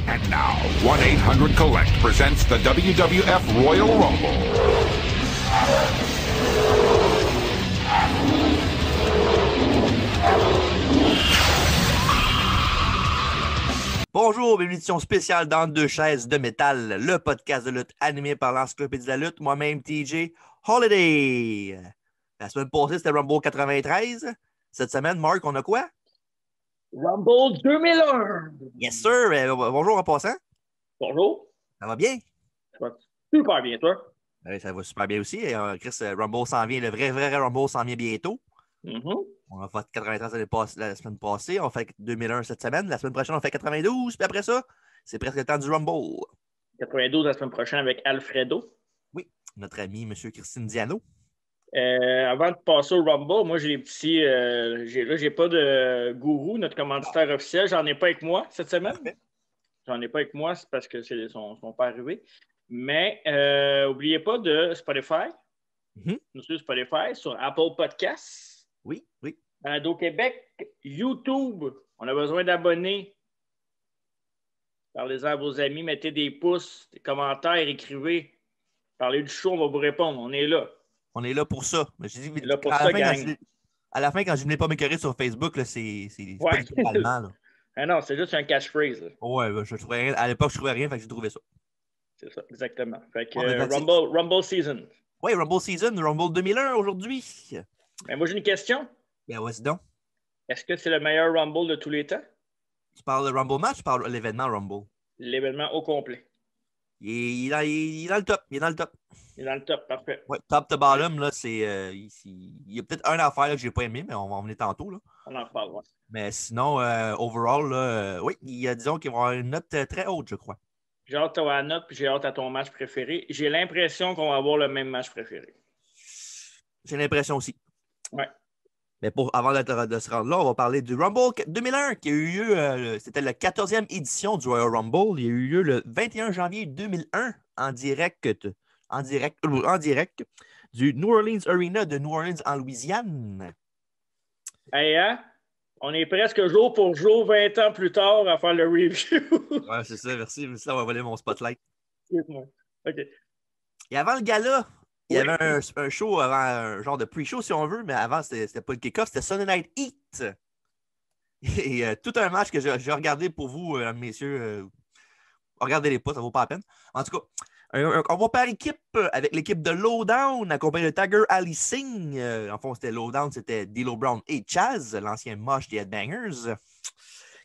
And now, 1-800-COLLECT presents the WWF Royal Rumble. Bonjour, bienvenue à l'édition spéciale dans deux chaises de métal, le podcast de lutte animé par l'Encyclopédie de la lutte, moi-même TJ Holiday. La semaine passée, c'était Rumble 93. Cette semaine, Marc, on a quoi? Rumble 2001! Yes, sir! Bonjour en passant. Bonjour. Ça va bien? Ça va super bien, toi? Ça va super bien aussi. Chris, Rumble s'en vient, le vrai Rumble s'en vient bientôt. Mm-hmm. On a fait 93 la semaine passée, on fait 2001 cette semaine. La semaine prochaine, on fait 92. Puis après ça, c'est presque le temps du Rumble. 92 la semaine prochaine avec Alfredo. Oui, notre ami M. Christine Diano. Avant de passer au Rumble, moi, j'ai des petits. J'ai pas de gourou, notre commanditaire officiel. J'en ai pas avec moi cette semaine. Parfait. J'en ai pas avec moi, c'est parce que ils sont pas arrivés. Mais n'oubliez pas de Spotify. Mm-hmm. Nous suivons Spotify sur Apple Podcasts. Oui. Balado Québec, YouTube. On a besoin d'abonnés. Parlez-en à vos amis, mettez des pouces, des commentaires, écrivez. Parlez du show, on va vous répondre. On est là. On est là pour ça. Mais je dis, Là pour ça, gang. À la fin, quand je ne venais pas m'écœurer sur Facebook, là, c'est Ouais. pas littéralement. Là. Ah non, c'est juste un catchphrase. Là. Ouais, je trouvais rien. À l'époque, je trouvais rien, fait que j'ai trouvé ça. C'est ça, exactement. Fait que Rumble Season. Oui, Rumble Season, Rumble 2001 aujourd'hui. Mais moi, j'ai une question. Ben, vas-y donc. Est-ce que c'est le meilleur Rumble de tous les temps? Tu parles de Rumble match ou tu parles de l'événement Rumble? L'événement au complet. Il est dans le top. Il est dans le top. Il est dans le top, parfait. Ouais, top to bottom, là, c'est. Il y a peut-être un affaire là, que j'ai pas aimé, mais on va en venir tantôt. Là. On en reparle, ouais. Mais sinon, overall, là, oui, disons qu'il va y avoir une note très haute, je crois. J'ai hâte à la note, puis j'ai hâte à ton match préféré. J'ai l'impression qu'on va avoir le même match préféré. J'ai l'impression aussi. Ouais. Mais avant de se rendre là, on va parler du Rumble 2001 qui a eu lieu, c'était la 14e édition du Royal Rumble. Il a eu lieu le 21 janvier 2001 en direct du New Orleans Arena de New Orleans en Louisiane. Hey, hein? On est presque jour pour jour, 20 ans plus tard, à faire le review. Ouais, c'est ça, merci. Ça va voler mon spotlight. OK. Et avant le gala, il y avait un show avant, un genre de pre-show si on veut, mais avant, c'était pas le kick-off, c'était Sunday Night Heat. Et tout un match que j'ai regardé pour vous, messieurs. Regardez-les pas, ça vaut pas la peine. En tout cas, on va par équipe avec l'équipe de Lowdown, accompagnée de Tiger Ali Singh. En fond, c'était Lowdown, c'était D'Lo Brown et Chaz, l'ancien moche des Headbangers,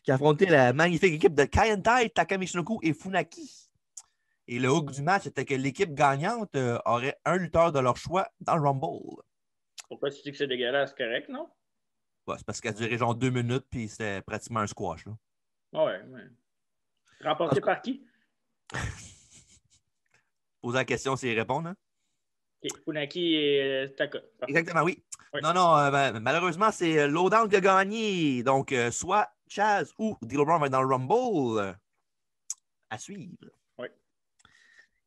qui affrontaient la magnifique équipe de Kaientai, Taka Michinoku et Funaki. Et le hook du match, c'était que l'équipe gagnante aurait un lutteur de leur choix dans le Rumble. Pourquoi tu dis que c'est dégueulasse? C'est correct, non? Ouais, c'est parce qu'elle a duré genre 2 minutes, puis c'était pratiquement un squash. Là. Ouais. Remporté par qui? Poser la question, c'est y répondre. Hein? Okay. Funaki et Taka. Exactement, oui. Non, malheureusement, c'est Lowdown qui a gagné. Donc, soit Chaz ou D'Lo Brown va être dans le Rumble. À suivre. Oui.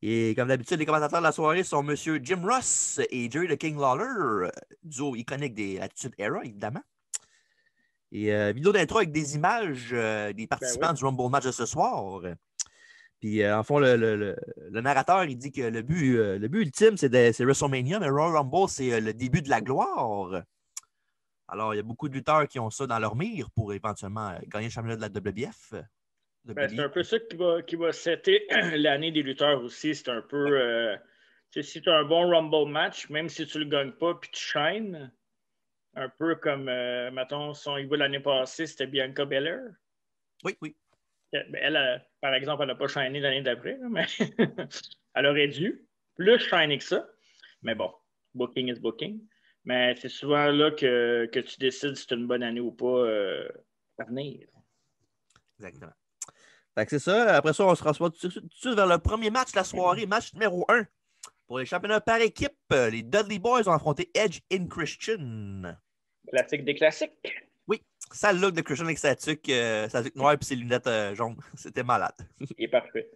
Et comme d'habitude, les commentateurs de la soirée sont M. Jim Ross et Jerry the King Lawler, duo iconique des Attitude Era, évidemment. Et vidéo d'intro avec des images des participants du Rumble match de ce soir. Puis, en fond, le narrateur, il dit que le but ultime, c'est WrestleMania, mais Royal Rumble, c'est le début de la gloire. Alors, il y a beaucoup de lutteurs qui ont ça dans leur mire pour éventuellement gagner le championnat de la WWF. C'est un peu ça qui va setter l'année des lutteurs aussi. C'est un peu... si tu as un bon Rumble match, même si tu ne le gagnes pas, puis tu shines, un peu comme, mettons, son Ivo l'année passée, c'était Bianca Belair. Oui. Elle, par exemple, elle n'a pas shiné l'année d'après, mais elle aurait dû plus shiner que ça. Mais bon, booking is booking. Mais c'est souvent là que tu décides si c'est une bonne année ou pas à venir. Exactement. Fait que c'est ça. Après ça, on se transforme tout de suite vers le premier match de la soirée, match numéro 1. Pour les championnats par équipe, les Dudley Boys ont affronté Edge and Christian. Classique des classiques. Oui, ça le look de Christian avec sa tuque noire et ses lunettes jaunes. C'était malade. Il est parfait.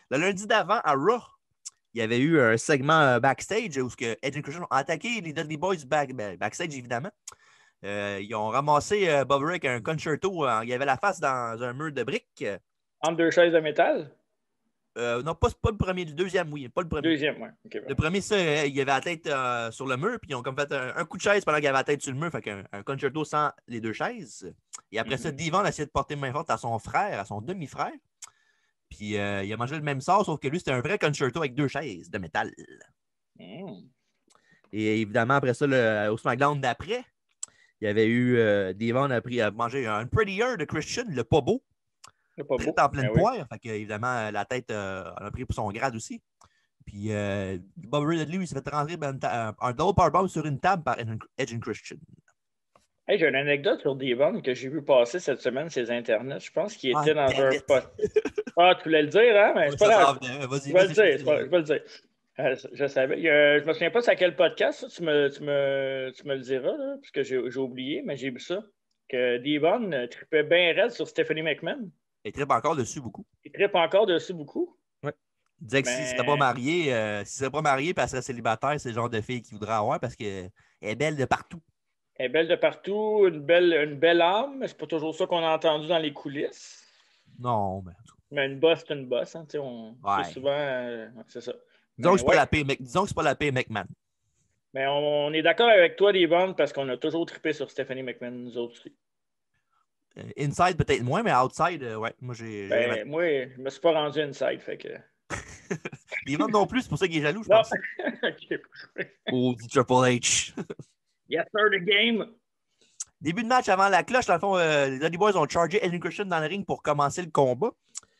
Le lundi d'avant, à Raw, il y avait eu un segment backstage où Edge and Christian ont attaqué les Dudley Boys backstage, évidemment. Ils ont ramassé Bob Rick un concerto. Il y avait la face dans un mur de briques. Entre deux chaises de métal? Non, pas le premier, le deuxième, oui. Pas le premier. Deuxième, oui. Okay, le premier, ça, il avait la tête sur le mur, puis ils ont comme fait un coup de chaise pendant qu'il avait la tête sur le mur, fait un concerto sans les deux chaises. Et après ça, Devon a essayé de porter main forte à son frère, à son demi-frère. Puis il a mangé le même sort, sauf que lui, c'était un vrai concerto avec deux chaises de métal. Et évidemment, après ça, au SmackDown d'après, il y avait eu Devon a mangé un Prettier de Christian, le pas beau. Le pas beau. En pleine Ben poire. Fait que, évidemment, la tête a pris pour son grade aussi. Puis Bob Ray Dudley, il s'est fait rentrer un double powerbomb sur une table par Edge and Christian. Hey, j'ai une anecdote sur Devon que j'ai vu passer cette semaine sur les internets. Je pense qu'il était dans un spot. Ah, tu voulais le dire, hein? Mais c'est pas grave. Je vais le dire. Je vais le dire. Je savais. Je me souviens pas c'est à quel podcast, ça. Tu me le diras, là, parce que j'ai oublié, mais j'ai vu ça. Que Devon trippait bien raide sur Stephanie McMahon. Il trippe encore dessus beaucoup. Il trippe encore dessus beaucoup. Ouais. Il disait que s'il ne serait pas marié, et elle serait célibataire, c'est le genre de fille qu'il voudrait avoir parce qu'elle est belle de partout. Elle est belle de partout, une belle âme, mais c'est pas toujours ça qu'on a entendu dans les coulisses. Non, mais une bosse, c'est une bosse. Hein, ouais. Souvent, c'est ça. Disons que c'est pas la paix McMahon. Mais on est d'accord avec toi, Devon, parce qu'on a toujours trippé sur Stephanie McMahon, nous autres aussi. Inside, peut-être moins, mais outside, ouais. Moi, moi, je me suis pas rendu inside, fait que... Devon non plus, c'est pour ça qu'il est jaloux, je pense. Oh, Triple H. Yes, sir, the game. Début de match avant la cloche, dans le fond, les Dudley Boys ont chargé Edge Christian dans le ring pour commencer le combat.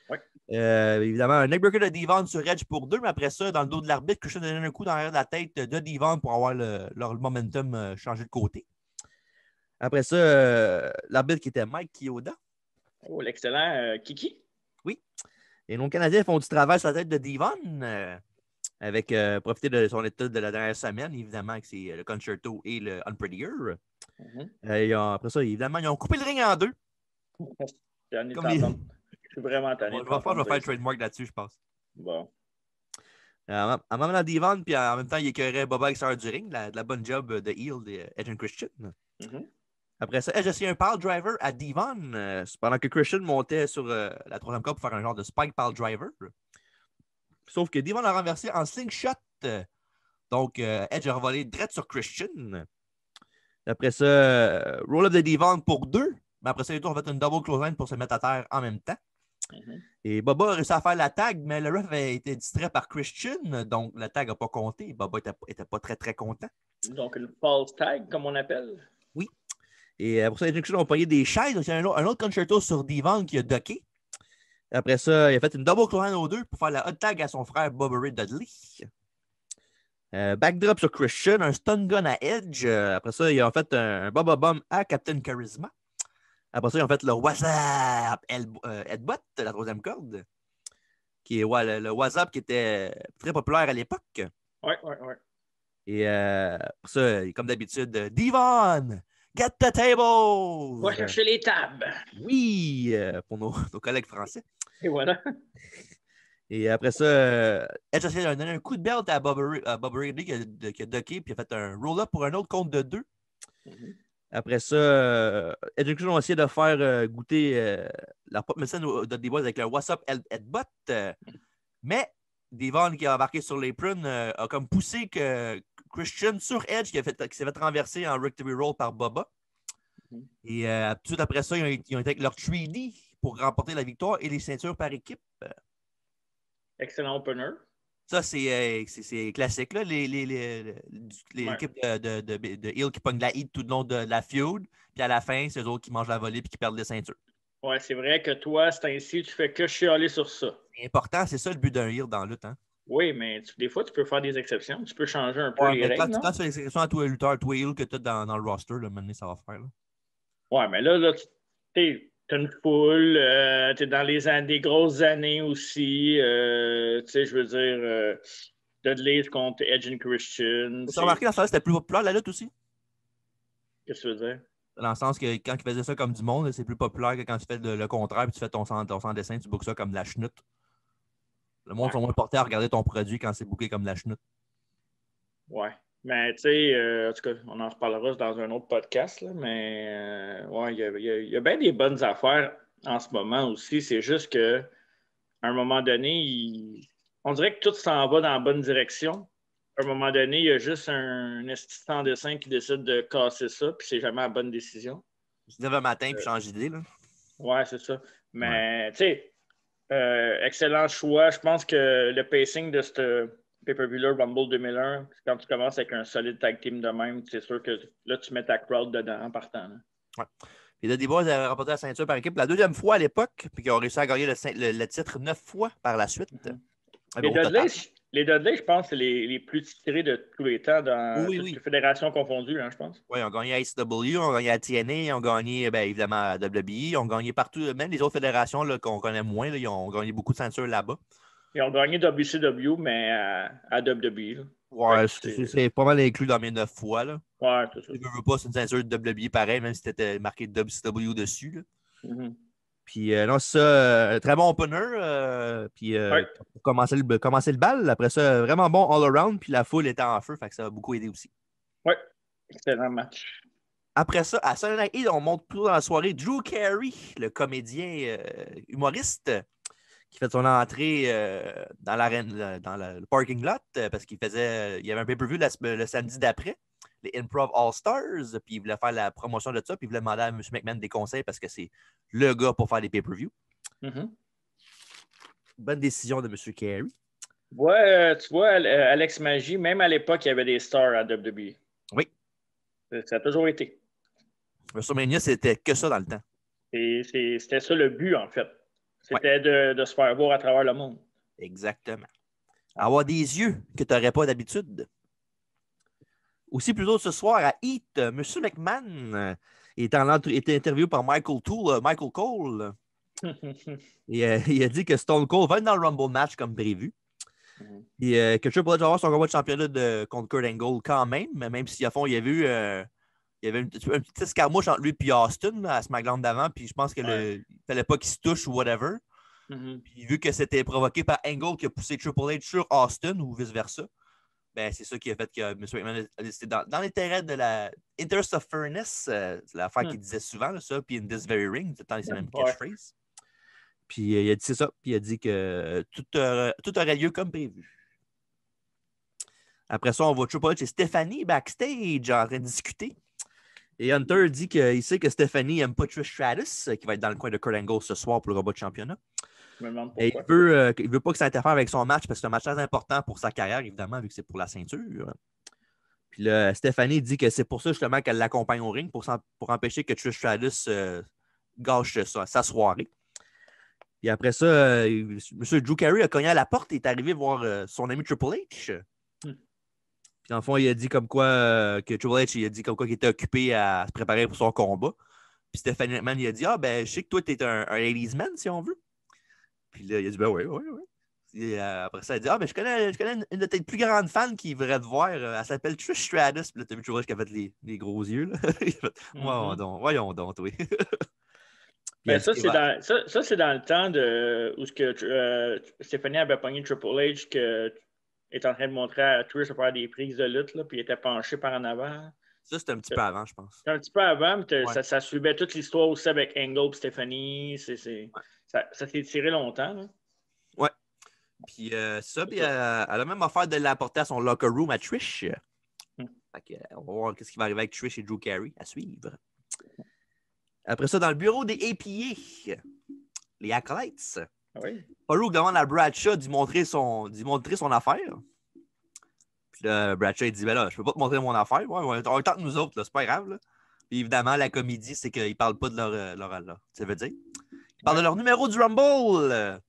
Ouais. Évidemment, un neckbreaker de Devon sur Edge pour 2, mais après ça, dans le dos de l'arbitre, Christian a donné un coup dans la tête de Devon pour avoir leur momentum changé de côté. Après ça, l'arbitre qui était Mike Chioda. Oh, l'excellent Kiki. Oui. Et nos Canadiens font du travail sur la tête de Devon avec profiter de son état de la dernière semaine, évidemment, que c'est le Concerto et le Unprettier. Après ça, évidemment, ils ont coupé le ring en deux. Je suis vraiment tanné. Je vais faire le trademark là-dessus, je pense. Bon. En même temps, Devon, puis en même temps, il écœurait Boba avec du ring, de la bonne job de heel de Edge and Christian. Après ça, Edge a essayé un pile driver à Devon pendant que Christian montait sur la troisième corde pour faire un genre de spike pile driver. Sauf que Devon a renversé en slingshot. Donc, Edge a revolé direct sur Christian. Après ça, roll-up de Devon pour 2. Mais après ça, les deux ont fait une double clothesline pour se mettre à terre en même temps. Et Boba a réussi à faire la tag, mais le ref avait été distrait par Christian. Donc, la tag n'a pas compté. Boba n'était pas très, très content. Donc, une false tag, comme on appelle. Oui. Et pour ça, les Christian ont payé des chaises. Donc, il y a un autre concerto sur Devon qui a ducké. Après ça, il a fait une double clothesline aux deux pour faire la hot tag à son frère Boba Ray Dudley. Backdrop sur Christian, un stun gun à Edge. Après ça, ils ont fait un Bubba Bomb à Captain Charisma. Après ça, ils ont fait le WhatsApp Headbutt, la troisième corde. Qui est le WhatsApp qui était très populaire à l'époque. Oui. Et pour ça, comme d'habitude, Devon, get the table! Va chercher les tables! Oui, pour nos collègues français. Et voilà. Et après ça, Edge a essayé de donner un coup de belt à Bob Ray qui a ducké, puis a fait un roll-up pour un autre compte de 2. Après ça, Edge et Christian ont essayé de faire goûter la pop médecine de Devon avec le What's Up Headbutt. Mais Devon, qui a embarqué sur l'apron, a comme poussé que Christian sur Edge, qui s'est fait renverser en Victory Roll par Bubba. Et tout de suite après ça, ils ont été avec leur 3D pour remporter la victoire et les ceintures par équipe. Excellent opener. Ça, c'est classique, là. L'équipe de Hill qui pogne la hit tout le long de la feud. Puis à la fin, c'est eux autres qui mangent la volée et qui perdent les ceintures. Ouais, c'est vrai que toi, c'est ainsi, tu fais que chialer sur ça. C'est important, c'est ça le but d'un Hill dans la lutte. Hein? Oui, mais des fois, tu peux faire des exceptions. Tu peux changer un peu les règles. Quand tu fais l'exception à tous les lutteurs, tous les Hill que tu as dans le roster, là, maintenant, ça va faire. Là. Ouais, mais là t'as une foule, t'es dans des grosses années aussi. Tu sais, je veux dire, Dudley contre Edge and Christian. Tu as remarqué dans ce c'était plus populaire la lutte aussi? Qu'est-ce que tu veux dire? Dans le sens que quand tu faisais ça comme du monde, c'est plus populaire que quand tu fais le contraire et tu fais ton sans dessin, tu bookes ça comme de la chenoute. Le monde sont moins portés à regarder ton produit quand c'est booké comme de la chenoute. Ouais. Mais tu sais, en tout cas, on en reparlera dans un autre podcast, là, mais ouais, il y a bien des bonnes affaires. en ce moment aussi. C'est juste que à un moment donné, on dirait que tout s'en va dans la bonne direction. À un moment donné, il y a juste un assistant dessin qui décide de casser ça, puis c'est jamais la bonne décision. Je se lève un matin puis change d'idée. Là. Ouais, c'est ça. Mais, tu sais, excellent choix. Je pense que le pacing de ce pay-per-view-là, Rumble 2001, quand tu commences avec un solide tag team de même, c'est sûr que là, tu mets ta crowd dedans en partant. Là. Ouais. Puis là, des Boys avaient remporté la ceinture par équipe la deuxième fois à l'époque, puis qui ont réussi à gagner le titre 9 fois par la suite. Les Dudley, je pense, c'est les plus titrés de tous les temps dans toutes les fédérations confondues, hein, je pense. Oui, ils ont gagné à ACW, ils ont gagné à TNA, ils ont gagné, évidemment, à WWE, ils ont gagné partout, même les autres fédérations là, qu'on connaît moins, là, ils ont gagné beaucoup de ceintures là-bas. Ils ont gagné WCW, mais à WWE. Là. Ouais, c'est pas mal inclus dans mes 9 fois. Là. Ouais, c'est ça. Je veux pas, c'est une ceinture de WWE pareil, même si c'était marqué WCW dessus. Là. Mm-hmm. Puis non, c'est ça, très bon opener. Puis pour commencer le bal, après ça, vraiment bon all-around, puis la foule était en feu, fait que ça a beaucoup aidé aussi. Oui, excellent match. Après ça, à Sunday Night Heat, on monte plus tôt dans la soirée Drew Carey, le comédien humoriste, qui fait son entrée dans l'arène, dans le parking lot, parce qu'il y avait un pay-per-view le samedi d'après, les Improv All-Stars, puis il voulait faire la promotion de ça, puis il voulait demander à M. McMahon des conseils parce que c'est le gars pour faire des pay-per-views. Mm-hmm. Bonne décision de M. Carey. Ouais, tu vois, Alex Magie, même à l'époque, il y avait des stars à WWE. Oui. Ça a toujours été. WrestleMania, c'était que ça dans le temps. C'était ça le but, en fait. C'était de se faire voir à travers le monde. Exactement. Avoir des yeux que tu n'aurais pas d'habitude. Aussi, plus tôt ce soir, à Heat, M. McMahon était interviewé par Michael Cole. Et, il a dit que Stone Cold va être dans le Rumble match comme prévu. Et que Triple H va avoir son combat de championnat contre Kurt Angle quand même si à fond, il y avait une petite escarmouche entre lui et Austin à SmackDown d'avant, puis je pense qu'il ne fallait pas qu'il se touche ou whatever. Puis vu que c'était provoqué par Angle qui a poussé Triple H sur Austin ou vice-versa, ben, c'est ça qui a fait que M. McMahon a décidé dans l'intérêt de la Interest of Fairness, c'est l'affaire qu'il disait souvent, là, ça, puis in this very ring, c'est les mêmes catchphrases. Puis il a dit c'est ça, puis il a dit que tout aurait lieu comme prévu. Après ça, on voit Triple H et Stephanie backstage en train de discuter. Et Hunter dit qu'il sait que Stephanie n'aime pas Trish Stratus, qui va être dans le coin de Kurt Angle ce soir pour le combat de championnat. Et il veut pas que ça interfère avec son match parce que c'est un match très important pour sa carrière, évidemment, vu que c'est pour la ceinture. Puis là, Stephanie dit que c'est pour ça justement qu'elle l'accompagne au ring pour empêcher que Trish Stratus gâche sa soirée. Et après ça, M. Drew Carey a cogné à la porte et est arrivé voir son ami Triple H. Puis dans le fond, il a dit comme quoi que Triple H, il a dit comme quoi qu'il était occupé à se préparer pour son combat. Puis Stephanie McMahon, il a dit je sais que toi, tu es un ladies man, si on veut. Puis là, il a dit oui. Et après ça, il a dit je connais une de tes plus grandes fans qui voudrait te voir. Elle s'appelle Trish Stratus. Puis là, tu as vu Triple H qui a fait les gros yeux. Là. Il a fait, voyons donc, oui. Ben, ça, c'est dans le temps où Stephanie avait pogné Triple H qui est en train de montrer à Trish à faire des prises de lutte, là, puis il était penché par en avant. Ça, c'était un petit peu avant, je pense. C'était un petit peu avant, mais ça suivait toute l'histoire aussi avec Angle et Stephanie. Ça s'est tiré longtemps. Là. Ouais. Puis puis elle a même offert de l'apporter à son locker room à Trish. On va voir ce qui va arriver avec Trish et Drew Carey à suivre. Après ça, dans le bureau des APA, les Acolytes, Farouk demande à Bradshaw d'y montrer son affaire. Puis là, Bradshaw, il dit ben là, je peux pas te montrer mon affaire. On attend de nous autres, là, c'est pas grave. Là. Puis évidemment, la comédie, c'est qu'ils parlent pas de leur ça veut dire. Ils parlent de leur numéro du Rumble.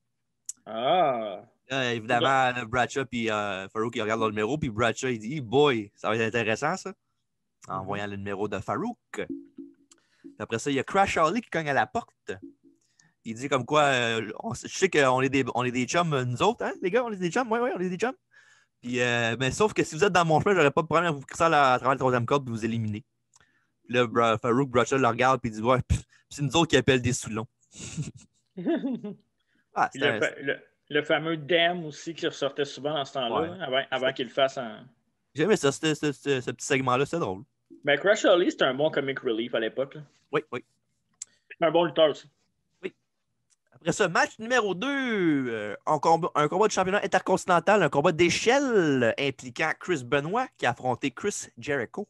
Évidemment, Bradshaw et Farouk, ils regardent leur numéro. Puis Bradshaw, il dit boy, ça va être intéressant, ça. En voyant le numéro de Farouk. Après ça, il y a Crash Holly qui cogne à la porte. Il dit comme quoi, je sais qu'on est des chums, nous autres, hein, les gars, on est des chums. Oui, on est des chums. Puis, mais sauf que si vous êtes dans mon chemin, j'aurais pas de problème à vous crisser à travers le troisième code et vous éliminer. Puis là, Farouk Bradshaw le regarde et il dit c'est nous autres qui appellent des Soulons. Le fameux Damn aussi qui ressortait souvent dans ce temps-là, avant qu'il le fasse en. J'aimais ça, ce petit segment-là, c'est drôle. Ben, Crash Holly, c'était un bon comic relief à l'époque. Oui. C'est un bon lutteur aussi. Oui. Après ça, match numéro 2, un combat de championnat intercontinental, un combat d'échelle impliquant Chris Benoit qui a affronté Chris Jericho.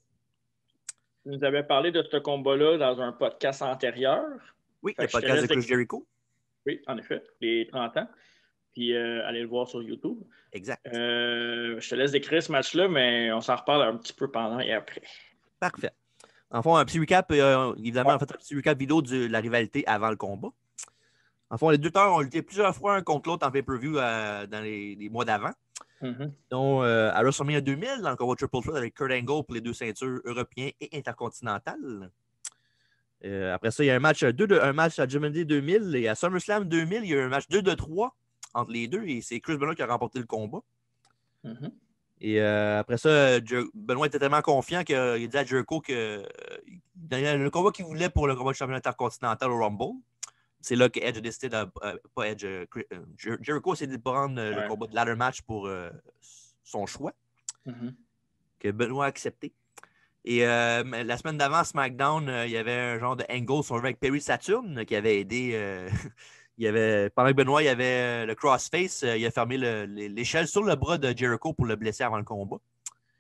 Tu nous avais parlé de ce combat-là dans un podcast antérieur. Oui, le podcast de Chris Jericho. Oui, en effet, les 30 ans. Puis allez le voir sur YouTube. Exact. Je te laisse décrire ce match-là, mais on s'en reparle un petit peu pendant et après. Parfait. En fond, un petit recap, évidemment, on fait un petit recap vidéo de la rivalité avant le combat. En fond, les deux lutteurs ont lutté plusieurs fois un contre l'autre en pay-per-view dans les mois d'avant. Donc, à WrestleMania 2000, dans le combat Triple Threat avec Kurt Angle pour les 2 ceintures européens et intercontinentales. Après ça, il y a un match à Judgment Day 2000 et à SummerSlam 2000, il y a eu un match 2-3 entre les deux et c'est Chris Benoit qui a remporté le combat. Et après ça, Benoit était tellement confiant qu'il a dit à Jericho que le combat qu'il voulait pour le combat de championnat intercontinental au Rumble, c'est là que Edge a décidé pas Edge, Jericho a décidé de prendre le combat de ladder match pour son choix, que Benoit a accepté. Et la semaine d'avant, SmackDown, il y avait un genre de angle sur avec Perry Saturn qui avait aidé. Pendant que Benoit il y avait le crossface, il a fermé l'échelle sur le bras de Jericho pour le blesser avant le combat.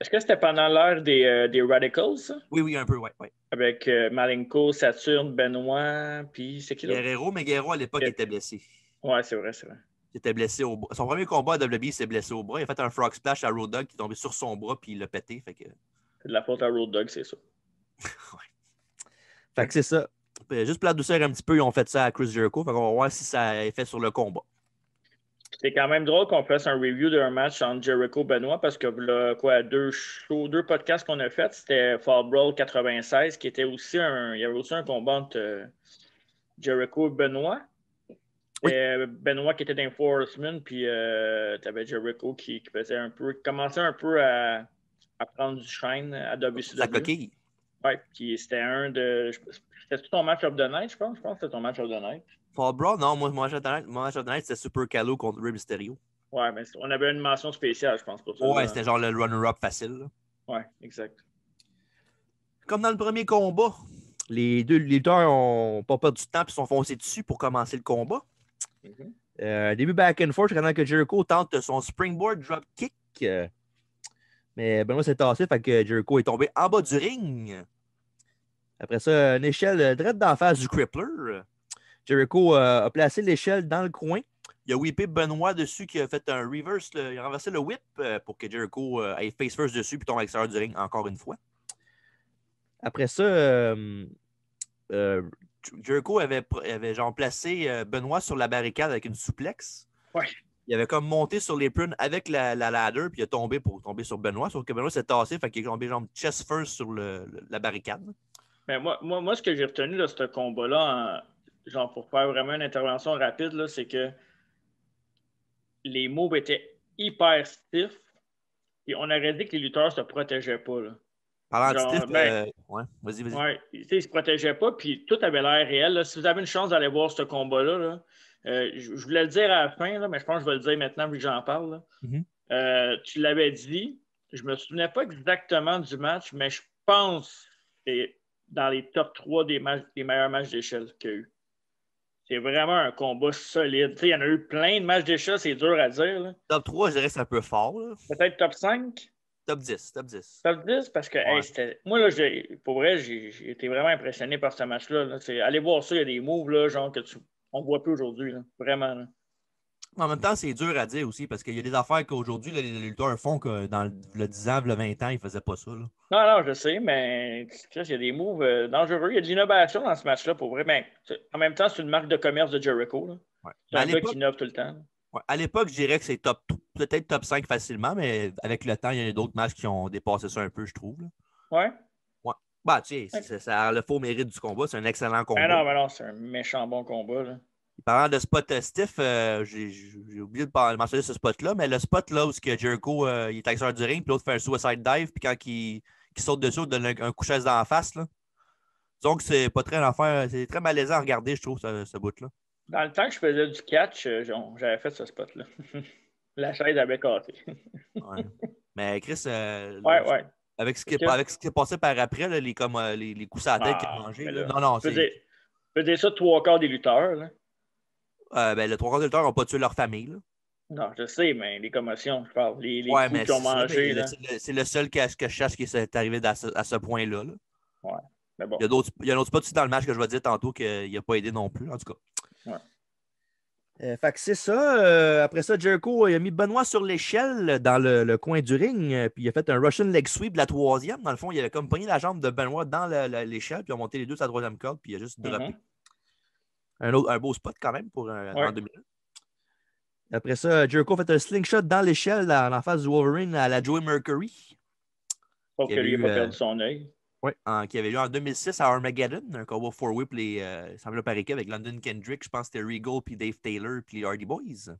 Est-ce que c'était pendant l'ère des Radicals? Ça? Oui, un peu, oui. Avec Malenko, Saturn, Benoit, puis c'est qui l'autre? Guerrero, mais Guerrero à l'époque était blessé. Oui, c'est vrai. Il était blessé au bras. Son premier combat à WWE, il s'est blessé au bras. Il a fait un frog splash à Road Dogg qui est tombé sur son bras puis il l'a pété. C'est de la faute à Road Dogg, c'est ça. Fait que c'est ça. Juste pour la douceur un petit peu, ils ont fait ça à Chris Jericho. Fait qu'on va voir si ça a effet sur le combat. C'est quand même drôle qu'on fasse un review d'un match entre Jericho et Benoit parce que deux podcasts qu'on a fait, c'était Fall Brawl 96 qui était aussi il y avait aussi un combat entre Jericho et Benoit. Oui. Benoit qui était dans Four Horsemen, puis tu avais Jericho qui commençait un peu à prendre du shine à WCW. Sa coquille. Oui, puis c'était c'était ton match of the night, je pense. Je pense que c'était ton match of the night. Fall Brawl, non, mon match of the night, c'était Super Calo contre Rey Mysterio. Ouais, mais on avait une mention spéciale, je pense, pour ça. Ouais, c'était genre le runner-up facile. Ouais, exact. Comme dans le premier combat, les deux lutteurs n'ont pas perdu de temps et se sont foncés dessus pour commencer le combat. Début back and forth, pendant que Jericho tente son springboard drop kick. Mais Benoît s'est tassé, fait que Jericho est tombé en bas du ring. Après ça, une échelle direct d'en face du Crippler. Jericho a placé l'échelle dans le coin. Il a whippé Benoît dessus qui a fait un reverse. Il a renversé le whip pour que Jericho aille face first dessus puis tombe à l'extérieur du ring encore une fois. Après ça, Jericho avait genre placé Benoît sur la barricade avec une souplex. Ouais. Il avait comme monté sur les prunes avec la ladder puis il a tombé pour tomber sur Benoît. Sauf que Benoît s'est tassé, fait qu'il est tombé genre chest first sur la barricade. Mais moi, ce que j'ai retenu de ce combat-là, genre pour faire vraiment une intervention rapide, là, c'est que les moves étaient hyper stiff et on aurait dit que les lutteurs ne se protégeaient pas. Là. Parlant de stiff, ouais, vas-y. Ouais, ils ne se protégeaient pas, puis tout avait l'air réel. Là. Si vous avez une chance d'aller voir ce combat-là, je voulais le dire à la fin, là, mais je pense que je vais le dire maintenant vu que j'en parle. Tu l'avais dit, je ne me souvenais pas exactement du match, mais je pense que c'est dans les top 3 des meilleurs matchs d'échelle qu'il y a eu. C'est vraiment un combat solide. Il y en a eu plein de matchs d'échelle, c'est dur à dire. Là. Top 3, je dirais que c'est un peu fort. Là. Peut-être top 5? Top 10. Top 10, parce que moi, là, pour vrai, j'ai été vraiment impressionné par ce match-là. Là. Allez voir ça, il y a des moves là, genre on ne voit plus aujourd'hui. Là. Vraiment. Là. En même temps, c'est dur à dire aussi parce qu'il y a des affaires qu'aujourd'hui, les lutteurs font que dans le 10 ans, le 20 ans, ils ne faisaient pas ça. Là. Non, je sais, mais il y a des moves dangereux. Il y a de l'innovation dans ce match-là, pour vrai. Mais en même temps, c'est une marque de commerce de Jericho. Là. Ouais. C'est un gars qui innove tout le temps. Ouais. À l'époque, je dirais que c'est peut-être top 5 facilement, mais avec le temps, il y a d'autres matchs qui ont dépassé ça un peu, je trouve. Là. Ouais. Bah, tu sais, ça a le faux mérite du combat. C'est un excellent combat. Mais non, c'est un méchant bon combat. Là. Parlant de spot stiff, j'ai oublié de mentionner ce spot-là, mais le spot là où Jericho il est à l'extérieur du ring, puis l'autre fait un suicide dive, puis quand il saute dessus, il donne un coup de chaise dans la face. Là. Donc, c'est pas très l'enfer. C'est très malaisant à regarder, je trouve, ce bout-là. Dans le temps que je faisais du catch, j'avais fait ce spot-là. La chaise avait cassé. Ouais. Mais Chris, ouais. Avec ce qui est passé par après, là, les coups à la tête qu'il a mangé. Non, je peux dire ça 3/4 des lutteurs. Là. Le 3 quarts de lutteurs n'ont pas tué leur famille. Là. Non, je sais, mais les commotions, je parle. Les Ouais, coups mais qu'ils ont c'est ça, mangés. mais Là. c'est le seul que je cherche qui est arrivé à ce point-là. Là. Ouais, mais bon. Il y a un autre spot aussi dans le match que je vais dire tantôt qu'il n'a pas aidé non plus, en tout cas. Ouais. Fait que c'est ça. Après ça, Jericho il a mis Benoît sur l'échelle dans le coin du ring. Puis il a fait un Russian leg sweep de la 3e. Dans le fond, il avait comme pogné la jambe de Benoît dans l'échelle. Puis il a monté les deux sur la 3e corde. Puis il a juste droppé. Un beau spot quand même pour en 2 minutes. Après ça, Jericho a fait un slingshot dans l'échelle en face du Wolverine à la Joey Mercury. Sauf que lui, il n'a pas perdu son œil. Oui, qui avait eu en 2006 à Armageddon, un combat 4-way pour les semble par équipe avec London Kendrick, je pense que c'était Regal, puis Dave Taylor, puis les Hardy Boys.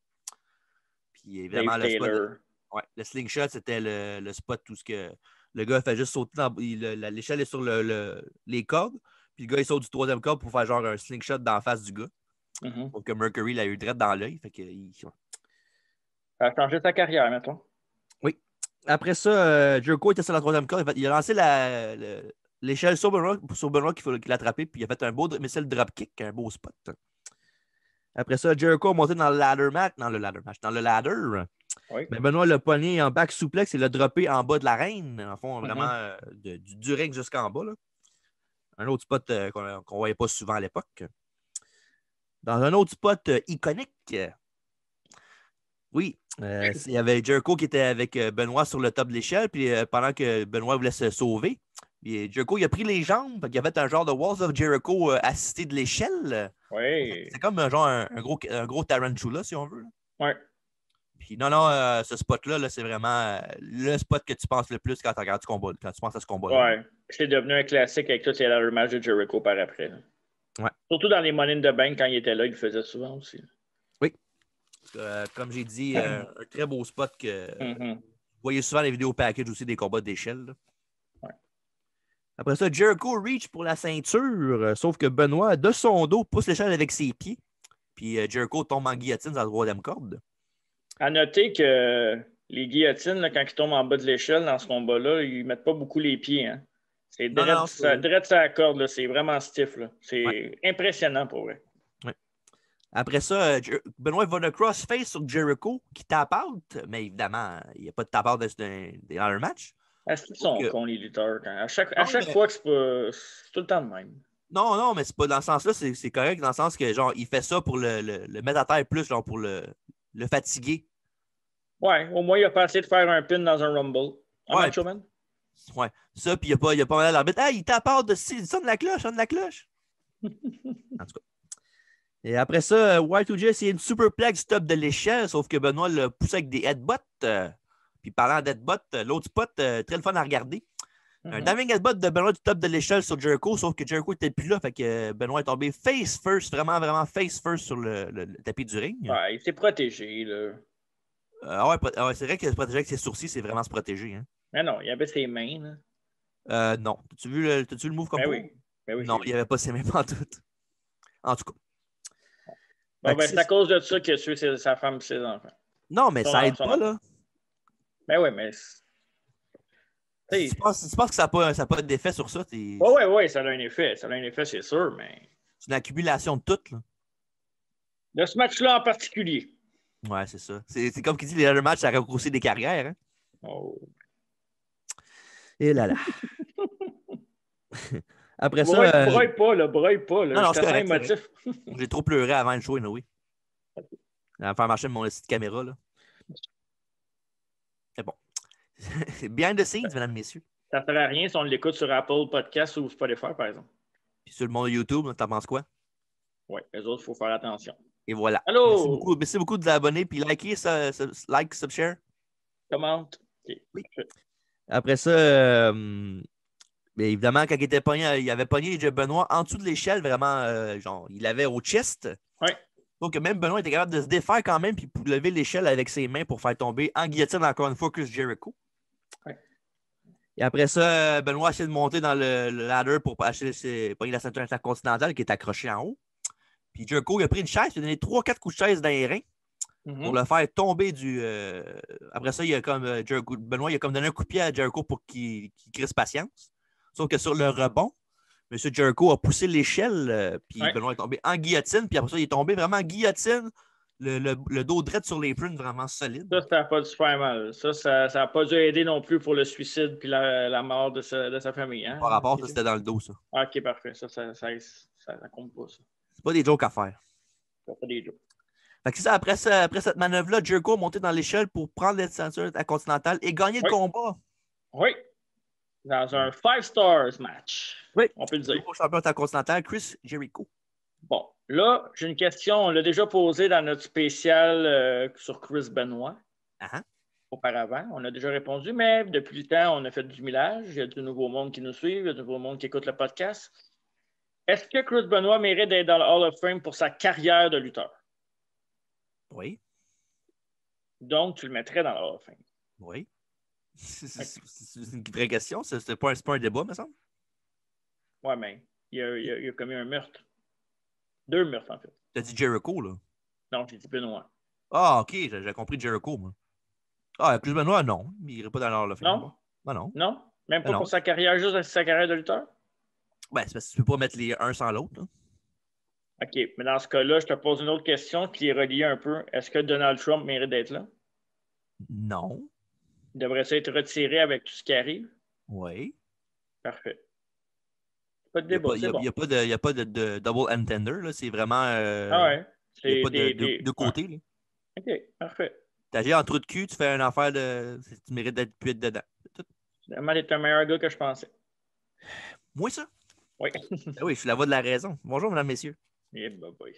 Puis évidemment, le slingshot, c'était le spot tout ce que le gars fait juste sauter l'échelle est sur les cordes, puis le gars il saute du 3e corde pour faire genre un slingshot dans la face du gars. Donc Mercury l'a eu direct dans l'œil. Fait que, Ça a changé sa carrière, mettons. Oui. Après ça, Jericho était sur la 3e corde. Il a lancé l'échelle sur Benoît qu'il faut l'attraper, puis il a fait un beau missile dropkick, un beau spot. Après ça, Jericho a monté dans le ladder. Oui. Mais Benoît l'a pogné en back suplex et l'a droppé en bas de l'arène. En fond, vraiment du ring jusqu'en bas. Là. Un autre spot qu'on ne voyait pas souvent à l'époque. Dans un autre spot iconique. Oui, il y avait Jericho qui était avec Benoît sur le top de l'échelle, puis pendant que Benoît voulait se sauver, puis Jericho il a pris les jambes, il a fait un genre de Walls of Jericho assisté de l'échelle. Oui. C'est comme un gros tarantula, si on veut. Oui. Puis non, ce spot-là, c'est vraiment le spot que tu penses le plus quand tu regardes quand tu penses à ce combat-là. Oui. C'est devenu un classique avec tous les ladder matchs de Jericho par après. Là. Ouais. Surtout dans les Money in the Bank, quand il était là, il le faisait souvent aussi. Oui. Comme j'ai dit, un très beau spot que vous voyez souvent les vidéos package aussi des combats d'échelle. Ouais. Après ça, Jericho reach pour la ceinture, sauf que Benoît, de son dos, pousse l'échelle avec ses pieds. Puis Jericho tombe en guillotine dans la 3e corde. À noter que les guillotines, là, quand ils tombent en bas de l'échelle dans ce combat-là, ils ne mettent pas beaucoup les pieds. Hein. C'est direct sur la corde. Là. C'est vraiment stiff. Là. C'est impressionnant pour vrai. Ouais. Après ça, Benoît va de crossface sur Jericho qui tape out, mais évidemment, il n'y a pas de tape out dans le match. Est-ce qu'ils sont cons, les lutteurs? À chaque fois que c'est tout le temps de même. Non, mais c'est pas dans ce sens-là, c'est correct dans le sens que genre il fait ça pour le mettre à terre plus, genre pour le fatiguer. Ouais, au moins il a pas essayé de faire un pin dans un Rumble. Macho Man? Ouais, ça, puis il n'y a pas mal à l'arbitre. Il tape out de sonne la cloche, sonne la cloche. En tout cas. Et après ça, Y2J, c'est une superplex top de l'échelle, sauf que Benoît l'a poussé avec des headbutts. Puis parlant d'headbutt, l'autre spot, très le fun à regarder. Un diving headbutt de Benoît du top de l'échelle sur Jericho, sauf que Jericho n'était plus là, fait que Benoît est tombé face first, vraiment, vraiment face first sur le tapis du ring. Ouais, il s'est protégé, là. C'est vrai que se protéger avec ses sourcils, c'est vraiment se protéger. Hein. Mais non, il avait ses mains, là. Non. T'as-tu vu le move comme ça? Oui. Non, il n'y avait pas ses mains pantoute. En tout cas. Bon, c'est à cause de ça qu'il a tué sa femme et ses enfants. Non, mais ça aide pas, là. Ben oui, mais... Tu penses que ça n'a pas d'effet sur ça? Oui, ça a un effet. Ça a un effet, c'est sûr, mais... C'est une accumulation de tout, là. De ce match-là en particulier. Ouais, c'est ça. C'est comme qui dit, les matchs, ça raccourcit des carrières. Hein? Oh. Et là. Après ça... Broye pas, là. Non, c'est correct. J'ai trop pleuré avant le show, oui. On va faire marcher mon site caméra, là. C'est bon. C'est behind the scenes, mesdames, messieurs. Ça ne sert à rien si on l'écoute sur Apple Podcast ou Spotify, par exemple. Puis sur le monde YouTube, t'en penses quoi? Oui, les autres, il faut faire attention. Et voilà. Allô? Merci beaucoup de vous abonner. Puis likez, like, subshare. Commente. Okay. Oui. Après ça, mais évidemment, quand il était pogné, il avait pogné Benoît en dessous de l'échelle, vraiment, genre, il l'avait au chest. Oui. Donc, même Benoît était capable de se défaire quand même, puis pour lever l'échelle avec ses mains pour faire tomber en guillotine encore une fois Chris Jericho. Oui. Et après ça, Benoît a essayé de monter dans le ladder pour pogner la ceinture intercontinentale qui est accrochée en haut. Puis Jericho, il a pris une chaise, il a donné 3-4 coups de chaise dans les reins pour le faire tomber du... Après ça, il a comme Benoît, il a comme donné un coup de pied à Jericho pour qu'il crisse patience. Sauf que sur le rebond, Monsieur Jericho a poussé l'échelle, puis Ouais. Benoît est tombé en guillotine, puis après ça, il est tombé vraiment en guillotine. Le dos droit sur l'apron, vraiment solide. Ça n'a pas dû faire mal. Ça n'a pas dû aider non plus pour le suicide puis la mort de sa famille. Hein? Par rapport, ça, c'était dans le dos, ça. Ah, OK, parfait. Ça compte pas, ça. C'est pas des jokes à faire. Ça fait des jokes. Fait que c'est ça, après cette manœuvre-là, Jericho a monté dans l'échelle pour prendre la ceinture intercontinentale et gagner le combat. Oui. Dans un 5 stars match. Oui. On peut le dire. Nouveau champion intercontinental, Chris Jericho. Bon, là, j'ai une question. On l'a déjà posée dans notre spécial sur Chris Benoit. Uh-huh. Auparavant. On a déjà répondu, mais depuis le temps, on a fait du millage. Il y a du nouveau monde qui nous suit, il y a du nouveau monde qui écoute le podcast. Est-ce que Chris Benoit mérite d'être dans le Hall of Fame pour sa carrière de lutteur? Oui. Donc, tu le mettrais dans le Hall of Fame? Oui. C'est une vraie question. C'est pas un débat, me semble. Oui, mais il a commis un meurtre. 2 meurtres, en fait. T'as dit Jericho, là. Non, j'ai dit Benoit. Ah, OK, j'ai compris Jericho, moi. Ah, Chris Benoit, non. Il irait pas dans l'Hall of Fame. Non? Ben non. Non? Même pas non. pour sa carrière, juste sa carrière de lutteur? Ben, c'est parce que tu peux pas mettre les un sans l'autre, là. OK, mais dans ce cas-là, je te pose une autre question qui est reliée un peu. Est-ce que Donald Trump mérite d'être là? Non. Il devrait être retiré avec tout ce qui arrive? Oui. Parfait. Pas de Il débat, n'y a, pas de double entender, là. C'est vraiment... Ah ouais. Il n'y a pas de côté, là. OK, parfait. T'agis en trou de cul, tu fais une affaire de... Tu mérites d'être pu être dedans. Vraiment, t'es un meilleur gars que je pensais. Moi, ça? Oui. Oui, je suis la voix de la raison. Bonjour, mesdames, messieurs. Yeah, boy.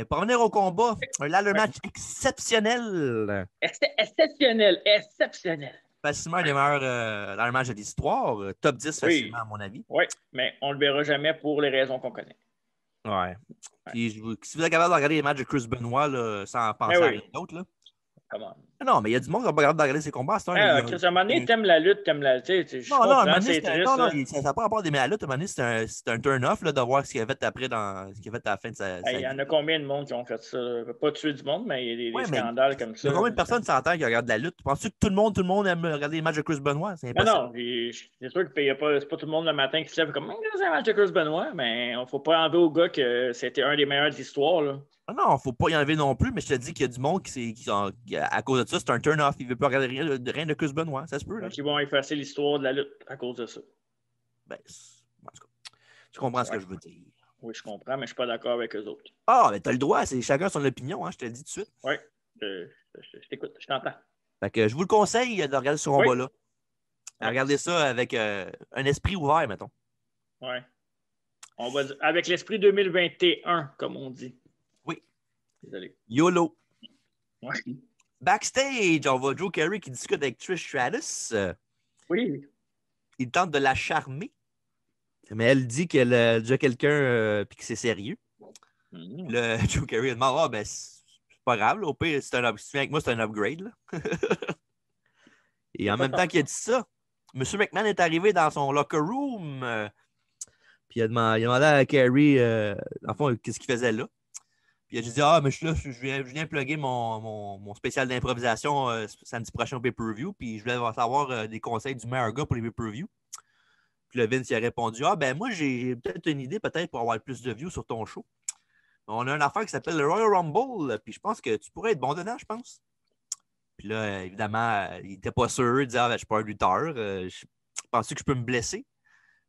Pour revenir au combat, un ladder match exceptionnel. Exceptionnel. Exceptionnel. Facilement un des meilleurs ladder match de l'histoire. Top 10 facilement, à mon avis. Oui, mais on ne le verra jamais pour les raisons qu'on connaît. Ouais. Puis, si vous êtes capable de regarder les matchs de Chris Benoit là, sans penser à rien d'autre, là. Non, mais il y a du monde qui n'a pas capable de regarder ses combats. À un moment donné, t'aimes la lutte, t'aimes la... Non, à un moment donné, ça n'a pas rapport d'aimer la lutte. À un moment donné, c'est un turn-off de voir ce qu'il a fait après ce qu'il a fait à la fin de sa il y en a combien de monde qui ont fait ça? Pas tuer du monde, mais il y a des scandales comme ça. Il y a combien de personnes s'entendent qui regardent la lutte? Penses-tu que tout le monde aime regarder les matchs de Chris Benoit? C'est impossible. Non, c'est sûr que c'est pas tout le monde le matin qui se lève comme c'est un match de Chris Benoit, mais il ne faut pas enlever au gars que c'était un des meilleurs de l'histoire. Là. Non, il ne faut pas y enlever non plus, mais je te dis qu'il y a du monde à cause de ça, c'est un turn-off. Il ne veut pas regarder rien de Chris Benoit. Ça se peut. Là. Donc, ils vont effacer l'histoire de la lutte à cause de ça. Ben, en tout cas, tu comprends ce que je veux dire. Oui, je comprends, mais je ne suis pas d'accord avec eux autres. Ah, mais tu as le droit. C'est chacun son opinion, hein, je te le dis tout de suite. Oui, je t'écoute, je t'entends. Fait que je vous le conseille de regarder ce combat-là. Regardez ça avec un esprit ouvert, mettons. Oui. On va dire, avec l'esprit 2021, comme on dit. Oui. Désolé. YOLO. Ouais. Backstage, on voit Drew Carey qui discute avec Trish Stratus. Oui. Il tente de la charmer. Mais elle dit qu'elle a déjà quelqu'un et que c'est sérieux. Le Drew Carey demande ben, c'est pas grave, là, au pire, si tu viens avec moi, c'est un upgrade. Là. Et en même temps qu'il a dit ça, M. McMahon est arrivé dans son locker room. Puis il a demandé à Carey, en fond, qu'est-ce qu'il faisait là. Puis il a dit mais je viens plugger mon spécial d'improvisation samedi prochain au pay-per-view. Puis je voulais savoir des conseils du meilleur gars pour les pay-per-view. Puis le Vince il a répondu ben moi, j'ai peut-être une idée peut-être pour avoir plus de views sur ton show. On a une affaire qui s'appelle le Royal Rumble. Puis je pense que tu pourrais être bon dedans, je pense. Puis là, évidemment, il n'était pas sûr. Il disait je suis pas un lutteur. Je pense que je peux me blesser.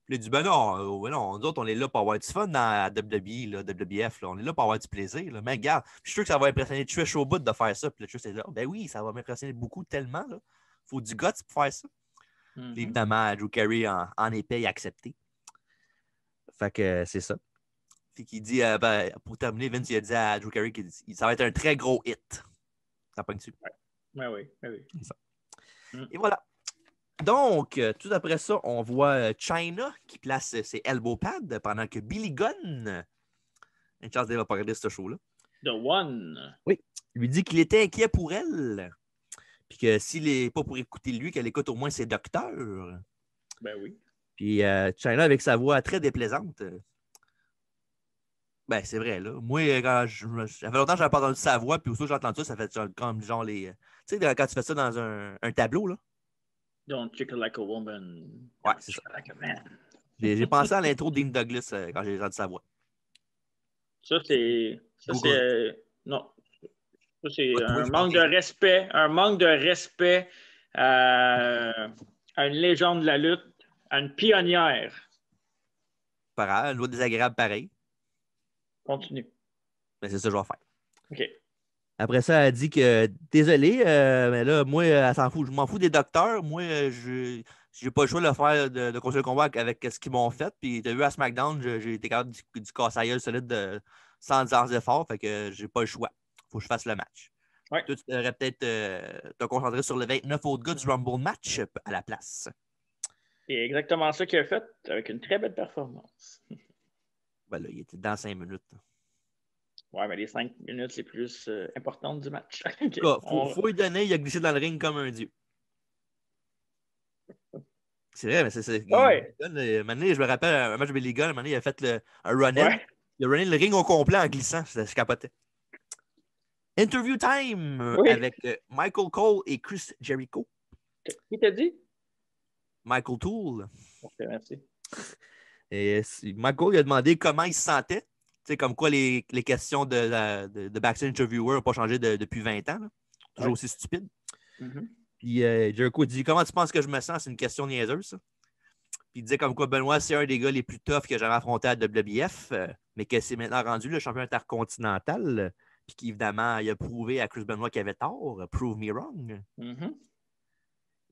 Puis il a dit non, nous autres, on est là pour avoir du fun dans la WWE, là, WWF. Là. On est là pour avoir du plaisir. Là. Mais regarde, je suis sûr que ça va impressionner Trish au bout de faire ça. Puis le Trish est là. Ben oui, ça va m'impressionner beaucoup tellement. Il faut du guts pour faire ça. Mm-hmm. Puis évidemment, Drew Carey en épais, il a accepté. Fait que c'est ça. Puis qu'il dit, pour terminer, Vince il a dit à Drew Carey que ça va être un très gros hit. Ça pogne dessus. Oui. Ça. Et voilà. Donc, tout après ça, on voit Chyna qui place ses elbow pads pendant que Billy Gunn, une chance d'elle va pas regarder ce show-là. The One. Oui, lui dit qu'il était inquiet pour elle. Puis que s'il n'est pas pour écouter lui, qu'elle écoute au moins ses docteurs. Ben oui. Puis Chyna, avec sa voix très déplaisante. Ben, c'est vrai, là. Moi, ça fait longtemps que je n'avais pas entendu sa voix, puis aussitôt que j'ai entendu ça, ça fait comme genre les. Tu sais, quand tu fais ça dans un tableau, là. Don't trick like a woman. Ouais, c'est ça. Like a man. J'ai pensé à l'intro de Dean Douglas quand j'ai entendu sa voix. Ça, c'est. Non. Ça, c'est Toi, un je manque pense de respect. Un manque de respect à une légende de la lutte, à une pionnière. pas grave, une voix désagréable pareil. Continue. Mais c'est ça que je vais faire. OK. Après ça, elle a dit que désolé, mais là, moi, elle s'en fout. Je m'en fous des docteurs. Moi, je n'ai pas le choix de le faire de continuer le combat avec ce qu'ils m'ont fait. Puis, tu as vu à SmackDown, j'ai été capable du casse à gueule solide sans effort. Fait que j'ai pas le choix. Faut que je fasse le match. Ouais. Toi, tu devrais peut-être te concentrer sur le 29 autres gars du Rumble match à la place. C'est exactement ça qu'il a fait avec une très belle performance. Ben là, il était dans 5 minutes. Ouais, mais les 5 minutes les plus importantes du match. Okay. Faut lui donner, il a glissé dans le ring comme un dieu. C'est vrai, mais c'est. Ouais. Maintenant, je me rappelle, un match de Billy Gunn, il a fait un run-in. Ouais. Il a runné le ring au complet en glissant. Je capotais. Interview time avec Michael Cole et Chris Jericho. Qui t'a dit? Michael Toole. Ok, merci. Et Michael il a demandé comment il se sentait. Tu sais, comme quoi les questions de backstage interviewer n'ont pas changé depuis 20 ans. Là. Toujours aussi stupide. Mm-hmm. Puis Jericho dit comment tu penses que je me sens? C'est une question niaiseuse, ça. Puis il disait comme quoi Benoît, c'est un des gars les plus toughs que j'ai jamais affronté à WBF, mais que c'est maintenant rendu le champion intercontinental. Puis qu'évidemment, il a prouvé à Chris Benoit qu'il avait tort. Prove me wrong. Mm-hmm.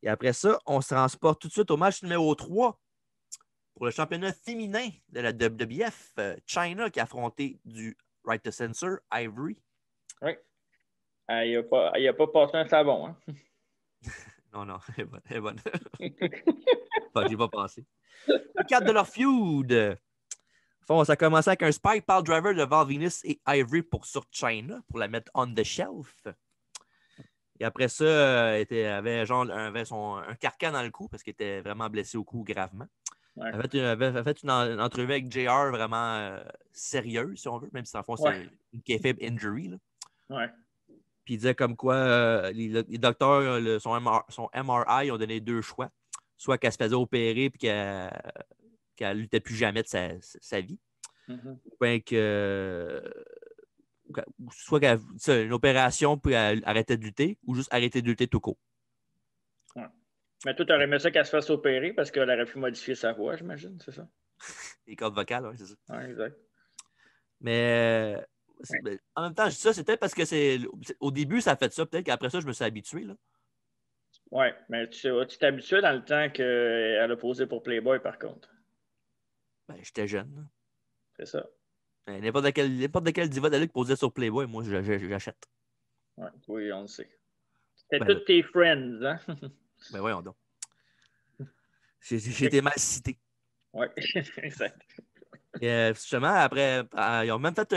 Et après ça, on se transporte tout de suite au match numéro 3 pour le championnat féminin de la WWF. Chyna qui a affronté du Right to Censor, Ivory. Oui. Il n'a pas passé un savon. Hein? Non, elle est bonne. Enfin, j'y ai pas pensé. Le cadre de leur feud. Enfin, ça a commencé avec un Spike Pile Driver de Val Venis et Ivory sur Chyna pour la mettre on the shelf. Et après ça, elle avait un carcan dans le cou parce qu'il était vraiment blessé au cou gravement. Ouais. Elle avait fait une entrevue avec JR vraiment sérieuse, si on veut, même si en fond, c'est une kayfabe injury. Là. Ouais. Puis il disait comme quoi les docteurs, son MRI, ont donné 2 choix. Soit qu'elle se faisait opérer et qu'elle ne luttait plus jamais de sa vie. Mm-hmm. Ou bien que. Soit une opération puis elle arrêtait de lutter ou juste arrêter de lutter tout court. Ouais. Mais toi, tu aurais aimé ça qu'elle se fasse opérer parce qu'elle aurait pu modifier sa voix, j'imagine, c'est ça? Les cordes vocales, oui, c'est ça. Oui, exact. Mais en même temps, je dis ça, c'est peut-être parce que au début, ça a fait ça. Peut-être qu'après ça, je me suis habitué. Oui, mais tu t'es habitué dans le temps qu'elle a posé pour Playboy, par contre. Ben, j'étais jeune. Là. C'est ça. N'importe quel diva de la lutte posait sur Playboy, moi, j'achète. Oui, on le sait. C'était tous tes friends, hein? Ben voyons donc. J'ai été mal cité. Oui, exact. Et justement, après, ils ont même fait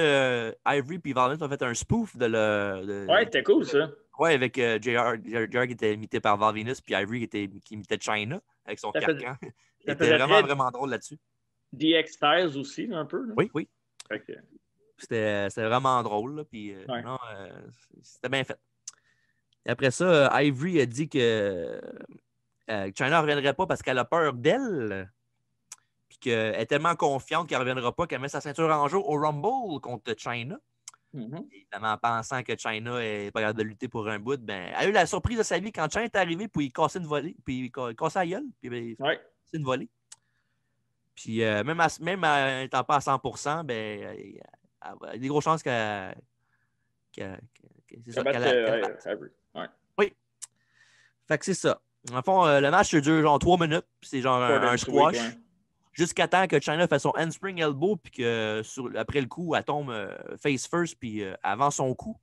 Ivory et Valence ont fait un spoof de ouais, c'était cool, ça. Oui, avec JR qui était imité par Val Venis puis Ivory qui imitait Chyna avec son carcan. Il était vraiment drôle là-dessus. DX Styles aussi, un peu. Là. Oui. Okay. C'était vraiment drôle. Là, puis, c'était bien fait. Et après ça, Ivory a dit que Chyna ne reviendrait pas parce qu'elle a peur d'elle. Puis qu'elle est tellement confiante qu'elle ne reviendra pas qu'elle met sa ceinture en jeu au Rumble contre Chyna. Mm-hmm. Évidemment, en pensant que Chyna n'est pas capable de lutter pour un bout, ben, elle a eu la surprise de sa vie quand Chyna est arrivé pour il casser une volée, puis il cassait la gueule, puis c'est une volée. Puis même en n'étant pas à 100%, ben, il y a des grosses chances qu'elle batte. Oui. Fait que c'est ça. En fond, le match dure genre 3 minutes, puis c'est genre un squash. Jusqu'à temps que Chyna fait son handspring elbow, puis que après le coup, elle tombe face first, puis avant son coup.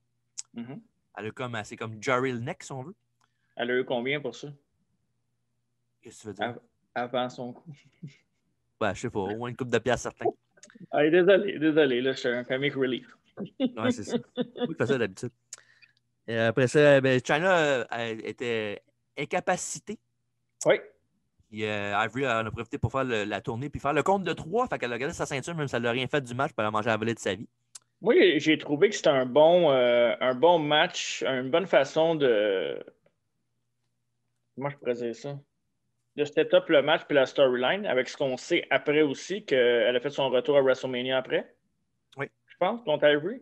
Mm-hmm. C'est comme Jerry le neck, si on veut. Elle a eu combien pour ça? Qu'est-ce que tu veux dire? Avant son coup. Ouais, je sais pas, au moins une coupe de pièces certain. Désolé, là, je suis un comic relief. Ouais, c'est ça. Oui, fais ça d'habitude. Et après ça, Chyna était incapacitée. Oui. Puis Ivory en a profité pour faire la tournée puis faire le compte de 3. Fait qu'elle a gardé sa ceinture, même si elle n'a rien fait du match, puis elle a mangé la volée de sa vie. Moi, j'ai trouvé que c'était un bon match, une bonne façon de. Comment je pourrais dire ça? le setup, le match puis la storyline, avec ce qu'on sait après aussi, qu'elle a fait son retour à WrestleMania après. Oui. Je pense, contre Ivory.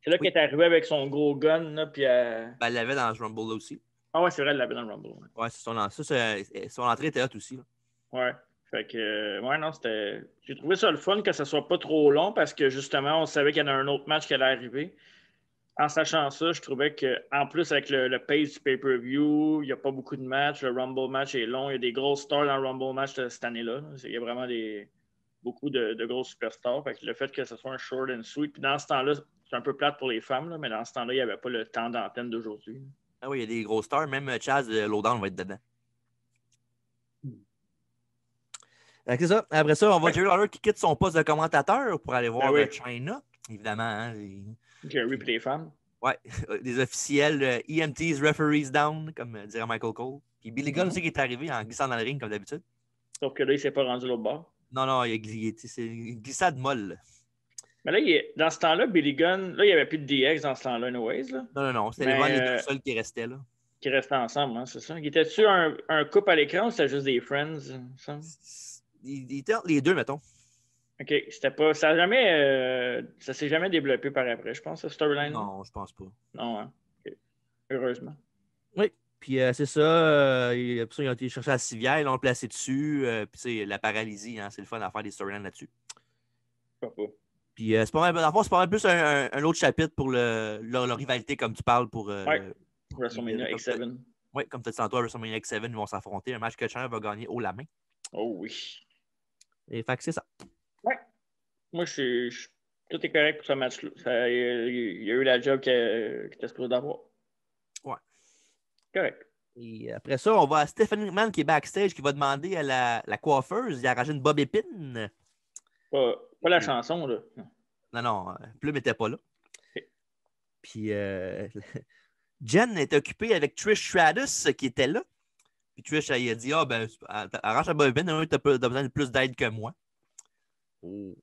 C'est là qu'elle est arrivée avec son gros gun, là, puis Ben, elle l'avait dans ce Rumble là aussi. Ah ouais, c'est vrai, elle l'avait dans le Rumble. Ouais, son entrée était hot aussi. Là. Ouais. Fait que, ouais, non, c'était. J'ai trouvé ça le fun que ça soit pas trop long parce que justement, on savait qu'il y en a un autre match qui allait arriver. En sachant ça, je trouvais qu'en plus, avec le pace du pay-per-view, il n'y a pas beaucoup de matchs. Le Rumble match est long. Il y a des grosses stars dans le Rumble match cette année-là. Il y a vraiment beaucoup de grosses superstars. Fait que le fait que ce soit un short and sweet, puis dans ce temps-là, c'est un peu plate pour les femmes, là, mais dans ce temps-là, il n'y avait pas le temps d'antenne d'aujourd'hui. Ah oui, il y a des grosses stars. Même Chaz Lowdown va être dedans. C'est ça. Après ça, on voit Jerry Lawler qui quitte son poste de commentateur pour aller voir China. Évidemment. Hein, Jerry et les femmes. Ouais, des officiels EMTs, referees down, comme dirait Michael Cole. Puis Billy Gunn aussi qui est arrivé en glissant dans le ring comme d'habitude. Sauf que là, il ne s'est pas rendu l'autre bord. Non, c'est une glissade molle. Mais là, dans ce temps-là, Billy Gunn, là, il n'y avait plus de DX dans ce temps-là, anyways. Là. Non, c'était vraiment les deux seuls qui restaient là. Qui restaient ensemble, hein, c'est ça? Il était-tu un couple à l'écran ou c'était juste des friends? Ils étaient les deux, mettons. OK. C'était pas. Ça s'est jamais développé par après, je pense, ce storyline. Non, je pense pas. Non, hein? Okay. Heureusement. Oui. Puis c'est ça. Ils ont été chercher la civière, ils l'ont placé dessus. Puis la paralysie, hein, c'est le fun à faire des storylines là-dessus. Pas. Puis c'est pas mal plus un autre chapitre pour leur rivalité, comme tu parles pour. WrestleMania X7. Oui, comme tu as dit tantôt, WrestleMania X7, ils vont s'affronter. Un match que Chandler va gagner haut la main. Oh oui. Et fait que c'est ça. Ouais. Moi, tout est correct pour ce match-là. Il y a eu la job qu'il était supposé d'avoir. Ouais. Correct. Et après ça, on va à Stephanie McMahon qui est backstage, qui va demander à la coiffeuse d'arranger une bob épine. Pas la chanson, là. Non, Plume n'était pas là. Okay. Puis Jen est occupée avec Trish Stratus qui était là. Puis Trish, elle a dit arrange la bob épine, tu as besoin de plus d'aide que moi. Oh.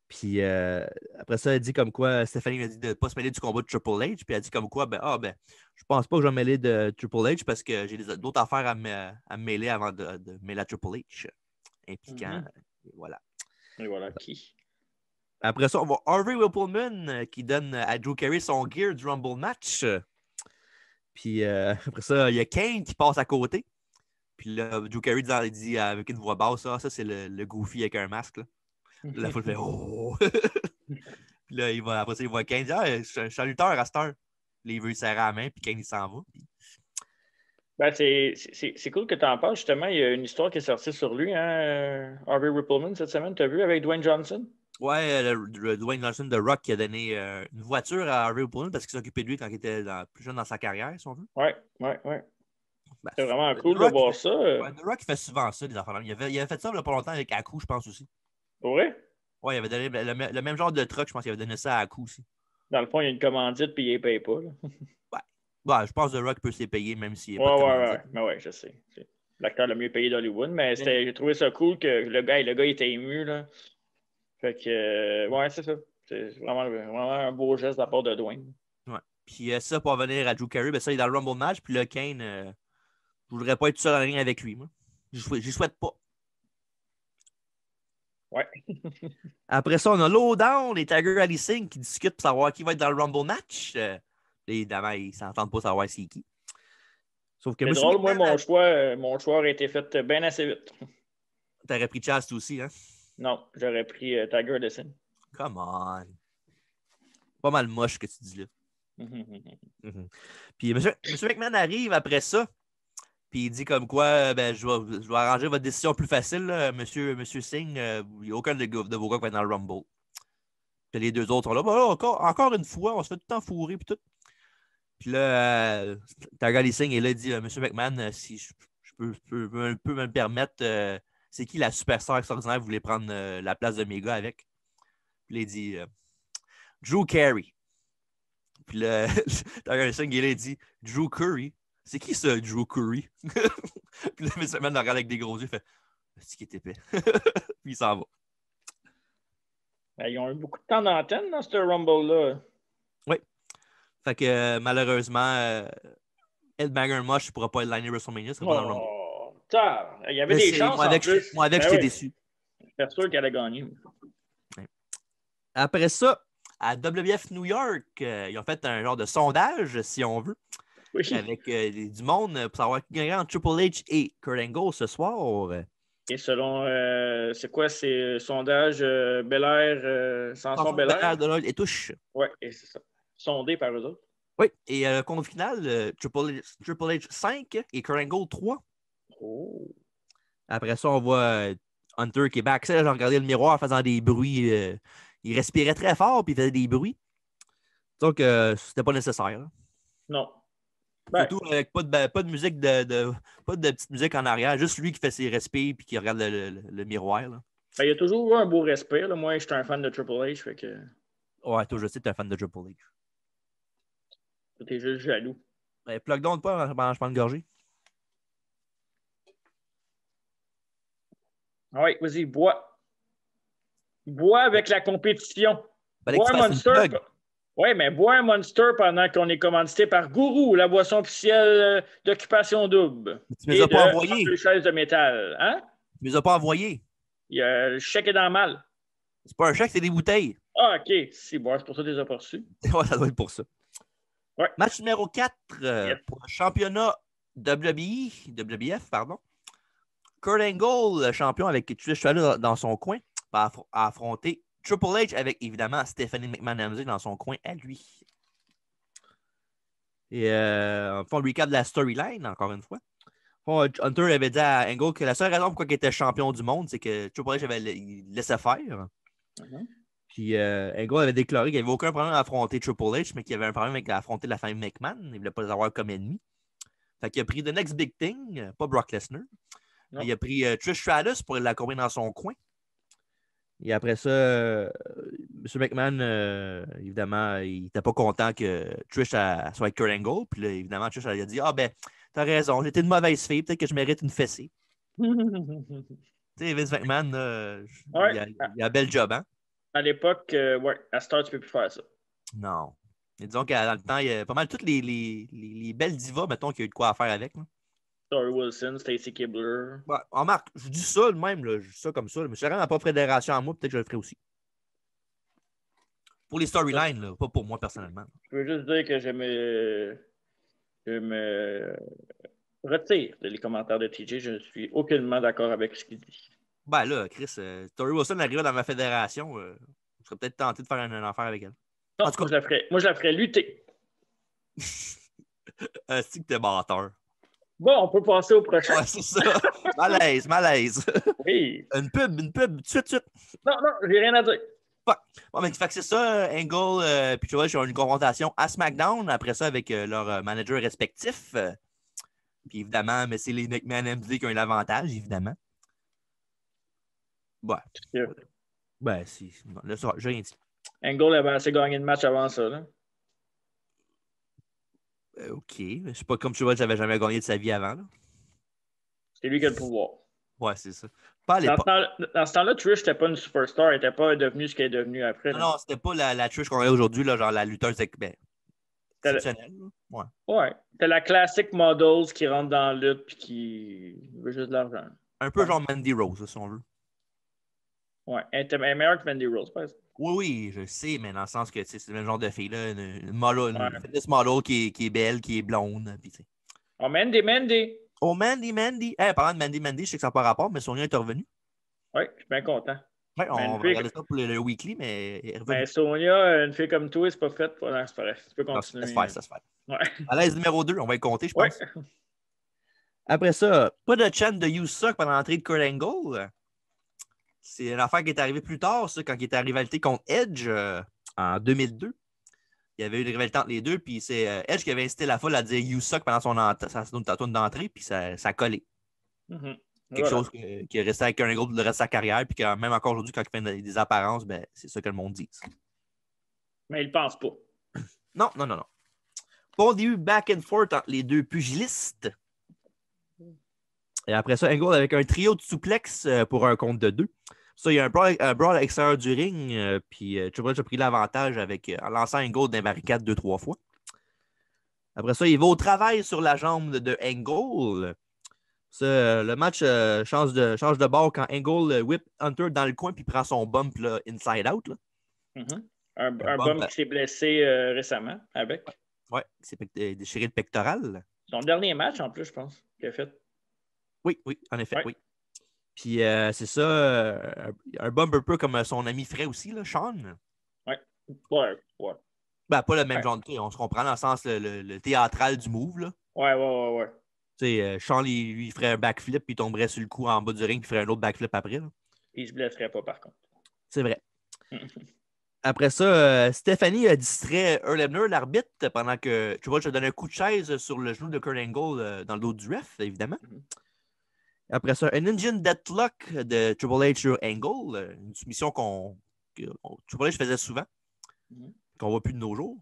Puis après ça, elle dit comme quoi, Stéphanie m'a dit de ne pas se mêler du combat de Triple H. Puis elle dit comme quoi, je pense pas que je vais me mêler de Triple H parce que j'ai d'autres affaires à me mêler avant de mêler à Triple H. Impliquant. Voilà. Et voilà qui. Après ça, on voit Harvey Whippleman qui donne à Drew Carey son gear du Rumble match. Puis après ça, il y a Kane qui passe à côté. Puis là, Drew Carey dit avec une voix basse, ça c'est le Goofy avec un masque. Là. La foule fait oh! Puis là, après ça, il voit Kane dire je suis un lutteur à cette heure. Là, il veut lui serrer la main, puis Kane il s'en va. Puis... c'est cool que tu en parles. Justement, il y a une histoire qui est sortie sur lui, hein, Harvey Whippleman, cette semaine. Tu as vu avec Dwayne Johnson? Ouais, le Dwayne Johnson de Rock qui a donné une voiture à Harvey Whippleman parce qu'il s'occupait de lui quand il était plus jeune dans sa carrière, si on veut. Ouais. C'est vraiment cool de voir ça. The Rock il fait souvent ça, les enfants. Il avait fait ça il y a pas longtemps avec Aku, je pense aussi. Pour vrai? Ouais, il avait donné le même genre de truck, je pense qu'il avait donné ça à Aku aussi. Dans le fond, il y a une commandite puis il ne paye pas. Là. Ouais, je pense que The Rock peut s'y payer même s'il n'est pas de commandite. Ouais, je sais. C'est l'acteur le mieux payé d'Hollywood, mais j'ai trouvé ça cool que le gars était ému. Là. Fait que, ouais, c'est ça. C'est vraiment un beau geste de la part de Dwayne. Ouais. Puis ça, pour revenir à Drew Carey, ça, il est dans le Rumble match. Puis là, Kane, je voudrais pas être tout seul en ring avec lui. Moi. Je souhaite pas. Ouais. Après ça, on a Lowdown et Tiger Ali Singh qui discutent pour savoir qui va être dans le Rumble match. Évidemment, ils ne s'entendent pas savoir c'est qui. Sauf que c'est drôle, moi, mon choix aurait été fait bien assez vite. T'aurais pris Chast aussi, hein? Non, j'aurais pris Tiger Allison. Come on. Pas mal moche que tu dis là. Puis M. McMahon arrive après ça. Puis il dit comme quoi, je vais arranger votre décision plus facile, là, monsieur Singh. Il n'y a aucun de vos gars qui va être dans le Rumble. Puis les deux autres sont là. Encore une fois, on se fait tout le temps fourrer. Puis tout. Puis là, Tiger Singh est là, il dit monsieur McMahon, si je peux me permettre, c'est qui la superstar extraordinaire que vous voulez prendre la place de mes gars avec? Puis là, il dit Drew Carey. Puis là, Tiger Singh est là, il dit Drew Curry. C'est qui ça, Drew Curry? Puis là, M. McMahon le regarde avec des gros yeux, il fait c'est qui est épais. Puis il s'en va. Ils ont eu beaucoup de temps d'antenne dans ce Rumble-là. Oui. Fait que malheureusement, Ed Banger Mosh ne pourra pas headliner WrestleMania. Ça va dans le Rumble. Ça, il y avait des chances en plus. Moi, avec, j'étais déçu. J'étais sûr qu'elle allait gagner. Ouais. Après ça, à WF New York, ils ont fait un genre de sondage, si on veut, avec du monde pour savoir qui gagnerait entre Triple H et Kurt Angle ce soir. Et selon, c'est quoi, c'est sondage Belair, Samson Belair? Belair et touche. Oui, c'est ça. Sondé par eux autres. Oui, et compte final, Triple H 5 et Kurt Angle 3. Oh. Après ça, on voit Hunter qui est backstage, j'ai regardé le miroir en faisant des bruits. Il respirait très fort puis il faisait des bruits. Donc, c'était pas nécessaire. Là. Non. Surtout avec pas de musique pas de petite musique en arrière, juste lui qui fait ses respires puis qui regarde le miroir. Là. Ben, il y a toujours eu un beau respect. Là. Moi, je suis un fan de Triple H. Fait que... Ouais, toi, je sais que tu es un fan de Triple H. T'es juste jaloux. Ben, plug donc pas pendant je prends une gorgée. Oui, vas-y, bois. Bois avec la compétition. Bois un Monster. Oui, mais bois un Monster pendant qu'on est commandité par Gourou, la boisson officielle d'Occupation Double. Tu ne les as pas envoyés. Deux chaises de métal. Hein? Tu ne les as pas envoyés. Le chèque est dans le mal. C'est pas un chèque, c'est des bouteilles. Ah, OK. C'est bon, c'est pour ça que tu les as pas reçus. Ouais, ça doit être pour ça. Ouais. Match numéro 4 pour le championnat WBF, pardon. Kurt Angle, champion avec Trish Stratus dans son coin, va affronter Triple H avec, évidemment, Stephanie McMahon dans son coin à lui. Et on fait un recap de la storyline, encore une fois. Hunter avait dit à Angle que la seule raison pourquoi il était champion du monde, c'est que Triple H il laissait faire. Puis Angle avait déclaré qu'il n'avait aucun problème à affronter Triple H, mais qu'il avait un problème avec affronter la famille McMahon. Il ne voulait pas les avoir comme ennemis. Fait qu'il a pris The Next Big Thing, pas Brock Lesnar. Il a pris Trish Stratus pour l'accompagner dans son coin. Et après ça, M. McMahon, évidemment, il n'était pas content que Trish soit avec Kurt Angle. Puis là, évidemment, Trish a dit « Ah ben, t'as raison, j'étais une mauvaise fille, peut-être que je mérite une fessée. » Tu sais, Vince McMahon, il a un bel job, hein? À l'époque, ouais, à Star, tu peux plus faire ça. Non. Et disons que dans le temps, il y a pas mal toutes les belles divas, mettons, qu'il y a eu de quoi à faire avec. Là. Tori Wilson, Stacy Kibler. Ouais, remarque, je dis ça de même, là, je dis ça comme ça. Mais si j'aurais ma propre fédération à moi, peut-être que je le ferais aussi. Pour les storylines, là, pas pour moi personnellement. Je veux juste dire que je me retire les commentaires de TJ. Je ne suis aucunement d'accord avec ce qu'il dit. Ben là, Chris, Tori Wilson arriverait dans ma fédération. Je serais peut-être tenté de faire un affaire avec elle. Non, en tout cas, moi, je la ferais lutter. C'est que t'es menteur. Bon, on peut passer au prochain. Ouais, c'est ça. Malaise. Oui. Une pub, tout de suite. Non, j'ai rien à dire. Bon, mais fait que c'est ça, Angle puis tu vois, j'ai une confrontation à SmackDown, après ça avec leurs managers respectifs. Puis évidemment, mais c'est les McMahon MD qui ont l'avantage, évidemment. Ouais. Ben, si. Bon, là, j'ai rien dit. Angle avait assez gagné le match avant ça, là. OK. C'est pas comme tu vois, j'avais jamais gagné de sa vie avant. Là. C'est lui qui a le pouvoir. Ouais, c'est ça. Pas dans ce temps-là, Trish n'était pas une superstar. Elle n'était pas devenue ce qu'elle est devenue après. Non, c'était pas la Trish qu'on a aujourd'hui, genre la lutteuse exceptionnelle. Ouais. C'était la classic models qui rentre dans la lutte et qui veut juste de l'argent. Un peu genre Mandy Rose, si on veut. Ouais. Elle était meilleure que Mandy Rose, pas? Oui, je sais, mais dans le sens que c'est le même genre de fille, là, une fitness model qui est belle, qui est blonde. Puis, oh, Mandy! Oh, Mandy! Parlant de Mandy, je sais que ça n'a pas rapport, mais Sonia est revenue. Oui, je suis bien content. Ouais, on va regarder ça pour le weekly, mais elle est revenue. Ben, Sonia, une fille comme toi, c'est pas fait. Non, c'est pas vrai. Tu peux continuer. Ça se fait. Ouais. À l'aise numéro 2, on va y compter, je pense. Ouais. Après ça, pas de chant de You Suck pendant l'entrée de Kurt Angle. C'est une affaire qui est arrivée plus tard, ça, quand il était en rivalité contre Edge en 2002. Il y avait eu une rivalité entre les deux, puis c'est Edge qui avait incité la foule à dire You Suck pendant sa tourne d'entrée, puis ça a collé. Quelque chose qui est resté avec Kurt Angle pour le reste de sa carrière, puis que même encore aujourd'hui, quand il fait des apparences, ben, c'est ça que le monde dit. Mais il pense pas. Non. Bon début back and forth entre les deux pugilistes. Et après ça, Angle avec un trio de souplex pour un compte de 2. Ça, il y a un brawl à l'extérieur du ring, puis Triple H a pris l'avantage en lançant Angle d'un barricade 2-3 fois. Après ça, il va au travail sur la jambe de Angle. Le match change de bord quand Angle whip Hunter dans le coin puis prend son bump là, inside out. Là. Mm-hmm. Un bump qui s'est blessé récemment avec. Ouais, il s'est déchiré le pectoral. Son dernier match, en plus, je pense, qu'il a fait. Oui, en effet, oui. Puis c'est ça, un bump un peu comme son ami Frey aussi, là, Sean. Ouais. Ben, pas le même genre de truc, on se comprend dans le sens le théâtral du move. Là. Ouais. Tu sais, Sean, lui, il ferait un backflip, puis il tomberait sur le cou en bas du ring, puis il ferait un autre backflip après. Là. Il se blesserait pas, par contre. C'est vrai. Après ça, Stephanie a distrait Earl Hebner, l'arbitre, pendant que Triple H a donné un coup de chaise sur le genou de Kurt Angle dans le dos du ref, évidemment. Après ça, un Indian Deathlock de Triple H sur Angle, une soumission que Triple H faisait souvent, qu'on voit plus de nos jours.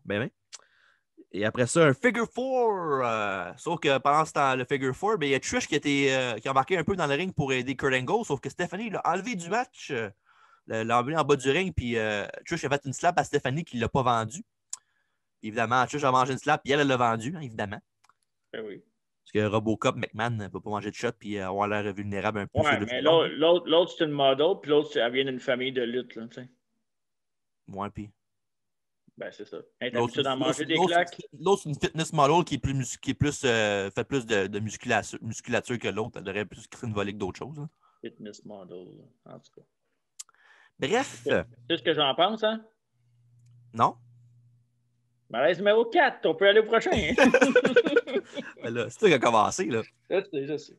Et après ça, un Figure 4. Sauf que pendant ce temps, le Figure 4, il y a Trish qui a embarqué un peu dans le ring pour aider Kurt Angle, sauf que Stephanie l'a enlevé du match. L'a emmené en bas du ring, puis Trish a fait une slap à Stephanie qui ne l'a pas vendu. Évidemment, Trish a mangé une slap, puis elle l'a vendu, hein, évidemment. Ben oui. Parce que Robocop, McMahon ne peut pas manger de shot puis avoir l'air vulnérable un peu. Ouais, mais l'autre, c'est une model, puis l'autre, elle vient d'une famille de lutte. Là, tu sais. Ouais, puis. Ben, c'est ça. Elle est habituée d'en manger des claques. L'autre, c'est une fitness model qui fait plus de musculature que l'autre. Elle aurait plus symbolique d'autres choses. Hein. Fitness model, en tout cas. Bref. Tu sais ce que j'en pense, hein? Non. Malaise numéro 4, on peut aller au prochain. Là, c'est toi qui as commencé, là. Je sais.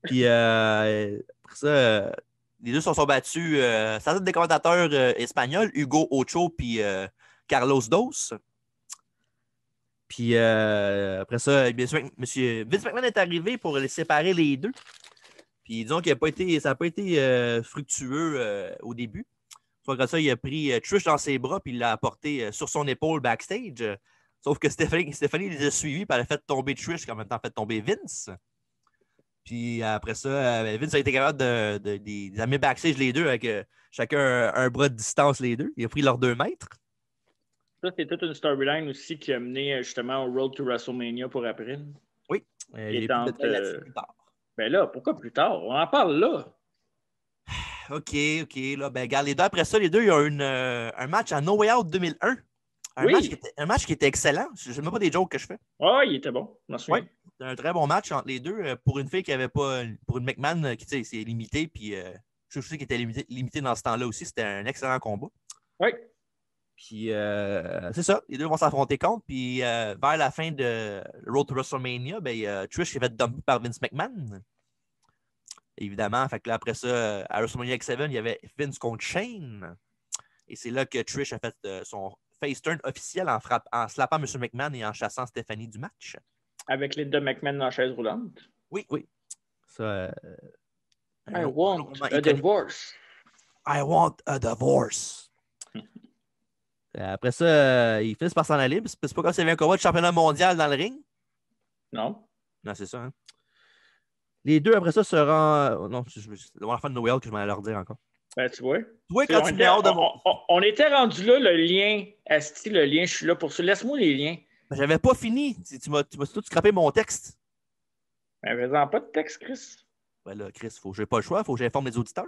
Puis, après ça, les deux se sont battus. Ça a des commentateurs espagnols, Hugo Ocho puis Carlos Dos. Puis, après ça, bien sûr, M. Vince McMahon est arrivé pour les séparer les deux. Puis, disons que ça n'a pas été fructueux au début. Comme ça, il a pris Trish dans ses bras puis il l'a apporté sur son épaule backstage. Sauf que Stephanie les a suivis puis elle a fait tomber Trish quand en même temps fait tomber Vince. Puis après ça, Vince a été capable de amener backstage les deux avec chacun un bras de distance les deux. Il a pris leurs 2 mètres. Ça, c'est toute une storyline aussi qui a mené justement au Road to WrestleMania pour après. Oui. J'ai pu là-dessus plus tard. Ben là, pourquoi plus tard? On en parle là. OK. Là, ben, regarde, les deux, après ça, les deux, il y a un match à No Way Out 2001. Un match qui était excellent. Je ne sais même pas des jokes que je fais. Ah, il était bon. Oui, c'était un très bon match entre les deux. Pour une fille qui n'avait pas. Pour une McMahon qui s'est limitée, puis je sais qu'il était limité dans ce temps-là aussi. C'était un excellent combat. Oui. Puis c'est ça. Les deux vont s'affronter contre. Puis vers la fin de Road to WrestleMania, Trish s'est fait dumper par Vince McMahon. Évidemment, fait que là, après ça, à WrestleMania X7, il y avait Vince contre Shane. Et c'est là que Trish a fait son face turn officiel en slappant M. McMahon et en chassant Stephanie du match. Avec Linda McMahon dans la chaise roulante. Oui. Ça, I want a divorce. I want a divorce. Après ça, ils finissent par s'en aller. C'est pas comme s'il y avait un combat de championnat mondial dans le ring. Non, c'est ça. Hein? Les deux, après ça, se rendent. Non, c'est la fin de Noël que je m'en allais leur dire encore. Ben, tu vois. Oui, quand tu on était rendu là, le lien. Asti, le lien, je suis là pour ça. Laisse-moi les liens. Ben, j'avais pas fini. Tu m'as tout scrappé mon texte. Ben, fais-en pas de texte, Chris. Ben là, Chris, j'ai pas le choix. Il faut que j'informe les auditeurs.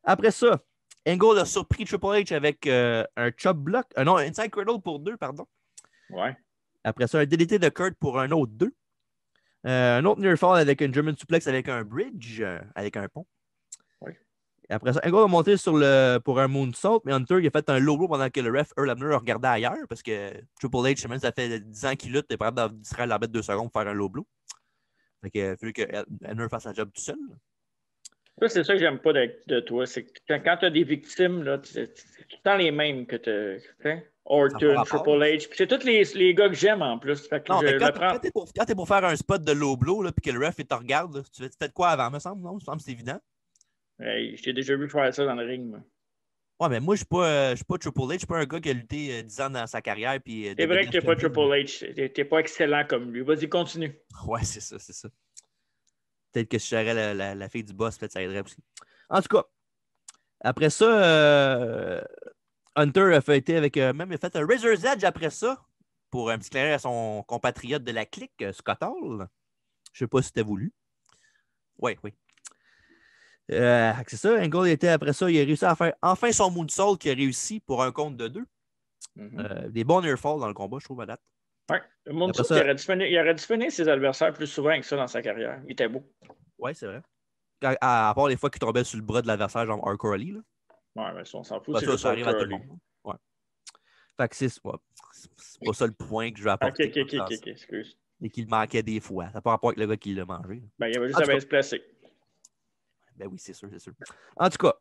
Après ça, Angle a surpris Triple H avec un chop block. Non, un inside cradle pour 2, pardon. Ouais. Après ça, un DDT de Kurt pour un autre 2. Un autre near fall avec un German suplex avec un bridge, avec un pont. Oui. Et après ça, Angle a monté pour un moonsault, mais Hunter il a fait un low blow pendant que le ref Earl Hebner regardait ailleurs parce que Triple H, même ça fait 10 ans qu'il lutte, il est pas capable de distraire l'arbitre 2 secondes pour faire un low blow. Fait que il a fallu que Hebner fasse sa job tout seul. Ça, c'est ça que j'aime pas de toi. C'est que quand tu as des victimes, là, c'est tout le temps les mêmes que tu. Orton, Triple H. Puis c'est tous les gars que j'aime en plus. Fait que non, mais quand t'es pour faire un spot de low blow, puis que le ref il te regarde, là, tu fais de quoi avant, me semble? Non, me semble que c'est évident. Hey, j'ai déjà vu faire ça dans le ring, moi. Ouais, mais moi, je suis pas Triple H. Je suis pas un gars qui a lutté 10 ans dans sa carrière. C'est vrai que t'es pas Triple H. T'es pas excellent comme lui. Vas-y, continue. Ouais, c'est ça. Peut-être que si j'aurais la fille du boss, peut-être ça aiderait aussi. En tout cas, après ça, Hunter a fait même il a fait un Razor's Edge après ça pour un petit clin d'œil à son compatriote de la clique, Scott Hall. Je sais pas si c'était voulu. Oui. C'est ça, Angle était après ça, il a réussi à faire enfin son moonsault qui a réussi pour un compte de 2. Des bons nearfalls dans le combat, je trouve, à date. Ouais. Le moonsault, ça... il aurait dû finir ses adversaires plus souvent que ça dans sa carrière. Il était beau. Oui, c'est vrai. À part les fois qu'il tombait sur le bras de l'adversaire, genre Hardcore Ali. Là. Ouais, mais on s'en fout, Ben, c'est juste ça arrive à tout le Ali. monde. Ouais. Fait que c'est pas ça le point que je veux apporter. Ok, excuse. Et qu'il manquait des fois. Ça n'a pas rapport avec le gars qui l'a mangé. Ben, il avait juste à bien se placer. Ben oui, c'est sûr. En tout cas,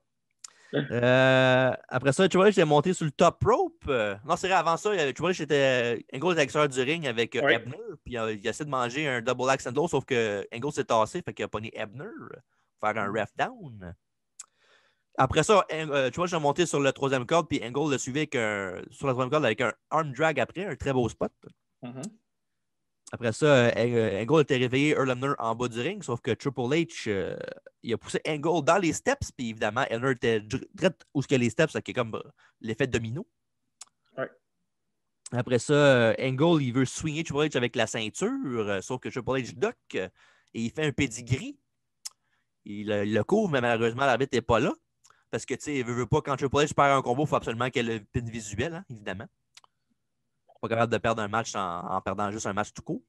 après ça, tu vois, j'étais monté sur le top rope. Non, c'est vrai, avant ça, tu vois, j'étais Angle était extérieur du ring avec Ebner, puis il a essayé de manger un double axe handle, sauf que Angle s'est tassé, fait qu'il a pogné Ebner pour faire un ref down. Après ça, tu vois, j'ai monté sur le troisième corde, puis Angle le suivait sur la troisième corde avec un arm drag après, un très beau spot. Après ça, Angle était réveillé Earl Hebner en bas du ring, sauf que Triple H, il a poussé Angle dans les steps, puis évidemment, Hebner était direct où il y a les steps, qui est comme l'effet domino. Ouais. Après ça, Angle, il veut swinger Triple H avec la ceinture, sauf que Triple H duck, et il fait un pedigree. Il le couvre, mais malheureusement, l'arbitre n'est pas là. Parce que, tu sais, il veut pas, quand Triple H perd un combo, il faut absolument qu'il y ait le pin visuel, hein, évidemment. Pas capable de perdre un match en perdant juste un match tout court.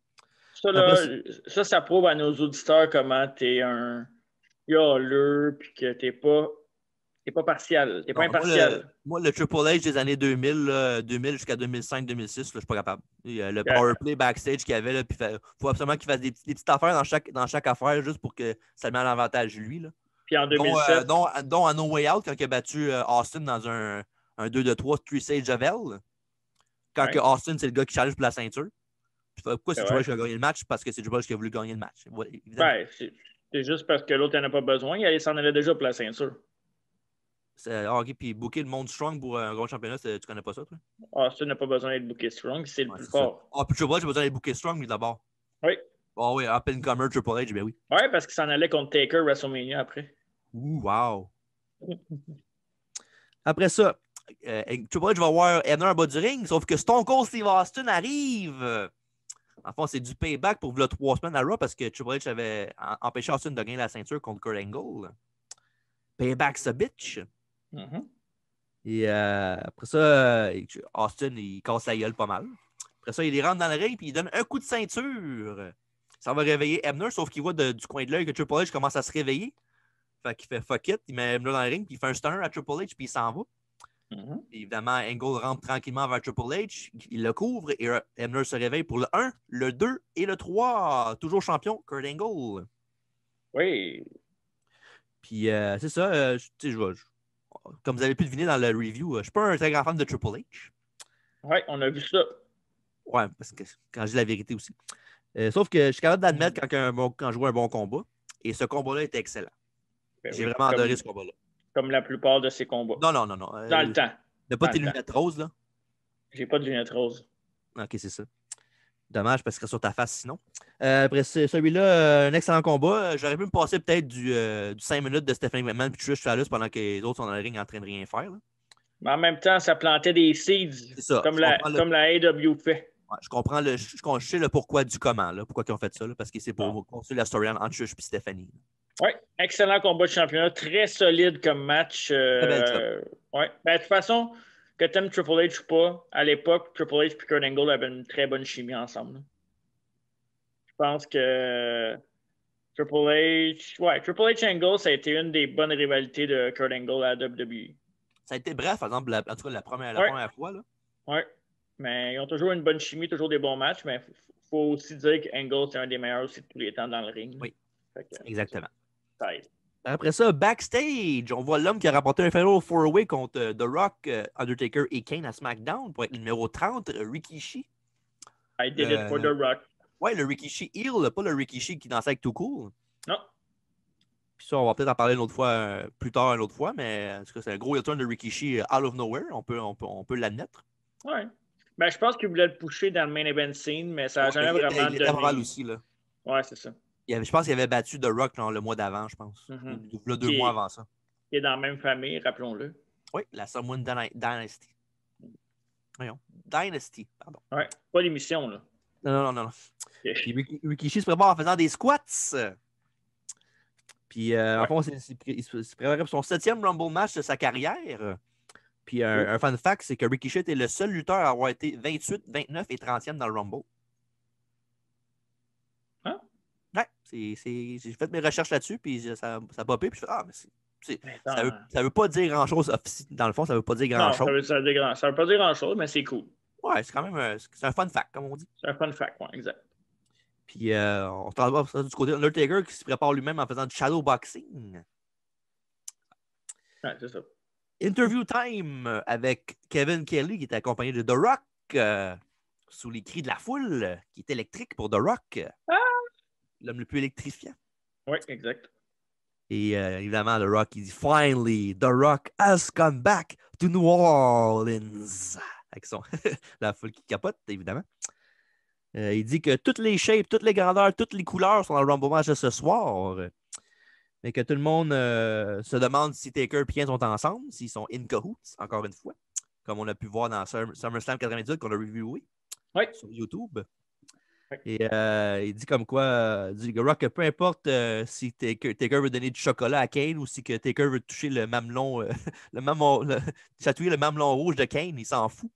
Ça prouve à nos auditeurs comment t'es un yalleux puis que t'es pas partial. T'es pas impartial. Moi, le Triple H des années 2000, 2000 jusqu'à 2005-2006, je suis pas capable. Le powerplay backstage qu'il y avait, puis il faut absolument qu'il fasse des petites affaires dans chaque affaire juste pour que ça le mette en avantage lui. Là. Puis en 2007. Dont à No Way Out, quand il a battu Austin dans un 2-2-3 Three Sage Javel. Quand que Austin, c'est le gars qui challenge pour la ceinture. Pourquoi c'est Triple H qui a gagné le match? Parce que c'est Triple H qui a voulu gagner le match. C'est juste parce que l'autre n'en a pas besoin. Il s'en allait déjà pour la ceinture. OK, puis booker le monde strong pour un gros championnat, tu connais pas ça, toi? Austin n'a pas besoin d'être booké strong, c'est le plus fort. Puis Triple H a besoin d'être booké strong, lui, d'abord. Oui. Oh oui, up and comer Triple H, ben oui. Oui, parce qu'il s'en allait contre Taker WrestleMania après. Wow. Après ça, Triple H va voir Hebner en bas du ring, sauf que Stone Cold Steve Austin arrive. En fait, c'est du payback pour le 3 semaines à Raw parce que Triple H avait empêché Austin de gagner la ceinture contre Kurt Angle. Payback, ce bitch. Et après ça, Austin, il casse la gueule pas mal. Après ça, il rentre dans le ring et il donne un coup de ceinture. Ça va réveiller Hebner, sauf qu'il voit du coin de l'œil que Triple H commence à se réveiller. Fait qu'il fait fuck it, il met Hebner dans le ring, puis il fait un stunner à Triple H, puis il s'en va. Évidemment, Angle rentre tranquillement vers Triple H, il le couvre et Hebner se réveille pour le 1, le 2 et le 3. Toujours champion, Kurt Angle. Oui. Puis c'est ça, comme vous avez pu deviner dans le review, je ne suis pas un très grand fan de Triple H. Oui, on a vu ça. Ouais, parce que quand je dis la vérité aussi. Sauf que je suis capable d'admettre quand je vois un bon combat. Et ce combat-là était excellent. J'ai vraiment adoré ce combat-là. Comme la plupart de ces combats. Non. Dans le temps. N'a pas tes lunettes roses, là? J'ai pas de lunettes roses. OK, c'est ça. Dommage parce que serait sur ta face sinon. Après celui-là, un excellent combat. J'aurais pu me passer peut-être du 5 minutes de Stephanie McMahon et Trish Stratus pendant que les autres sont dans le ring en train de rien faire. Là. Mais en même temps, ça plantait des seeds. C'est ça. Comme la AEW fait. Ouais, je comprends je sais le pourquoi du comment, là, pourquoi ils ont fait ça, là, parce que c'est pour construire la storyline entre Trish et Stephanie. Oui, excellent combat de championnat, très solide comme match. Ouais. Ben, de toute façon, que tu aimes Triple H ou pas, à l'époque, Triple H et Kurt Angle avaient une très bonne chimie ensemble. Là. Je pense que Triple H Angle, ça a été une des bonnes rivalités de Kurt Angle à la WWE. Ça a été bref, par exemple, en tout cas la première fois. Oui, mais ils ont toujours une bonne chimie, toujours des bons matchs, mais il faut aussi dire qu'Angle, c'est un des meilleurs aussi de tous les temps dans le ring. Oui, exactement. Ça aide. Après ça, backstage, on voit l'homme qui a remporté un Fatal 4-Way contre The Rock, Undertaker et Kane à SmackDown pour être le numéro 30, Rikishi. I did it for The Rock. Ouais, le Rikishi heel, pas le Rikishi qui dansait avec Too Cool. Non. Puis ça, on va peut-être en parler une autre fois, plus tard, une autre fois, mais en tout cas, c'est un gros heel turn de Rikishi out of nowhere, on peut l'admettre. Ouais. Ben, je pense qu'il voulait le pusher dans le main event scene, mais ça n'a jamais vraiment donné. Il était mal aussi, là. Ouais, c'est ça. Je pense qu'il avait battu The Rock le mois d'avant, je pense. Ou 2 mois avant ça. Il est dans la même famille, rappelons-le. Oui, la Samoan Dynasty. Voyons. Dynasty, pardon. Ouais, pas l'émission, là. Non. Puis Rikishi se prépare en faisant des squats. Puis, en fond, il se préparait pour son 7e Rumble match de sa carrière. Puis, un fun fact, c'est que Rikishi était le seul lutteur à avoir été 28, 29 et 30e dans le Rumble. Hein? Ouais, j'ai fait mes recherches là-dessus, puis ça a popé, puis je fais, ça veut pas dire grand-chose. Dans le fond, ça veut pas dire grand-chose. Non, ça veut pas dire grand-chose, mais c'est cool. Ouais, c'est quand même c'est un fun fact, comme on dit. C'est un fun fact, ouais, exact. Puis, on se va du côté d'Undertaker qui se prépare lui-même en faisant du shadowboxing. Ouais, c'est ça. Interview time avec Kevin Kelly qui était accompagné de The Rock sous les cris de la foule, qui est électrique pour The Rock. L'homme le plus électrifiant. Oui, exact. Et évidemment, The Rock, il dit « Finally, The Rock has come back to New Orleans ». Avec la foule qui capote, évidemment. Il dit que toutes les shapes, toutes les grandeurs, toutes les couleurs sont dans le Rumble match de ce soir. Mais que tout le monde se demande si Taker et Kane sont ensemble, s'ils sont in cahoots, encore une fois. Comme on a pu voir dans SummerSlam 98 qu'on a reviewé sur YouTube. Oui. Et il dit comme quoi, The Rock, peu importe si Taker veut donner du chocolat à Kane ou si que Taker veut toucher le mamelon, chatouiller le mamelon rouge de Kane, il s'en fout.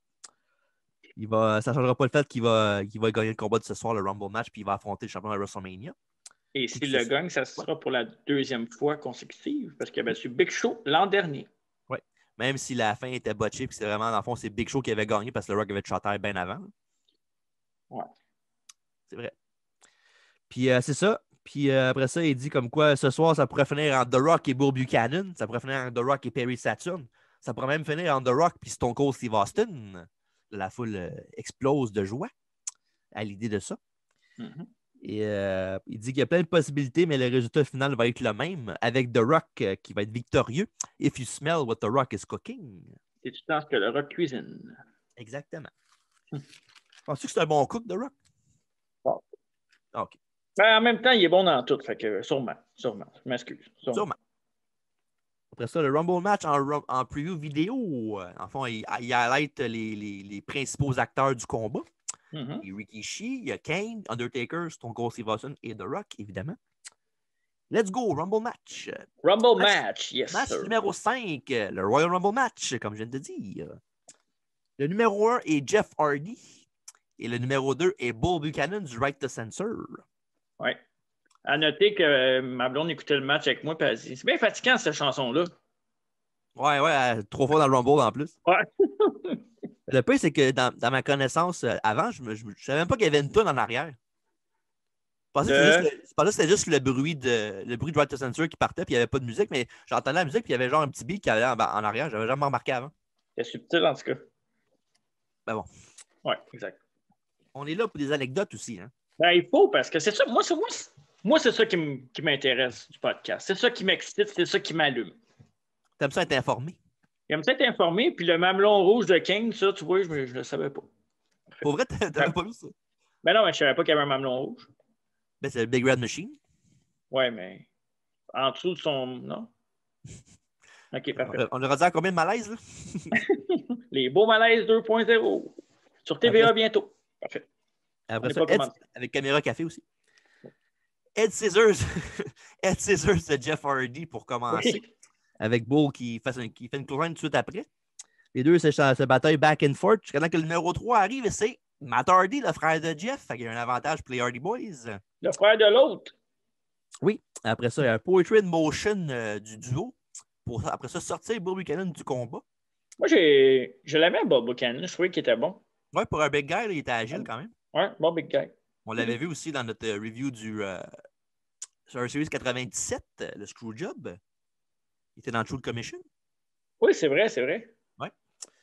Ça ne changera pas le fait qu'il va gagner le combat de ce soir, le Rumble match, puis il va affronter le champion de WrestleMania. Et s'il le gagne, ça sera pour la 2e fois consécutive, parce qu'il a battu Big Show l'an dernier. Oui. Même si la fin était botchée, puis c'est vraiment, dans le fond, c'est Big Show qui avait gagné parce que le Rock avait chanté bien avant. Ouais. C'est vrai. Puis c'est ça. Puis après ça, il dit comme quoi ce soir, ça pourrait finir en The Rock et Bull Buchanan. Ça pourrait finir en The Rock et Perry Saturn. Ça pourrait même finir en The Rock puis Stone Cold Steve Austin. La foule explose de joie à l'idée de ça. Mm-hmm. Et il dit qu'il y a plein de possibilités, mais le résultat final va être le même avec The Rock qui va être victorieux. If you smell what The Rock is cooking. Et tu penses que The Rock cuisine. Exactement. Penses-tu que c'est un bon cook, The Rock? Bon. OK. Ben, en même temps, il est bon dans tout, fait que sûrement. Je m'excuse. Sûrement. Après ça, le Rumble match en preview vidéo. En fond, il highlight les principaux acteurs du combat. Mm-hmm. Il y a Rikishi, il y a Kane, Undertaker, Stone Cold Steve Austin et The Rock, évidemment. Let's go, Rumble match. Rumble match, yes, match sir. numéro 5, le Royal Rumble match, comme je viens de dire. Le numéro 1 est Jeff Hardy. Et le numéro 2 est Bull Buchanan du Right to Censor. Oui. À noter que ma blonde écoutait le match avec moi et elle dit c'est bien fatigant cette chanson-là. Ouais, 3 fois dans le Rumble en plus. Ouais. Le pire, c'est que dans ma connaissance avant, je ne savais même pas qu'il y avait une toune en arrière. Je pensais que c'était juste le bruit de Right to Censor qui partait puis il n'y avait pas de musique, mais j'entendais la musique puis il y avait genre un petit beat qui allait en arrière. Je n'avais jamais remarqué avant. C'est subtil en tout cas. Ben bon. Oui, exact. On est là pour des anecdotes aussi. Hein? Ben, il faut, parce que c'est ça. Moi, c'est ça qui m'intéresse du podcast. C'est ça qui m'excite, c'est ça qui m'allume. T'aimes ça être informé? J'aime ça être informé, puis le mamelon rouge de King, ça, tu vois, je ne le savais pas. Pour vrai, t'avais pas vu ça? Ben non, mais je savais pas qu'il y avait un mamelon rouge. Ben, c'est le Big Red Machine. Ouais, mais en dessous de son... Non? OK, parfait. On aura dit à combien de malaise, là? Les beaux malaises 2.0. Sur TVA bientôt. Parfait. Après ça, avec Caméra Café aussi. Ed Scissors de Jeff Hardy pour commencer. Oui. Avec Bull qui fait une clown tout de suite après. Les deux se bataillent back and forth jusqu'à temps que le numéro 3 arrive et c'est Matt Hardy, le frère de Jeff. Fait qu'il y a un avantage pour les Hardy Boys. Le frère de l'autre. Oui. Après ça, il y a un Poetry in Motion du duo. Pour après ça, sortir Bull Buchanan du combat. Moi, je l'aimais, Bull Buchanan. Je trouvais qu'il était bon. Oui, pour un big guy, là, il était agile quand même. Oui, bon big guy. On l'avait vu aussi dans notre review du Survivor Series 97, le Screwjob. Il était dans Truth Commission. Oui, c'est vrai. Oui.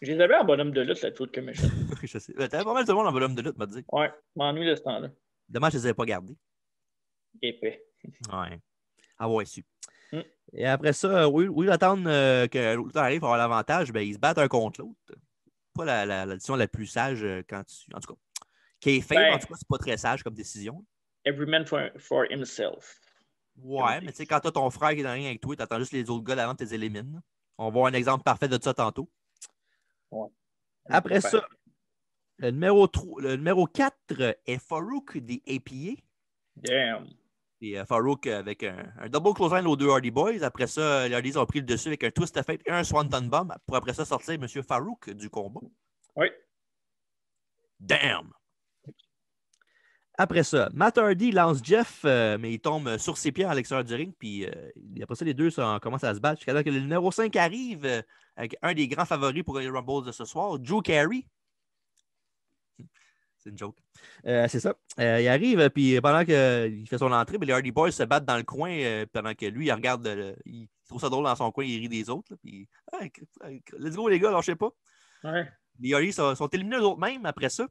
Je les avais en bonhomme de lutte, la Truth Commission. Je sais. T'avais pas mal de monde en bonhomme de lutte, m'a dit. Oui, m'ennuie de ce temps-là. Dommage, je ne les avais pas gardés. Épais. Oui. Ah ouais, su. Et après ça, oui, attendre que l'autre arrive pour avoir l'avantage, ben, ils se battent un contre l'autre. Pas la décision la plus sage quand tu. En tout cas. Kayfabe, en tout cas, c'est pas très sage comme décision. Every man for himself. Ouais, mais tu sais, quand t'as ton frère qui est dans rien avec toi, t'attends juste les autres gars avant de les éliminer. On va voir un exemple parfait de ça tantôt. Ouais. Après ça, Le numéro 4 est Farouk des APA. Damn. Et Farouk avec un double clothesline aux deux Hardy Boys. Après ça, les Hardys ont pris le dessus avec un twist of fate et un Swanton Bomb pour après ça sortir M. Farouk du combat. Oui. Damn! Après ça, Matt Hardy lance Jeff, mais il tombe sur ses pieds à l'extérieur du ring. Puis après ça, les deux commencent à se battre. Jusqu'à là que le numéro 5 arrive avec un des grands favoris pour les Rumbles de ce soir, Drew Carey. C'est une joke. C'est ça. Il arrive, puis pendant qu'il fait son entrée, les Hardy Boys se battent dans le coin pendant que lui, il regarde, il trouve ça drôle dans son coin, il rit des autres. Là, puis, let's go, les gars, lâchez pas. Ouais. Les Hardys sont éliminés eux-mêmes après ça.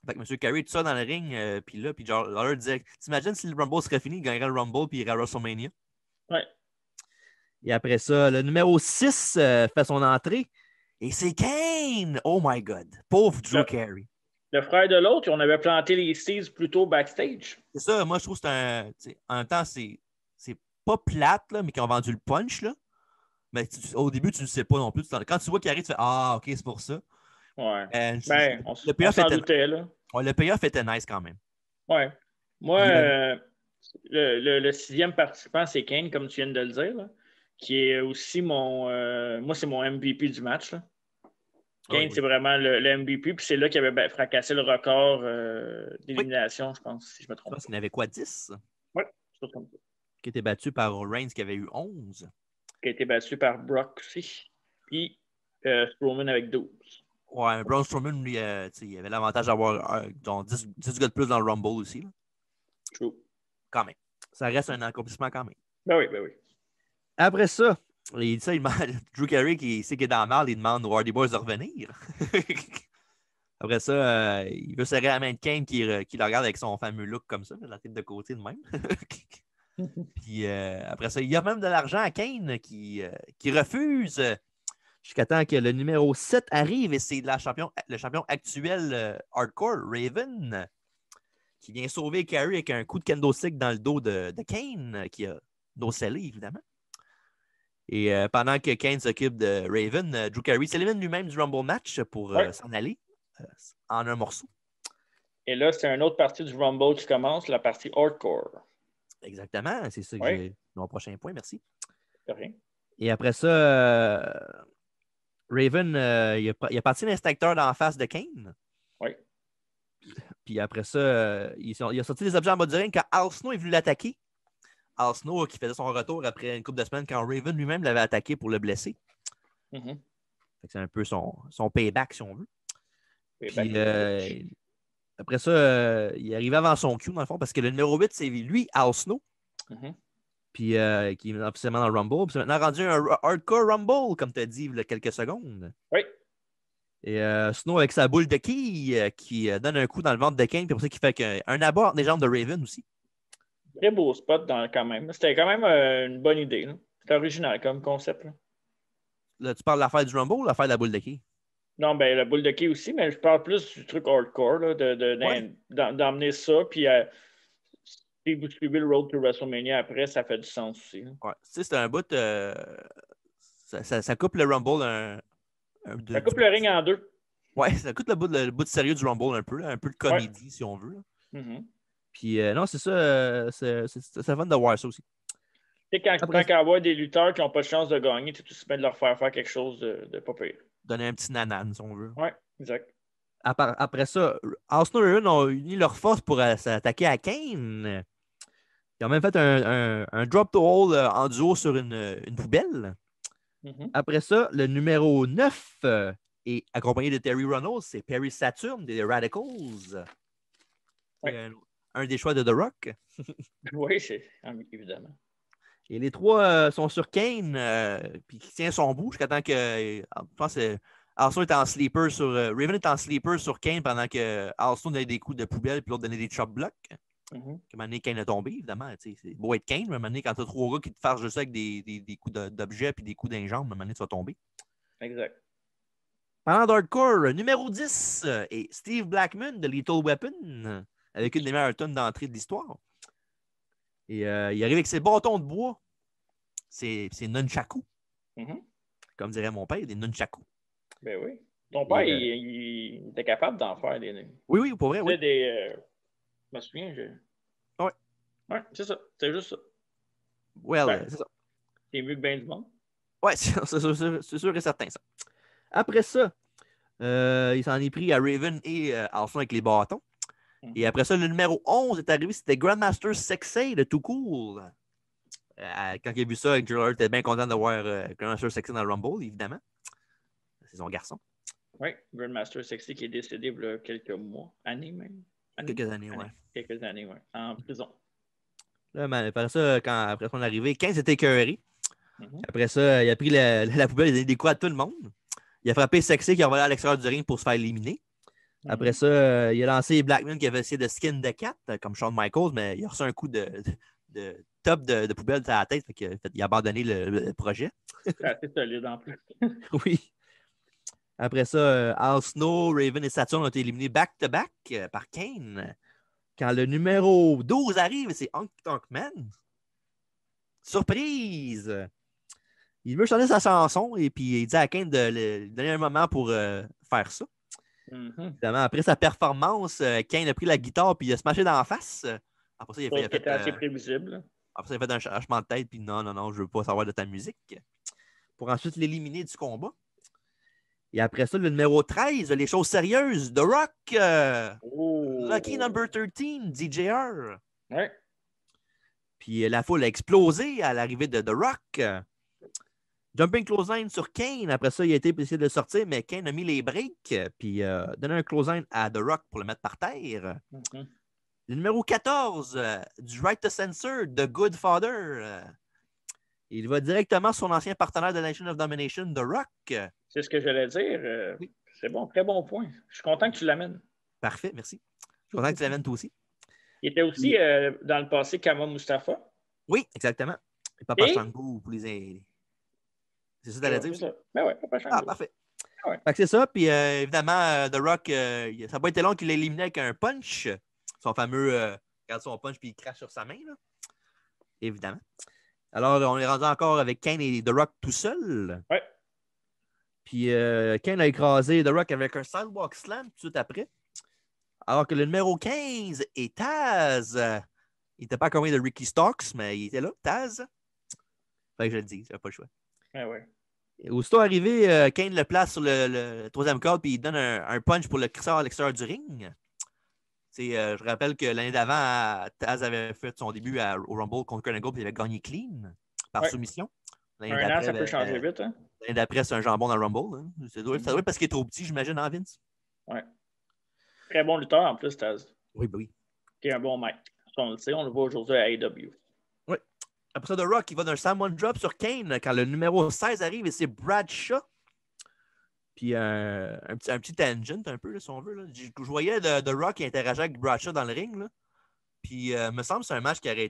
Fait que M. Carey, tout ça dans le ring, puis là, puis genre, Lawler disait, t'imagines si le Rumble serait fini, il gagnerait le Rumble, puis il irait à WrestleMania. Ouais. Et après ça, le numéro 6 fait son entrée, et c'est Kane! Oh my God! Pauvre Drew Carey. Le frère de l'autre, on avait planté les Steves plutôt backstage. C'est ça, moi, je trouve que en même temps, c'est pas plate, là, mais qui ont vendu le punch, là. Mais au début, tu ne le sais pas non plus. Quand tu vois Carey, tu fais ah, OK, c'est pour ça. Ouais. On payoff s'en doutait, là. Ouais, le payoff était nice quand même. Ouais. Moi, le 6e participant, c'est Kane, comme tu viens de le dire, là, qui est aussi moi, c'est mon MVP du match. Là. Kane, c'est vraiment le MVP, puis c'est là qu'il avait fracassé le record d'élimination, je pense, si je me trompe. Je pense qu'il y en avait quoi, 10? Oui, je me trompe pas. Qui était battu par Reigns, qui avait eu 11. Qui a été battu par Brock aussi. Puis Strowman avec 12. Ouais, Braun Strowman, lui, il avait l'avantage d'avoir 10 gars de plus dans le Rumble aussi. Là. True. Quand même. Ça reste un accomplissement quand même. Ben oui. Après ça, Drew Carey, qui sait qu'il est dans la merde, il demande aux Hardy Boys de revenir. Après ça, il veut serrer la main de Kane qui le regarde avec son fameux look comme ça, la tête de côté de même. Puis après ça, il y a même de l'argent à Kane qui refuse jusqu'à temps que le numéro 7 arrive et c'est le champion actuel hardcore, Raven, qui vient sauver Carey avec un coup de kendo stick dans le dos de Kane, qui a no-sellé, évidemment. Et pendant que Kane s'occupe de Raven, Drew Carey s'élimine lui-même du Rumble match pour s'en aller en un morceau. Et là, c'est une autre partie du Rumble qui commence, la partie hardcore. Exactement, c'est ça que j'ai mon prochain point, merci. De rien. Et après ça, Raven, il a parti l'inspecteur d'en face de Kane. Oui. Puis après ça, il a sorti des objets en bas du ring quand Al Snow est venu l'attaquer. Al Snow qui faisait son retour après une couple de semaines quand Raven lui-même l'avait attaqué pour le blesser. Mm-hmm. C'est un peu son payback, si on veut. Payback. Puis après ça, il est arrivé avant son cue, dans le fond, parce que le numéro 8, c'est lui, Al Snow. Mm-hmm. Puis qui est officiellement dans le Rumble. Puis c'est maintenant rendu un hardcore Rumble, comme tu as dit il y a quelques secondes. Oui. Et Snow avec sa boule de quille qui donne un coup dans le ventre de Kane, puis pour ça qu'il fait un abat entre les jambes de Raven aussi. Très beau spot quand même. C'était quand même une bonne idée. C'était original comme concept. Là, tu parles de l'affaire du Rumble ou l'affaire de la boule de quille? Non, ben la boule de quille aussi, mais je parle plus du truc hardcore, là, d'emmener ça, puis si vous suivez le Road to WrestleMania après, ça fait du sens aussi. Ouais. Tu sais, c'est un bout... ça coupe le Rumble ça coupe le ring en deux. Ouais, ça coupe le bout de sérieux du Rumble un peu de comédie, si on veut. Mm-hmm. Puis non, c'est ça, c'est fun de voir ça aussi. Tu sais, quand il y a des lutteurs qui n'ont pas de chance de gagner, tu sais, de leur faire quelque chose de pas pire. Donner un petit nanan, si on veut. Oui, exact. Après ça, Arsenal et Raven ont uni leurs forces pour s'attaquer à Kane. Ils ont même fait un drop to hole en duo sur une poubelle. Mm-hmm. Après ça, le numéro 9 est accompagné de Terry Runnels, c'est Perry Saturn des Radicals. Ouais. Un des choix de The Rock. Oui, évidemment. Et les trois sont sur Kane, puis qui tient son bout jusqu'à temps que. Je pense que Arsenal est en sleeper sur. Raven est en sleeper sur Kane pendant que Arsenal donnait des coups de poubelle, puis l'autre donnait des chop blocks. Mm-hmm. À un moment donné, Kane a tombé, évidemment. C'est beau être Kane, mais à un moment donné, quand tu as trois gars qui te farcent juste avec des coups d'objets puis des coups d'injambes, à un moment donné, tu vas tomber. Exact. Pendant d'Hardcore, numéro 10 est Steve Blackman de Lethal Weapon, avec une des meilleures tonnes d'entrée de l'histoire. Et il arrive avec ses bâtons de bois. C'est nunchaku. Mm-hmm. Comme dirait mon père, des nunchaku. Ben oui. Ton père, il était capable d'en faire des. Oui, pour vrai, oui. Je me souviens. Ouais. Ouais, c'est ça. C'est juste ça. Well, c'est ça. C'est mieux que bien du monde. Ouais, c'est sûr et certain, ça. Après ça, il s'en est pris à Raven et Alpha avec les bâtons. Et après ça, le numéro 11 est arrivé, c'était Grandmaster Sexay de Tout Cool. Quand il a vu ça, Driller était bien content de voir Grandmaster Sexay dans le Rumble, évidemment. C'est son garçon. Oui, Grandmaster Sexy qui est décédé il y a quelques mois, années même. Quelques années, ouais. Quelques années, oui. En prison. Là, après ça, après son arrivée, 15 était écœuré. Après ça, il a pris la poubelle, il a donné des coups à tout le monde. Il a frappé Sexy qui a volé à l'extérieur du ring pour se faire éliminer. Après ça, il a lancé Blackman qui avait essayé de skin de cat, comme Shawn Michaels, mais il a reçu un coup de top de poubelle sur la tête. Il a abandonné le projet. C'est assez solide en plus. Oui. Après ça, Al Snow, Raven et Saturn ont été éliminés back-to-back par Kane. Quand le numéro 12 arrive, c'est Honky Tonk Man. Surprise! Il veut chanter sa chanson et puis il dit à Kane de lui donner un moment pour faire ça. Évidemment, après sa performance, Kane a pris la guitare puis il a smashé dans la face. Après ça, il a fait, c'était assez prévisible. Après ça, il a fait un changement de tête puis non, je veux pas savoir de ta musique. Pour ensuite l'éliminer du combat. Et après ça, le numéro 13, les choses sérieuses, The Rock, Lucky Number 13, DJR. Ouais. Puis la foule a explosé à l'arrivée de The Rock. Jumping clothesline sur Kane. Après ça, il a été essayé de le sortir, mais Kane a mis les breaks. Puis donné un clothesline à The Rock pour le mettre par terre. Le numéro 14, du Right to Censor, The Good Father. Il va directement sur son ancien partenaire de Nation of Domination, The Rock. C'est ce que j'allais dire. Oui. C'est bon, très bon point. Je suis content que tu l'amènes. Parfait, merci. Je suis content que tu l'amènes toi aussi. Il était aussi dans le passé Kama Mustafa. Oui, exactement. Et Papa Shango pour les. C'est ça que tu allais dire aussi? Ben ouais, Papa Shango. Ah, parfait. Ouais. Fait que c'est ça. Puis évidemment, The Rock, ça n'a pas été long qu'il l'a éliminé avec un punch. Son fameux regarde son punch puis il crache sur sa main. Là. Évidemment. Alors, on est rendu encore avec Kane et The Rock tout seul. Ouais. Puis Kane a écrasé The Rock avec un sidewalk slam tout de suite après. Alors que le numéro 15 est Taz. Il n'était pas accompagné de Ricky Starks, mais il était là, Taz. Fait que je le dis, j'avais pas le choix. Ah ouais. Et aussitôt arrivé, Kane le place sur le troisième corde puis il donne un punch pour le crisseur à l'extérieur du ring. Je rappelle que l'année d'avant, Taz avait fait son début au Rumble contre Kurt Angle et il avait gagné clean par soumission. Un an, ça peut changer vite. Hein? L'année d'après, c'est un jambon dans le Rumble. Hein. Ça doit être parce qu'il est trop petit, j'imagine, en Vince. Ouais. Très bon lutteur en plus, Taz. Oui, ben oui. Qui est un bon mec. On le sait, on le voit aujourd'hui à AEW. Oui. Après ça, The Rock, il va d'un Samoan Drop sur Kane quand le numéro 16 arrive et c'est Bradshaw. Puis un petit tangent un peu, là, si on veut. Là. Je voyais The Rock qui interagissait avec Bradshaw dans le ring. Là. Puis, me semble que c'est un match qui aurait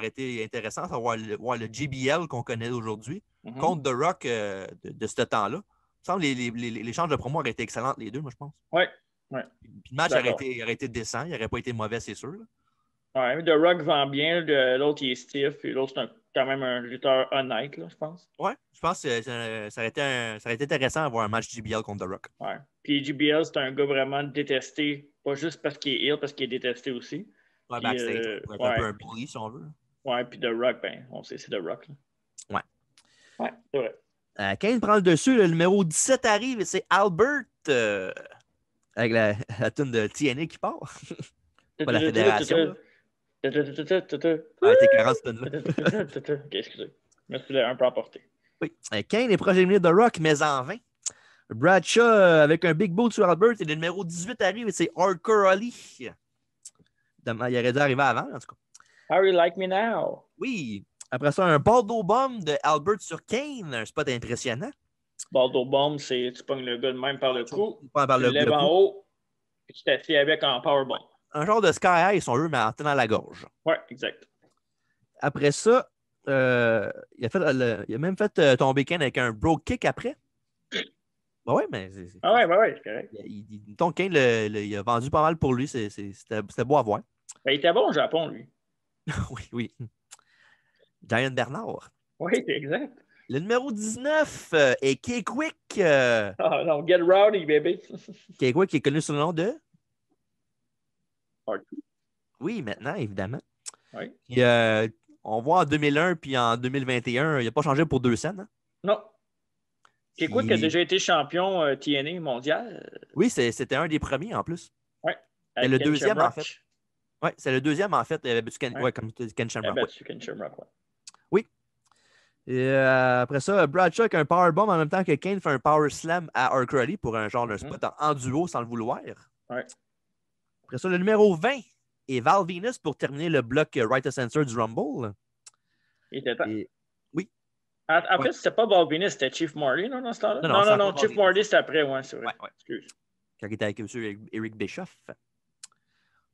été intéressant à voir le JBL qu'on connaît aujourd'hui contre The Rock de ce temps-là. Il me semble que l'échange de promos auraient été excellents, les deux, moi, je pense. Oui. Puis le match aurait été décent. Il n'aurait pas été mauvais, c'est sûr. Oui, The Rock vend bien. L'autre, il est stiff. Et l'autre, c'est quand même un lutteur honnête, là, je pense. Oui, je pense que ça aurait été intéressant à voir un match JBL contre The Rock. Oui. Puis JBL, c'est un gars vraiment détesté. Pas juste parce qu'il est ill, parce qu'il est détesté aussi. Ouais, backstage. Un peu un bully, si on veut. Ouais, puis The Rock, ben, on sait, c'est The Rock. Là. Ouais. Ouais, c'est vrai. Kane prend le dessus, le numéro 17 arrive et c'est Albert avec la tune de TNA qui part. Pas la fédération. Ah, t'es 40 cette tune-là. Ok, excusez. Je me suis un peu emporté. Oui. Kane est proche d'éliminer The Rock, mais en vain. Bradshaw avec un big boot sur Albert et le numéro 18 arrive et c'est Hardcore Ali. Il aurait dû arriver avant, en tout cas. How you like me now? Oui. Après ça, un Baldo Bomb de Albert sur Kane. Un spot impressionnant. Baldo Bomb, c'est tu pognes le gars de même par le cou, tu le lèves en haut, et tu t'assieds avec en powerbomb. Un genre de Sky High, si on veut, mais en tenant la gorge. Ouais, exact. Après ça, il a même fait tomber Kane avec un bro kick après. Ben ouais, mais c'est correct. Ton Kane, il a vendu pas mal pour lui. C'était beau à voir. Ben, il était bon au Japon, lui. Oui. Giant Bernard. Oui, c'est exact. Le numéro 19 est K-Quick. Ah non, get rowdy, baby. K-Quick qui est connu sous le nom de... R2. Oui, maintenant, évidemment. Oui. Puis, on voit en 2001 puis en 2021, il n'a pas changé pour 2 cents. Hein? Non. C'est quoi qui a Puis- déjà été champion TNA mondial? Oui, c'était un des premiers en plus. Oui. C'est le deuxième, en fait. Oui, c'est le deuxième, en fait. Il avait battu Ouais. comme tu dis, Ken Il a Shamrock. battu Ken Shamrock, ouais. Oui. Et après ça, Bradshaw avec un powerbomb en même temps que Kane fait un power slam à R. Crowley pour un genre de spot en duo sans le vouloir. Ouais. Après ça, le numéro 20 est Val Venus pour terminer le bloc Right of Censor du Rumble. Il était temps. Et... Oui. En fait, Ouais. c'était pas Bob Venus, c'était Chief Marty, non, dans ce temps-là? Non, c'est Non, encore Chief Bob Marty, c'était après, ouais, c'est vrai. Ouais. Excuse. Quand il était avec M. Eric Bischoff.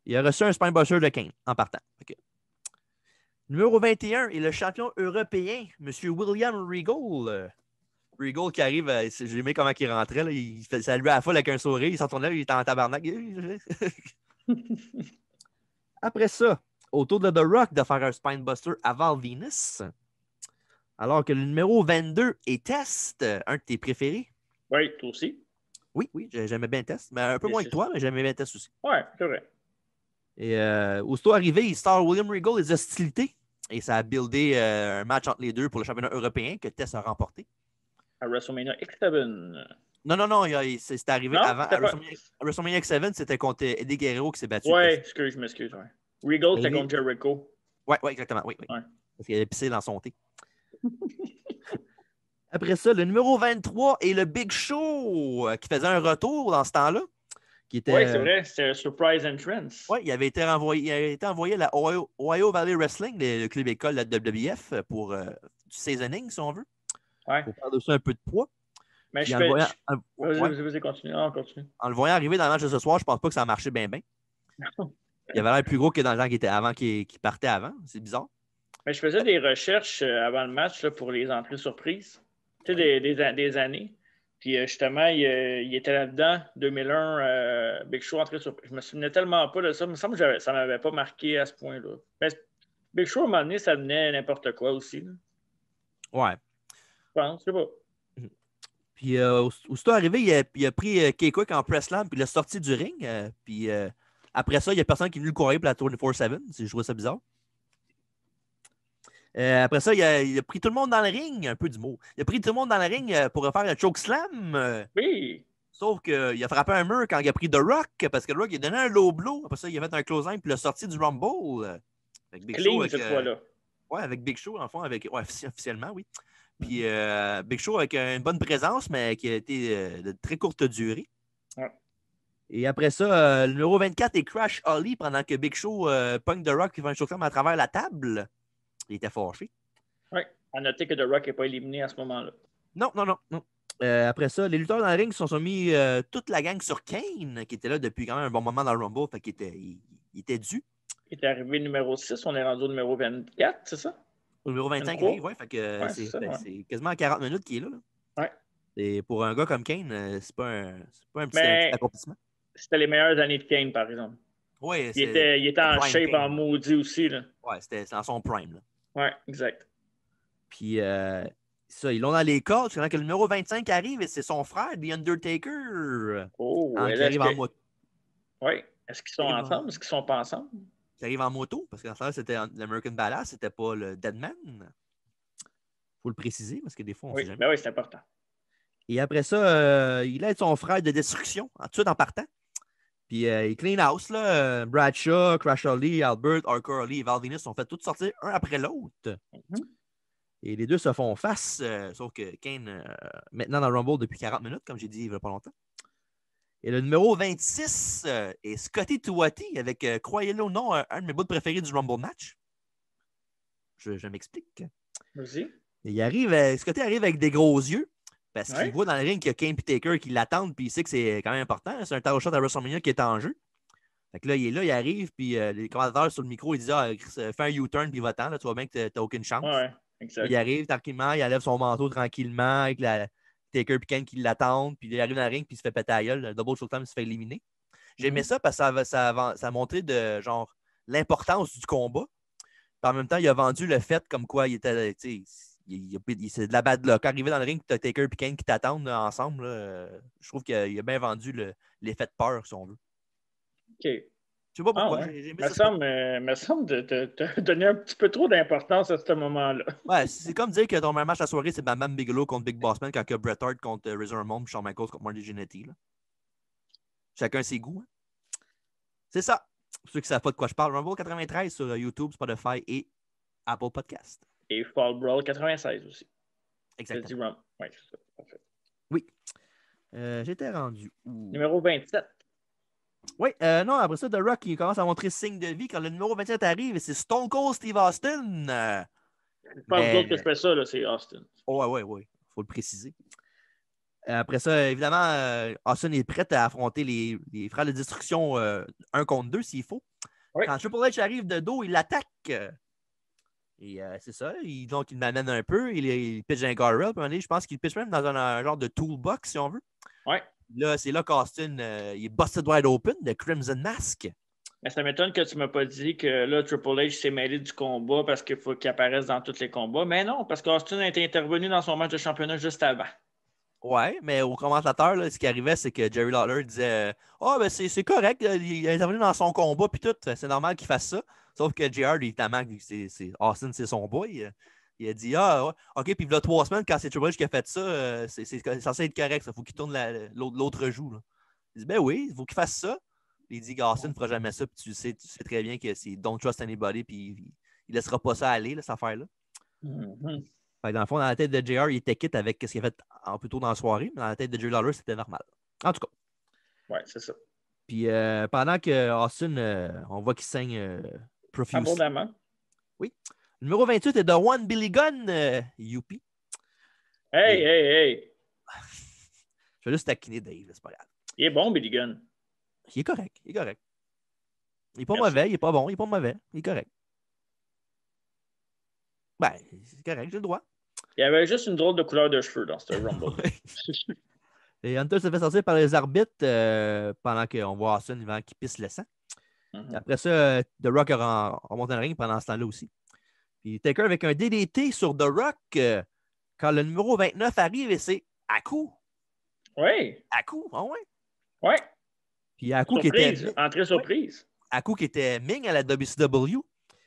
Il a reçu un spinebuster de Kane en partant. Okay. Numéro 21 est le champion européen, M. William Regal. Regal qui arrive, j'ai aimé comment il rentrait. Là, il fait saluer à la foule avec un sourire. Il s'en tournait, il était en tabarnak. Après ça, autour de The Rock de faire un spinebuster à Val Venus. Alors que le numéro 22 est Test, un de tes préférés. Oui, toi aussi. Oui, j'aimais bien Test. Mais un peu moins que toi, mais j'aimais bien Test aussi. Ouais, c'est vrai. Et aussitôt arrivé, il sort William Regal les hostilités. Et ça a buildé un match entre les deux pour le championnat européen que Tess a remporté. À WrestleMania X7. Non, c'est arrivé Non, avant. À WrestleMania X7, c'était contre Eddie Guerrero qui s'est battu. Ouais, excuse, je m'excuse. Ouais. Regal, c'était contre Jericho. Ouais, exactement. Oui. Ouais. Parce qu'il avait pissé dans son thé. Après ça, le numéro 23 est le Big Show qui faisait un retour dans ce temps-là. Oui, c'est vrai, c'était un surprise entrance. Oui, il avait été envoyé à la Ohio Valley Wrestling, le club école de la WWF, pour du seasoning, si on veut. Ouais. Pour faire dessus un peu de poids. Mais Puis Vas-y, continue. Continue. En le voyant arriver dans le match de ce soir, je pense pas que ça a marché bien. Il avait l'air plus gros que dans le temps qu'il partait avant. C'est bizarre. Mais je faisais des recherches avant le match là, pour les entrées surprises. Tu sais, des années. Puis justement, il était là-dedans, 2001, Big Show entrée surprise. Je me souvenais tellement pas de ça. Il me semble que ça ne m'avait pas marqué à ce point-là. Mais Big Show, à un moment donné, ça venait n'importe quoi aussi. Là. Ouais. Je pense, je sais pas. Puis, aussitôt arrivé, il a pris K-Quick en press slam, puis il l'a sorti du ring. Puis, après ça, il n'y a personne qui est venu le courir pour la 24/7. Je trouvais ça bizarre. Après ça, il a pris tout le monde dans le ring, un peu d'humour. Il a pris tout le monde dans le ring pour faire un choke slam. Oui. Sauf qu'il a frappé un mur quand il a pris The Rock, parce que The Rock, il a donné un low blow. Après ça, il a fait un close-line, puis il l'a sorti du Rumble. Avec Big Clean Show, cette fois-là. Ouais, avec Big Show, en fond, officiellement, oui. Puis Big Show avec une bonne présence, mais qui a été de très courte durée. Ouais. Et après ça, le numéro 24 est Crash Holly, pendant que Big Show punk The Rock qui fait un choke slam à travers la table. Il était fâché. Oui. À noter que The Rock n'est pas éliminé à ce moment-là. Non. Après ça, les lutteurs dans le ring se sont mis toute la gang sur Kane, qui était là depuis quand même un bon moment dans le Rumble, fait qu'il était dû. Il est arrivé numéro 6, on est rendu au numéro 24, c'est ça? Au numéro 25, oui, fait que ouais, c'est quasiment 40 minutes qu'il est là. Ouais. Et pour un gars comme Kane, c'est pas un petit accomplissement. C'était les meilleures années de Kane, par exemple. Oui, il était en shape, Kane. En maudit aussi. Là. Ouais, c'était dans son prime. Là. Ouais, exact. Puis ça, ils l'ont dans les cordes. C'est que le numéro 25 arrive et c'est son frère, The Undertaker. Oh, qui arrive en moto. Oui. Est-ce qu'ils sont ensemble? Est-ce qu'ils sont pas ensemble? Qui arrive en moto, parce que dans ce temps-là, c'était l'American Badass, c'était pas le Deadman. Faut le préciser, parce que des fois, on sait jamais. Ben oui, c'est important. Et après ça, il aide son frère de destruction, tout de suite en partant. Puis il clean house, là. Bradshaw, Crash Holly, Albert, Arthur Holly et Val Venus sont fait tous sortir un après l'autre. Mm-hmm. Et les deux se font face, sauf que Kane, maintenant dans le Rumble depuis 40 minutes, comme j'ai dit il n'y a pas longtemps. Et le numéro 26 est Scotty Tuati avec, croyez-le ou non, un de mes bouts préférés du Rumble match. Je m'explique. Vas-y. Scotty arrive avec des gros yeux parce qu'il voit dans le ring qu'il y a Kane et Taker qui l'attendent, puis il sait que c'est quand même important. C'est un title shot à WrestleMania qui est en jeu. Fait que là, il est là, il arrive, puis les commentateurs sur le micro, ils disent fais un U-turn, puis va-t'en, là, tu vois bien que tu n'as aucune chance. Ouais, exact. Il arrive tranquillement, il enlève son manteau tranquillement avec Taker et Kane qui l'attendent, puis il arrive dans le ring, puis il se fait péter la gueule. Le double showtime, il se fait éliminer. J'aimais ça parce que ça a montré de l'importance du combat. Puis en même temps, il a vendu le fait comme quoi il c'est de la bad luck. Arrivé dans le ring, tu as Taker et Kane qui t'attendent là, ensemble. Là, je trouve qu'il a bien vendu l'effet de peur, si on veut. OK. Je sais pas pourquoi. Ouais. J'ai aimé ça. Me semble de donner un petit peu trop d'importance à ce moment-là. Ouais, c'est comme dire que ton meilleur match à la soirée, c'est Bam Bam Bigelow contre Big Boss Man quand il y a Bret Hart contre Razor Ramon et Shawn Michaels contre Marty Jannetty. Là. Chacun ses goûts. Hein. C'est ça. Pour ceux qui ne savent pas de quoi je parle, Rumble 93 sur YouTube, Spotify et Apple Podcast. Et Fall Brawl 96 aussi. Exactement. Oui, c'est ça. Parfait. Oui. J'étais rendu où? Numéro 27. Oui, non, après ça, The Rock, il commence à montrer signe de vie. Quand le numéro 27 arrive, c'est Stone Cold Steve Austin. C'est pas vous autres que je fais ça, là, c'est Austin. Oh, ouais. Faut le préciser. Après ça, évidemment, Austin est prêt à affronter les frères de destruction 1 contre 2 s'il faut. Oui. Quand Triple H arrive de dos, il l'attaque. Et c'est ça. Donc, il m'amène un peu. Il pitch un guardrail. Je pense qu'il pitch même dans un genre de toolbox, si on veut. Oui. Là, c'est là qu'Austin il est busted wide open, de Crimson Mask. Mais ça m'étonne que tu ne m'as pas dit que là, Triple H s'est mêlé du combat parce qu'il faut qu'il apparaisse dans tous les combats. Mais non, parce qu'Austin a été intervenu dans son match de championnat juste avant. Ouais, mais au commentateur, là, ce qui arrivait, c'est que Jerry Lawler disait ben c'est correct, il est intervenu dans son combat, puis tout, c'est normal qu'il fasse ça. Sauf que JR, évidemment, Austin, c'est son boy. Il a dit ouais, OK, puis il y a 3 semaines, quand c'est Triple H qui a fait ça, c'est censé être correct, il faut qu'il tourne l'autre joue. Là. Il dit ben oui, il faut qu'il fasse ça. Puis il dit qu'Austin ne fera jamais ça, puis tu sais très bien que c'est Don't Trust Anybody, puis il ne laissera pas ça aller, là, cette affaire-là. Mm-hmm. Fait, dans le fond, dans la tête de JR, il était quitte avec ce qu'il a fait plus tôt dans la soirée, mais dans la tête de Jerry Lawler, c'était normal. En tout cas. Ouais, c'est ça. Puis pendant que Austin, on voit qu'il saigne profusely. Abondamment. Oui. Le numéro 28 est The One Billy Gunn, Youpi. Hey! Je vais juste taquiner Dave, c'est pas grave. Il est bon, Billy Gunn. Il est correct. Il est pas Merci. mauvais, il est pas bon, il est pas mauvais. Il est correct. Ben, c'est correct, j'ai le droit. Il y avait juste une drôle de couleur de cheveux dans ce Rumble. Et Hunter se fait sortir par les arbitres pendant qu'on voit Austin qui pisse le sang. Mm-hmm. Après ça, The Rock remonte dans le ring pendant ce temps-là aussi. Puis Taker avec un DDT sur The Rock quand le numéro 29 arrive et c'est Haku. Oui. Haku, ah ouais. Oui. Puis Haku surprise. Entrée surprise. Haku qui était Ming à la WCW.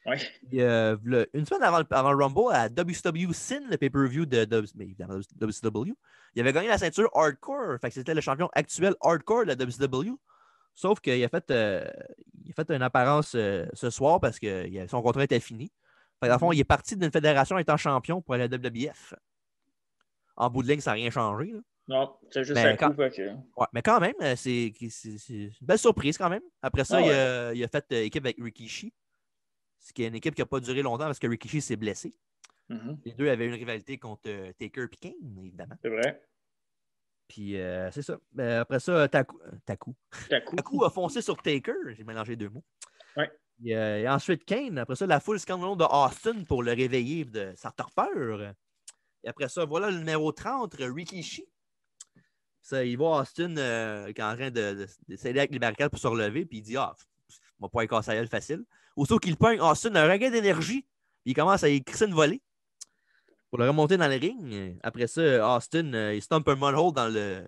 Oui. Une semaine avant le Rumble, à WCW Sin, le pay-per-view de WCW, il avait gagné la ceinture Hardcore. Fait que c'était le champion actuel Hardcore de la WCW. Sauf qu'il a fait une apparence ce soir parce que son contrat était fini. Fait que, dans le fond, il est parti d'une fédération étant champion pour aller à la WWF. En bout de ligne, ça n'a rien changé. Là. Non, c'est juste Haku. Ouais, mais quand même, c'est une belle surprise quand même. Après ça, il a fait équipe avec Rikishi. Ce qui est une équipe qui n'a pas duré longtemps parce que Rikishi s'est blessé. Mm-hmm. Les deux avaient une rivalité contre Taker et Kane, évidemment. C'est vrai. Puis c'est ça. Après ça, Taku a foncé sur Taker. J'ai mélangé 2 mots. Ouais. Et ensuite, Kane. Après ça, la foule scanne le nom de Austin pour le réveiller de sa torpeur. Et après ça, voilà le numéro 30, Rikishi. Ça, il voit Austin qui est en train d'essayer avec les barricades pour se relever. Puis il dit on va pas y casser la gueule facile. Aussitôt qu'il pogne, Austin a un regain d'énergie. Puis il commence à y crisser une volée pour le remonter dans le ring. Après ça, Austin, il stomp un mudhole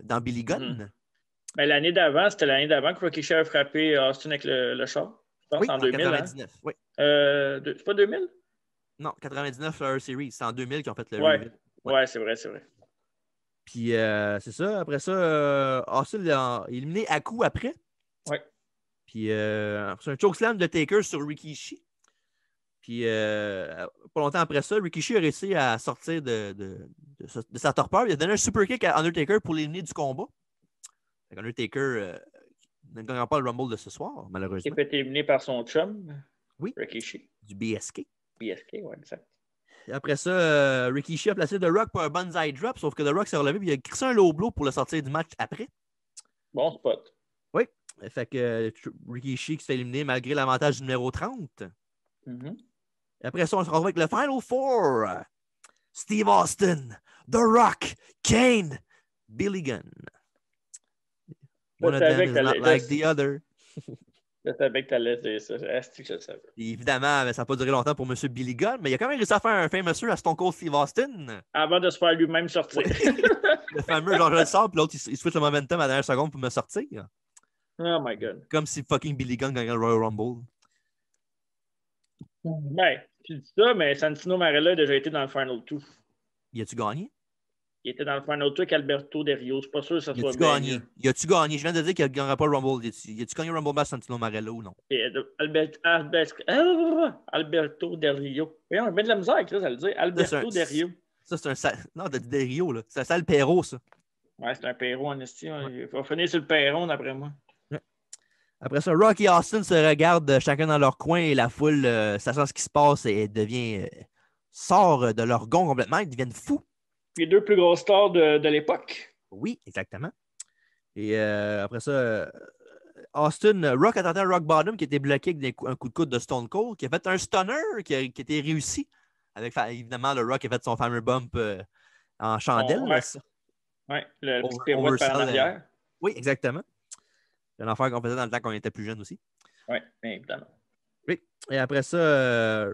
dans Billy Gunn. Mm-hmm. Mais l'année d'avant, c'était l'année d'avant que Rikishi a frappé Austin avec le char. Je pense en 2000. 99. Hein? Oui. C'est pas 2000? Non, 99 Survivor Series. C'est en 2000 qu'ils ont fait le reveal. Ouais, c'est vrai. Puis c'est ça. Après ça, Austin a éliminé Haku après. Ouais. Puis c'est un chokeslam de Taker sur Rikishi. Puis pas longtemps après ça, Rikishi a réussi à sortir de sa torpeur. Il a donné un super kick à Undertaker pour l'éliminer du combat. Undertaker ne gagnera pas le Rumble de ce soir, malheureusement. Il a été éliminé par son chum, oui, Rikishi. Du BSK. BSK, oui, exact. Et après ça, Rikishi a placé The Rock pour un banzai drop, sauf que The Rock s'est relevé et il a crissé un low blow pour le sortir du match après. Bon spot. Oui. Fait que Rikishi qui se fait éliminer malgré l'avantage du numéro 30. Mm-hmm. Et après ça, on se retrouve avec le Final Four. Steve Austin, The Rock, Kane, Billy Gunn. One of them is not like the other. Je savais que tu allais dire ça. Est-ce que je le savais? Et évidemment, ça n'a pas duré longtemps pour M. Billy Gunn, mais il a quand même réussi à faire un fameux à Stone Cold Steve Austin. Avant de se faire lui-même sortir. Le fameux, genre, je le sors, puis l'autre, il switch le momentum à la dernière seconde pour me sortir. Oh my God. Comme si fucking Billy Gunn gagnait le Royal Rumble. Ben, tu dis ça, mais Santino Marella a déjà été dans le Final 2. Y a-tu gagné? Il était dans le Final 2 avec Alberto Del Rio. Je suis pas sûr que ça Y soit a-tu bien gagné? mieux. Y a-tu gagné? Je viens de dire qu'il ne gagnera pas le Rumble. Y a-tu gagné le Rumble match Santino Marella ou non? Et Alberto Del Rio. Voyons, on a bien de la misère avec ça, ça le dit. Alberto Del Rio. Ça, c'est un... Non, t'as dit Del Rio, là. C'est un sale Perro, ça. Ouais, c'est un perron en estime. Il faut finir sur le perron, d'après moi. Après ça, Rock et Austin se regardent chacun dans leur coin et la foule, sachant ce qui se passe, et sort de leur gond complètement. Ils deviennent fous. Les deux plus grosses stars de l'époque. Oui, exactement. Et après ça, Austin, Rock a tenté un Rock Bottom qui était bloqué avec un coup de coude de Stone Cold, qui a fait un stunner qui était réussi. Avec évidemment, le Rock a fait son fameux bump en chandelle. Ouais, ouais, le petit pirouette par en arrière. Oui, exactement. C'est une affaire qu'on faisait dans le temps qu'on était plus jeune aussi. Oui, évidemment. Oui. Et après ça,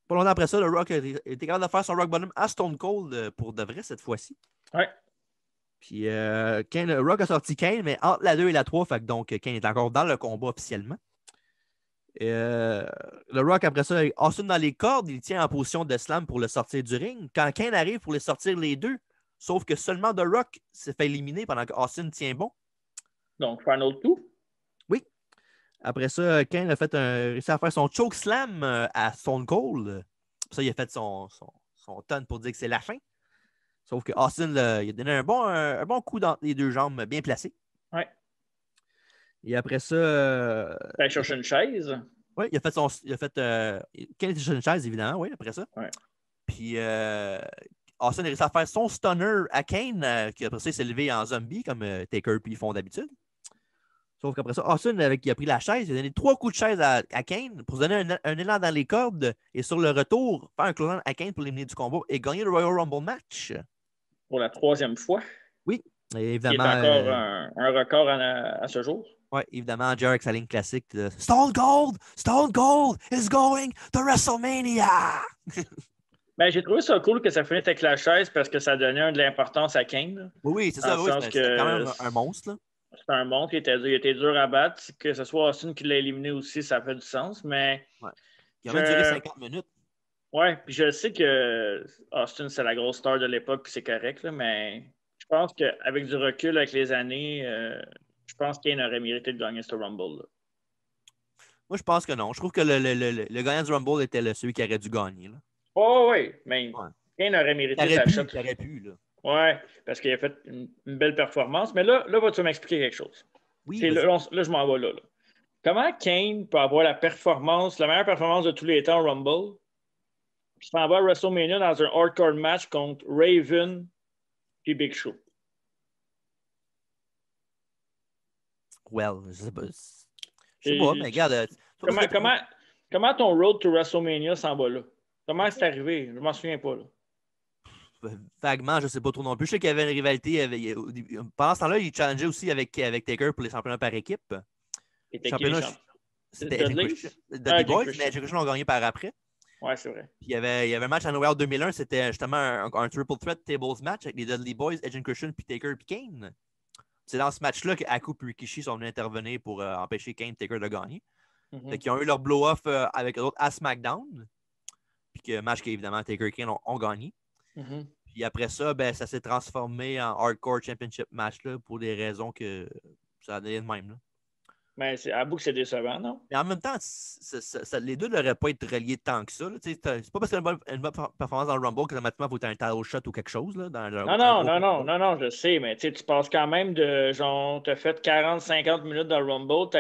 pas longtemps après ça, le Rock était capable de faire son Rock Bottom à Stone Cold pour de vrai cette fois-ci. Oui. Puis Rock a sorti Kane, mais entre la 2 et la 3, fait que donc Kane est encore dans le combat officiellement. Le Rock, après ça, Austin dans les cordes, il tient en position de slam pour le sortir du ring. Quand Kane arrive pour les sortir les deux, sauf que seulement The Rock s'est fait éliminer pendant que Austin tient bon. Donc, Final 2. Oui. Après ça, Kane a réussi à faire son choke slam à Stone Cold. Ça, il a fait son tonne pour dire que c'est la fin. Sauf que Austin, il a donné un bon coup dans les deux jambes, bien placé. Oui. Et après ça. Il a cherché une chaise. Oui, il a fait Kane était sur une chaise, évidemment, oui, après ça. Ouais. Puis Austin a réussi à faire son stunner à Kane, qui après ça, il s'est levé en zombie, comme Taker et ils font d'habitude. Sauf qu'après ça, Austin, il a pris la chaise, il a donné 3 coups de chaise à Kane pour se donner un élan dans les cordes et sur le retour, faire un close à Kane pour l'éliminer du combat et gagner le Royal Rumble match. Pour la 3e fois. Oui, et évidemment. Qui est encore un record à ce jour. Oui, évidemment, Jarek, sa ligne classique de Stone Cold is going to WrestleMania! Ben, j'ai trouvé ça cool que ça finisse avec la chaise parce que ça donnait de l'importance à Kane. Là. Oui, c'est ça, oui, c'est quand même un monstre. Là. C'est un monstre, il était dur à battre. Que ce soit Austin qui l'a éliminé aussi, ça fait du sens, mais... Ouais. Il a même duré 50 minutes. Ouais, puis je sais que Austin, c'est la grosse star de l'époque, puis c'est correct, là, mais je pense qu'avec du recul, avec les années, je pense qu'il aurait mérité de gagner ce Rumble. Là. Moi, je pense que non. Je trouve que le gagnant du Rumble était celui qui aurait dû gagner. Là. Oh oui, mais Kane aurait mérité sa shot. Il aurait pu, là. Ouais, parce qu'il a fait une belle performance. Mais là vas-tu m'expliquer quelque chose? Oui. Là, je m'en vais là. Comment Kane peut avoir la meilleure performance de tous les temps au Rumble, puis s'en va à WrestleMania dans un hardcore match contre Raven et Big Show? Well, je sais pas. Je sais pas, mais regarde. Comment ton road to WrestleMania s'en va là? Comment c'est arrivé? Je m'en souviens pas, là. Vaguement, je sais pas trop non plus. Je sais qu'il y avait une rivalité. Pendant ce temps-là, il challengeait aussi avec Taker pour les championnats par équipe. C'était C'était Dudley Boys, mais Edge Christian l'ont gagné par après. Ouais, c'est vrai. Puis il y avait un match à Noël 2001, c'était justement un triple threat tables match avec les Dudley Boys, Edge Christian, puis Taker, puis Kane. C'est dans ce match-là qu'Aku et Rikishi sont venus intervenir pour empêcher Kane et Taker de gagner. Fait ils ont eu leur blow-off avec eux autres à SmackDown. Puis que match qu'évidemment Taker et Kane ont gagné. Puis après ça, ben, ça s'est transformé en Hardcore Championship match là, pour des raisons que ça a donné de même. Là. Mais avoue que c'est décevant, non? Mais en même temps, les deux n'auraient pas été reliés tant que ça. C'est pas parce que c'est une bonne performance dans le Rumble que automatiquement il faut un title shot ou quelque chose. Là, non, je sais, mais tu passes quand même de genre, tu as fait 40-50 minutes dans le Rumble, tu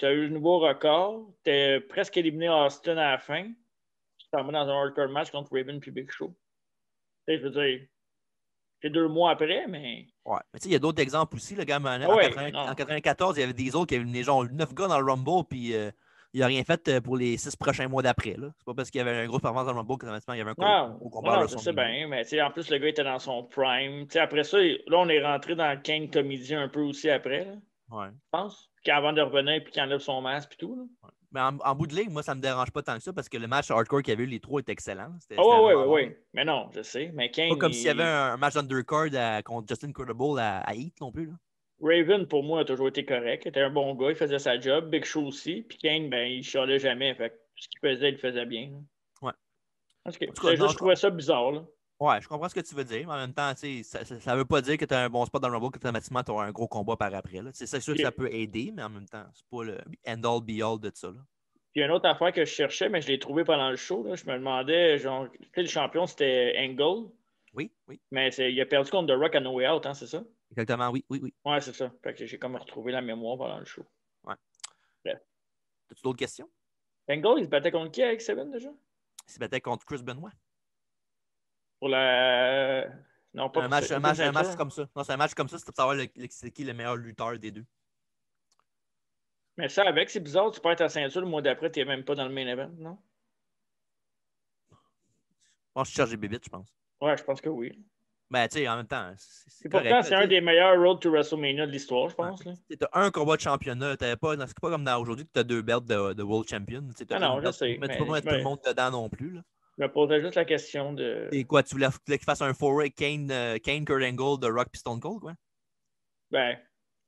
as eu le nouveau record, tu as presque éliminé Austin à la fin, tu t'en vas dans un hardcore match contre Raven puis Big Show. Je veux dire, c'est 2 mois après, mais. Ouais, mais tu sais, il y a d'autres exemples aussi. Le gars, en 94, il y avait des autres qui avaient venu genre 9 gars dans le Rumble, puis il n'a rien fait pour les 6 prochains mois d'après. C'est pas parce qu'il y avait un gros performance dans le Rumble qu'il y avait un combat. Non, je sais bien, mais en plus, le gars était dans son prime. Après ça, là, on est rentré dans le Kane Comedy un peu aussi après. Là, ouais. Je pense. avant de revenir puis qu'il enlève son masque et tout. Là. Mais en bout de ligne, moi, ça me dérange pas tant que ça parce que le match hardcore qu'il y avait eu, les trois étaient excellents. Ah C'était ouais, vraiment ouais, bon. ouais. Mais non, je sais. Mais Pas Kane, comme s'il y avait un match undercard contre Justin Credible à Heat non plus. Là. Raven, pour moi, a toujours été correct. Il était un bon gars, il faisait sa job. Big Show aussi. Puis Kane, ben, il chialait jamais. Fait que ce qu'il faisait, il le faisait bien. Là. Ouais. En tout cas, En tout cas, juste, je trouvais ça bizarre. Là. Ouais, je comprends ce que tu veux dire, mais en même temps, ça ne veut pas dire que tu as un bon spot dans le Rumble qu'automatiquement tu auras un gros combat par après. C'est sûr que ça peut aider, mais en même temps, c'est pas le end-all be-all de ça. Là. Puis une autre affaire que je cherchais, mais je l'ai trouvé pendant le show. Là. Je me demandais, genre, le champion, c'était Angle. Oui, oui. Mais il a perdu contre The Rock à No Way Out, hein, c'est ça? Exactement, oui, oui, oui. Ouais, c'est ça. Fait que j'ai comme retrouvé la mémoire pendant le show. Ouais. Bref. As-tu d'autres questions? Angle, il se battait contre qui avec Seven déjà? Il se battait contre Chris Benoit. Pour la. Non, pas Un pour match comme ça. Non, c'est un match comme ça, c'est pour savoir c'est qui le meilleur lutteur des deux. Mais ça, avec, c'est bizarre, tu perds ta ceinture, le mois d'après, tu n'es même pas dans le main event, non? Bon, je cherche des bébites, je pense. Ouais, je pense que oui. Ben, tu sais, en même temps, c'est Et pourtant, c'est un des meilleurs Road to WrestleMania de l'histoire, je pense. Tu as un combat de championnat. C'est pas comme aujourd'hui que tu as deux belts de World Champion. Ah non, je sais. Mais tu peux pas mettre tout le monde dedans non plus. Là. Je me posais juste la question de. Et quoi, tu voulais qu'il fasse un four-way Kane, Kurt Angle de Rock puis Stone Cold, quoi? Ben,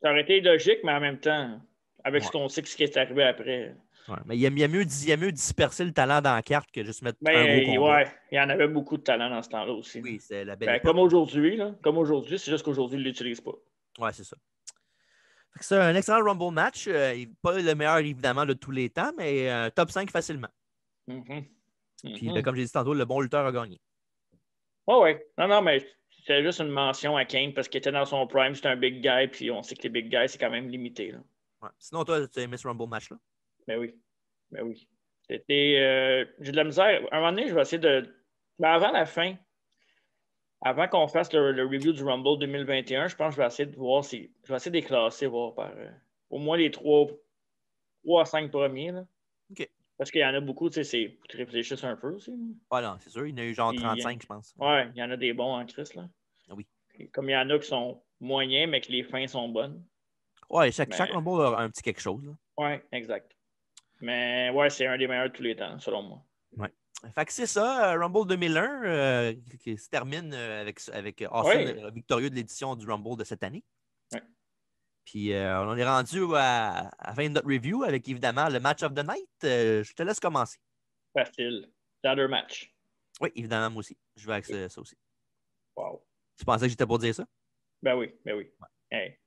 ça aurait été logique, mais en même temps, avec ce qu'on sait ce qui est arrivé après. Ouais, mais il y a mieux disperser le talent dans la carte que juste mettre un gros combat. Ouais, il y en avait beaucoup de talent dans ce temps-là aussi. Oui, c'est la belle époque. Comme aujourd'hui, là. Comme aujourd'hui, c'est juste qu'aujourd'hui, ils ne l'utilisent pas. Ouais, c'est ça. C'est un excellent Rumble match. Pas le meilleur, évidemment, de tous les temps, mais top 5 facilement. Puis, comme j'ai dit tantôt, le bon lutteur a gagné. Ouais. Non, mais c'était juste une mention à Kane parce qu'il était dans son prime. C'est un big guy, puis on sait que les big guys, c'est quand même limité. Là. Ouais. Sinon, toi, tu as aimé ce Rumble match-là? Ben oui. C'était. J'ai de la misère. À un moment donné, je vais essayer de. Mais avant la fin, avant qu'on fasse le review du Rumble 2021, je pense que je vais essayer de voir si. Je vais essayer de les classer, voir par. Au moins les 3 à 5 premiers. Là. OK. Parce qu'il y en a beaucoup, tu sais, faut que tu réfléchisses un peu aussi. Ouais, non, c'est sûr. Il y en a eu genre 35, je pense. Ouais, il y en a des bons en Christ, là. Oui. Comme il y en a qui sont moyens, mais que les fins sont bonnes. Ouais, chaque Rumble a un petit quelque chose. Là. Ouais, exact. Mais ouais, c'est un des meilleurs de tous les temps, selon moi. Ouais. Fait que c'est ça, Rumble 2001 qui se termine avec Austin, victorieux de l'édition du Rumble de cette année. Ouais. Puis on est rendu à la fin de notre review avec évidemment le match of the night. Je te laisse commencer. Facile. Ladder match. Oui, évidemment, moi aussi. Je vais avec ça aussi. Wow. Tu pensais que j'étais pour dire ça? Ben oui. Ouais. Hey.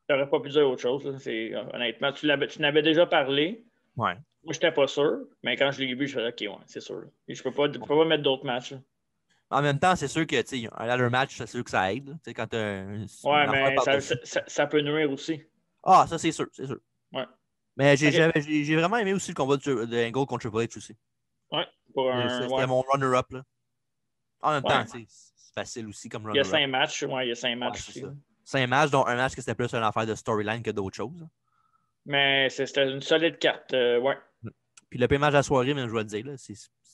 Tu n'aurais pas pu dire autre chose. Là. Honnêtement, tu n'avais déjà parlé. Ouais. Moi, je n'étais pas sûr, mais quand je l'ai vu, je faisais OK, ouais, c'est sûr. Et je peux pas mettre d'autres matchs. Là. En même temps, c'est sûr que un ladder match, c'est sûr que ça aide. Quand ouais, mais ça peut nuire aussi. Ah, ça, c'est sûr. Ouais. Mais j'ai vraiment aimé aussi le combat de Angle contre Triple H aussi. Ouais. C'était mon runner-up. En même temps, c'est facile aussi comme runner-up. Il y a 5 matchs. Ouais, il y a 5 matchs aussi. 5 matchs, dont un match que c'était plus une affaire de storyline que d'autres choses. Mais c'était une solide carte, ouais. Puis le paiement de la soirée, mais je vais le dire,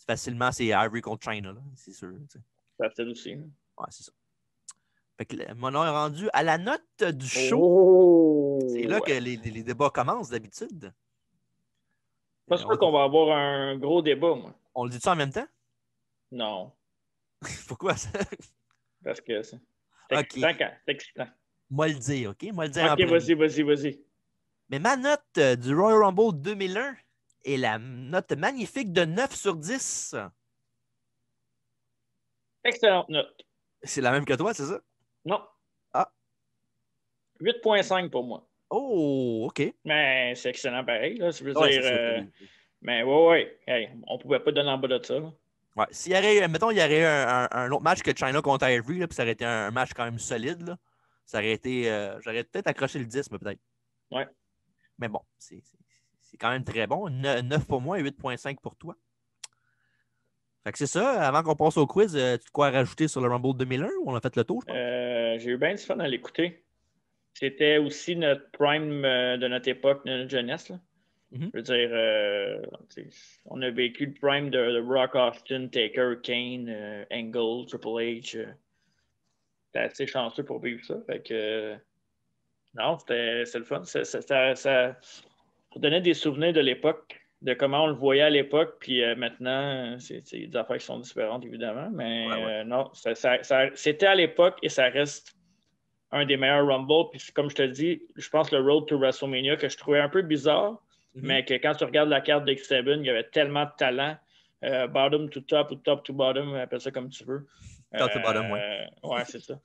facilement, c'est Ivory contre China, c'est sûr. Facile aussi. Ouais, c'est ça. Fait que mon nom est rendu à la note du show. Oh, c'est là que les débats commencent d'habitude. Pas sûr qu'on va avoir un gros débat, moi. On le dit-tu en même temps? Non. Pourquoi ça? Parce que c'est excitant. Moi le dire, OK? Moi le dire OK, vas-y. Mais ma note du Royal Rumble 2001 est la note magnifique de 9 sur 10. Excellente note. C'est la même que toi, c'est ça? Non. Ah. 8.5 pour moi. Oh, OK. Mais c'est excellent pareil. Là, je veux ouais, dire. Mais ouais. Hey, on ne pouvait pas donner en bas de ça. Là. Ouais. S'il y aurait, mettons, il y aurait un autre match que China contre Ivory, puis ça aurait été un match quand même solide. Là. Ça aurait été. J'aurais peut-être accroché le 10, mais peut-être. Ouais. Mais bon, c'est quand même très bon. 9 pour moi et 8.5 pour toi. Fait que c'est ça. Avant qu'on passe au quiz, tu as quoi à rajouter sur le Rumble 2001 ou on a fait le tour, je pense? J'ai eu bien du fun à l'écouter. C'était aussi notre prime de notre époque, de notre jeunesse. Là. Je veux dire, on a vécu le prime de Rock Austin, Taker, Kane, Angle, Triple H. T'es assez chanceux pour vivre ça. Fait que Non, c'est le fun. Ça donnait des souvenirs de l'époque, de comment on le voyait à l'époque, puis maintenant, c'est des affaires qui sont différentes, évidemment, mais non, c'était à l'époque et ça reste un des meilleurs Rumble. Puis comme je te dis, je pense le Road to WrestleMania que je trouvais un peu bizarre, mais que quand tu regardes la carte d'X7, il y avait tellement de talent. Bottom to top ou top to bottom, appelle ça comme tu veux. Top to bottom, ouais, c'est ça.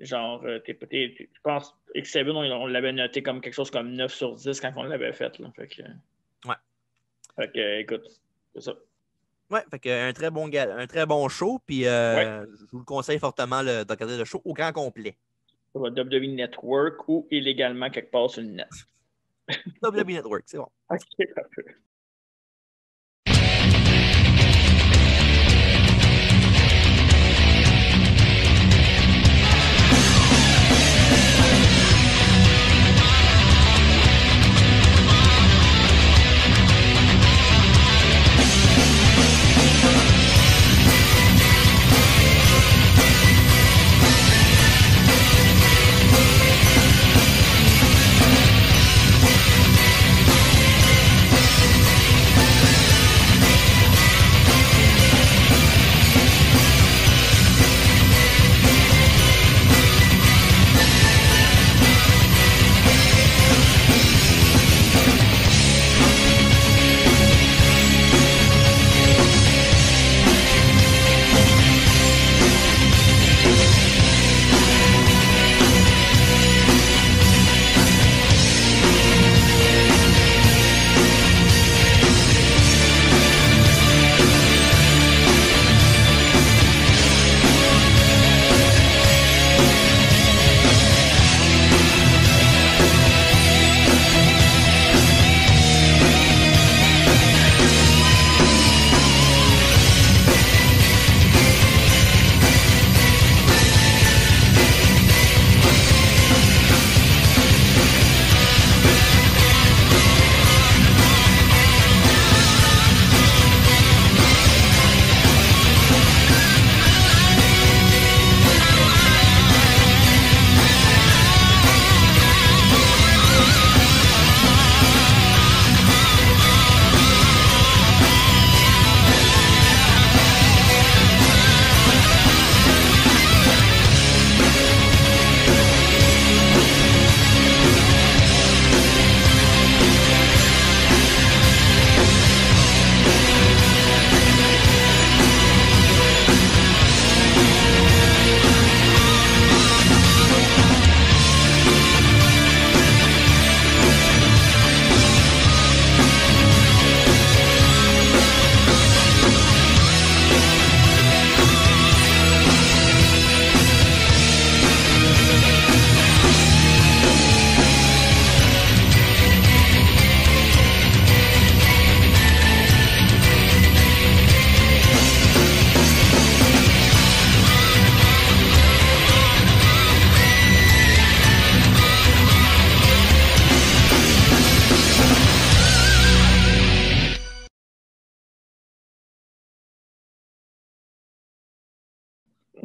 Genre, je pense X7, on l'avait noté comme quelque chose comme 9 sur 10 quand on l'avait fait. Là. Fait que, écoute, c'est ça. Ouais, fait que un très bon show, puis je vous le conseille fortement de regarder le show au grand complet. Sur le WWE Network ou illégalement quelque part sur le net. WWE Network, c'est bon. OK, parfait.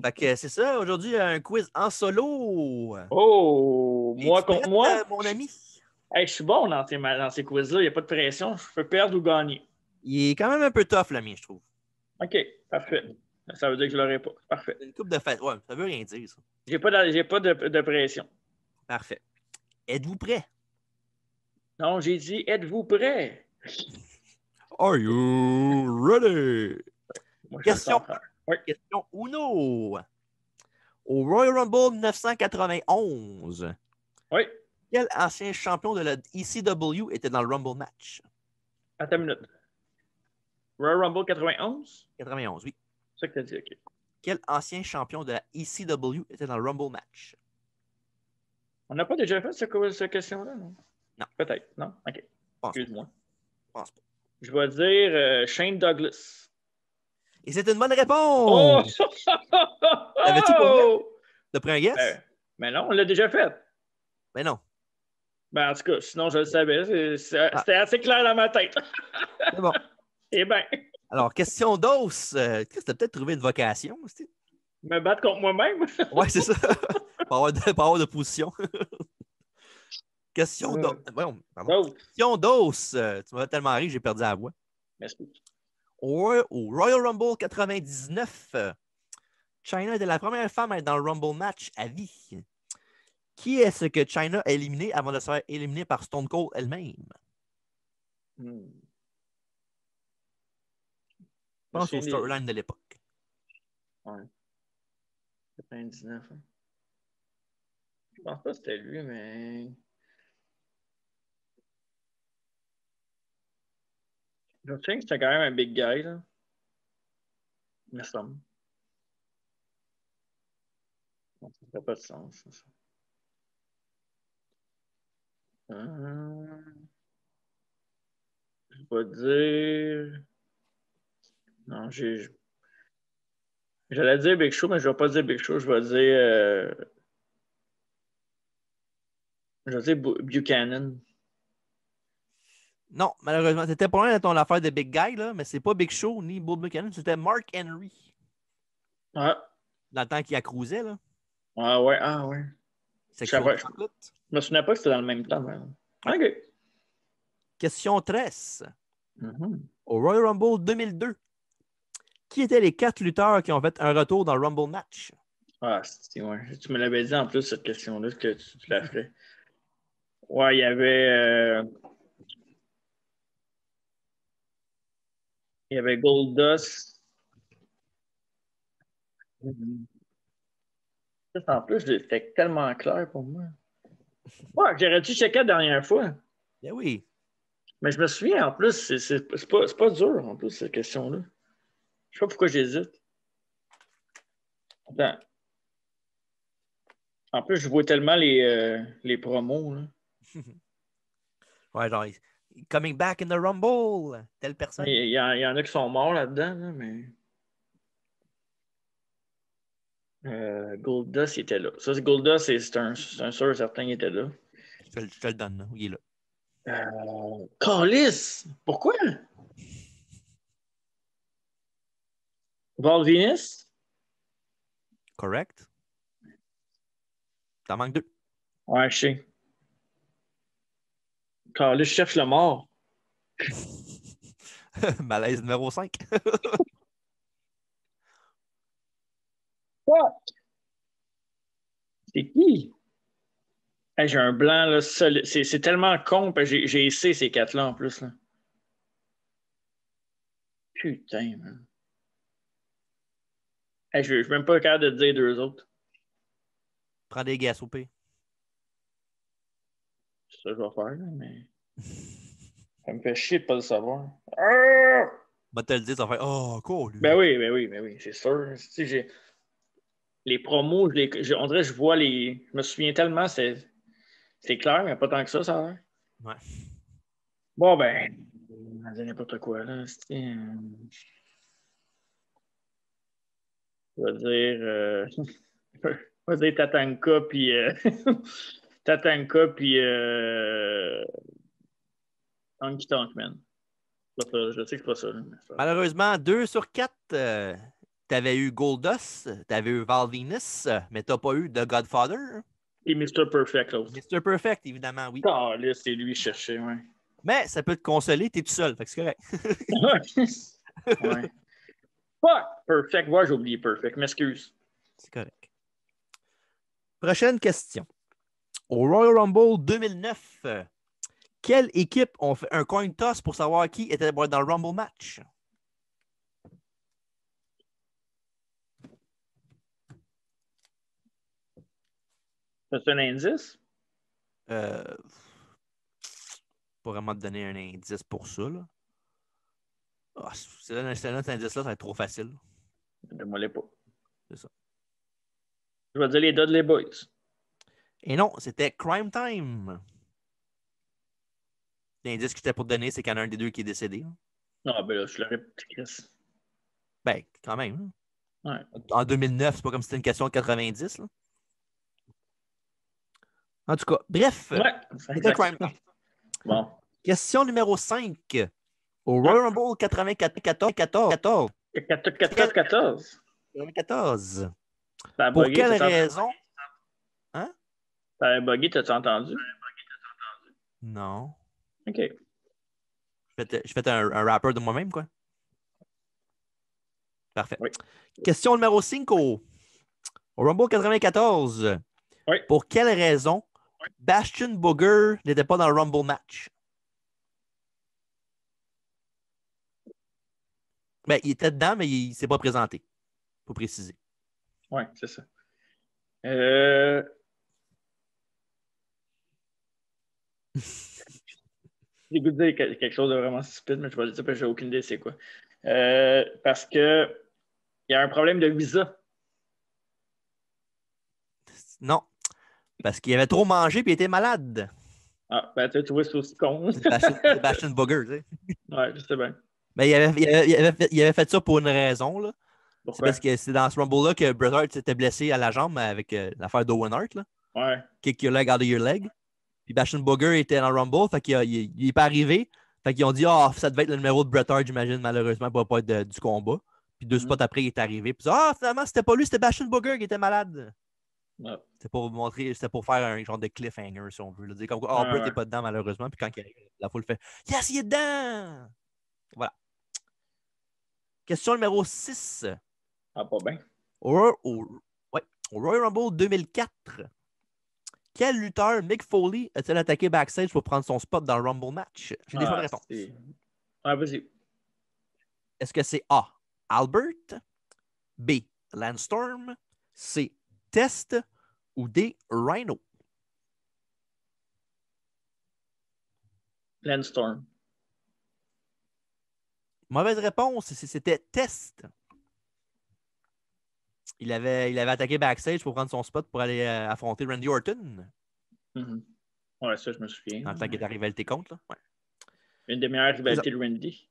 Fait que c'est ça, aujourd'hui, un quiz en solo. Oh, moi contre moi? Mon ami. Hey, je suis bon dans ces quiz-là, il n'y a pas de pression. Je peux perdre ou gagner. Il est quand même un peu tough, l'ami, je trouve. OK, parfait. Ça veut dire que je ne l'aurai pas. Parfait. Une coupe de fête, ouais, ça veut rien dire, ça. J'ai pas de pression. Parfait. Êtes-vous prêt? Non, j'ai dit, êtes-vous prêt? Are you ready? Moi, Question uno. Au Royal Rumble 1991, oui. Quel ancien champion de la ECW était dans le Rumble match? Attends une minute. Royal Rumble 91? 91, oui. C'est ça que tu as dit, OK. Quel ancien champion de la ECW était dans le Rumble match? On n'a pas déjà fait cette question-là, non? Non. Peut-être, non? OK. Excuse-moi. Je pense pas. Je vais dire Shane Douglas. Et c'est une bonne réponse! Oh! T'avais-tu pour vrai? T'as pris un guess? Mais non, on l'a déjà fait. Mais non. Ben, en tout cas, sinon, je le savais. C'était assez clair dans ma tête. C'est bon. Eh bien. Alors, question d'os. T'as peut-être trouvé une vocation aussi? Me battre contre moi-même? Ouais, c'est ça. Pas avoir de position. Question d'os. Pardon. Oh, Question d'os. Tu m'as tellement ri, j'ai perdu la voix. merci. Au Royal Rumble 99, Chyna était la première femme à être dans le Rumble match à vie. Qui est-ce que Chyna a éliminé avant de se faire éliminer par Stone Cold elle-même? Hmm. Pense Je au sais storyline de l'époque. Ouais. 99. Hein. Je pense pas que c'était lui, mais. Je sais que c'était quand même un big guy, là. Il me semble. Ça fait pas de sens, ça. Je vais dire. Non, j'allais dire Big Show, mais je vais pas dire Big Show. Je vais dire Buchanan. Non, malheureusement, c'était pas loin de ton affaire de Big Guy, là, mais c'est pas Big Show ni Bull Buchanan, c'était Mark Henry. Ah, Dans le temps qu'il a cruisé, là. ouais, ah ouais. Section Je me souvenais pas que c'était dans le même temps. Mais... OK. Question 13. Mm-hmm. Au Royal Rumble 2002, qui étaient les 4 lutteurs qui ont fait un retour dans le Rumble match? Ah, ouais. Tu me l'avais dit en plus, cette question-là, que tu la ferais. Ouais, il y avait. Il y avait Goldust. En plus, c'était tellement clair pour moi. Ouais, j'aurais dû checker la dernière fois. Ben oui. Mais je me souviens, en plus, c'est pas dur, en plus, cette question-là. Je sais pas pourquoi j'hésite. Attends. En plus, je vois tellement les promos. Là. Ouais, genre, coming back in the Rumble, telle personne. Il y en a qui sont morts là-dedans, là, mais. Goldust, il était là. Ça, Goldust, c'est un sûr certain, il était là. Je te le donne, là. Il est là. Callis! Pourquoi? Val Venus? Correct? T'en manques 2. Ouais, je sais. Callis cherche le mort. Malaise numéro 5. What? C'est qui? Hey, j'ai un blanc, là, solide. C'est tellement con, parce que j'ai essayé ces 4-là en plus. Là. Putain, man. Hey, je suis même pas capable de te dire 2 autres. Prends des gaz au pire. C'est ça que je vais faire, là, mais. Ça me fait chier de pas le savoir. Ah! Va te le dire, ça va faire oh, cool. Ben oui, c'est sûr. Tu sais, les promos, on dirait que je vois les. Je me souviens tellement, c'est clair, mais pas tant que ça a l'air. Ouais. Bon, ben, on va dire n'importe quoi, là. Je vais dire. Je vais dire Tatanka, puis. Tatanka, puis. Honky Tonk Man. Je sais que c'est pas ça. Là, Malheureusement, 2 sur 4, t'avais eu Goldust, t'avais eu Val Venus, mais t'as pas eu The Godfather. Et Mr. Perfect, l'autre. Mr. Perfect, évidemment, oui. Ah, là, c'est lui chercher, ouais. Mais ça peut te consoler, t'es tout seul, fait que c'est correct. Ouais. Fuck! Perfect. Ouais, j'ai oublié Perfect. M'excuse. C'est correct. Prochaine question. Au Royal Rumble 2009, quelle équipe ont fait un coin toss pour savoir qui était dans le Rumble match? C'est un indice? Pas vraiment te donner un indice pour ça. Là. Oh, c'est un indice-là, ça va être trop facile. Donne-moi les pas. C'est ça. Je vais dire les Dudley Boys. Et non, c'était Crime Time. L'indice que j'étais pour te donner, c'est qu'il y en a un des deux qui est décédé. Ah, ben là, je l'aurais petit Chris. Ben, quand même. Ouais. En 2009, c'est pas comme si c'était une question de 90. Là. En tout cas, bref. Ouais. C'était Crime Time. Bon. Question numéro 5. Au Royal Rumble 94. 14. Pour quelle raison? Hein? T'avais bugué, t'as-tu entendu? Non. OK. Je fais un rapper de moi-même, quoi. Parfait. Oui. Question numéro 5. Au Rumble 94. Oui. Pour quelle raison Bastion Booger n'était pas dans le Rumble match? Ben, il était dedans, mais il ne s'est pas présenté. Faut préciser. Oui, c'est ça. J'ai goût de dire quelque chose de vraiment stupide, mais je vais le dire parce que j'ai aucune idée c'est quoi. Parce que il y a un problème de visa. Non. Parce qu'il avait trop mangé et il était malade. Ah, ben tu vois, c'est aussi con. C'est Bastion Booger, tu sais. Ouais, je sais bien. Mais il avait fait ça pour une raison, là. C'est Pourquoi? parce que c'est dans ce Rumble-là que Bret Hart s'était blessé à la jambe avec l'affaire d'Owen Hart, là. Ouais. Kick your leg out of your leg. Puis Bastion Booger était dans le Rumble, fait qu'il il est pas arrivé. Fait qu'ils ont dit, ça devait être le numéro de Bret Hart, j'imagine, malheureusement, pour pas être du combat. Puis 2 spots après, il est arrivé. Puis finalement, c'était pas lui, c'était Bastion Booger qui était malade. Ouais. C'était pour vous montrer, c'était pour faire un genre de cliffhanger, si on veut. Là. Dire comme quoi, Bret n'est pas dedans, malheureusement. Puis quand il arrive, la foule fait Yes, il est dedans! Voilà. Question numéro 6. Ah, pas bien. Au Royal Rumble 2004, quel lutteur Mick Foley a-t-il attaqué backstage pour prendre son spot dans le Rumble match? J'ai des choix de réponse. Ah, vas-y. Est-ce que c'est A, Albert, B, Landstorm, C, Test ou D, Rhino? Landstorm. Mauvaise réponse, c'était Test. Il avait attaqué backstage pour prendre son spot pour aller affronter Randy Orton. Ouais, ça, je me souviens. En tant qu'il est à rivalité contre. Là. Ouais. Une des meilleures rivalités de Randy.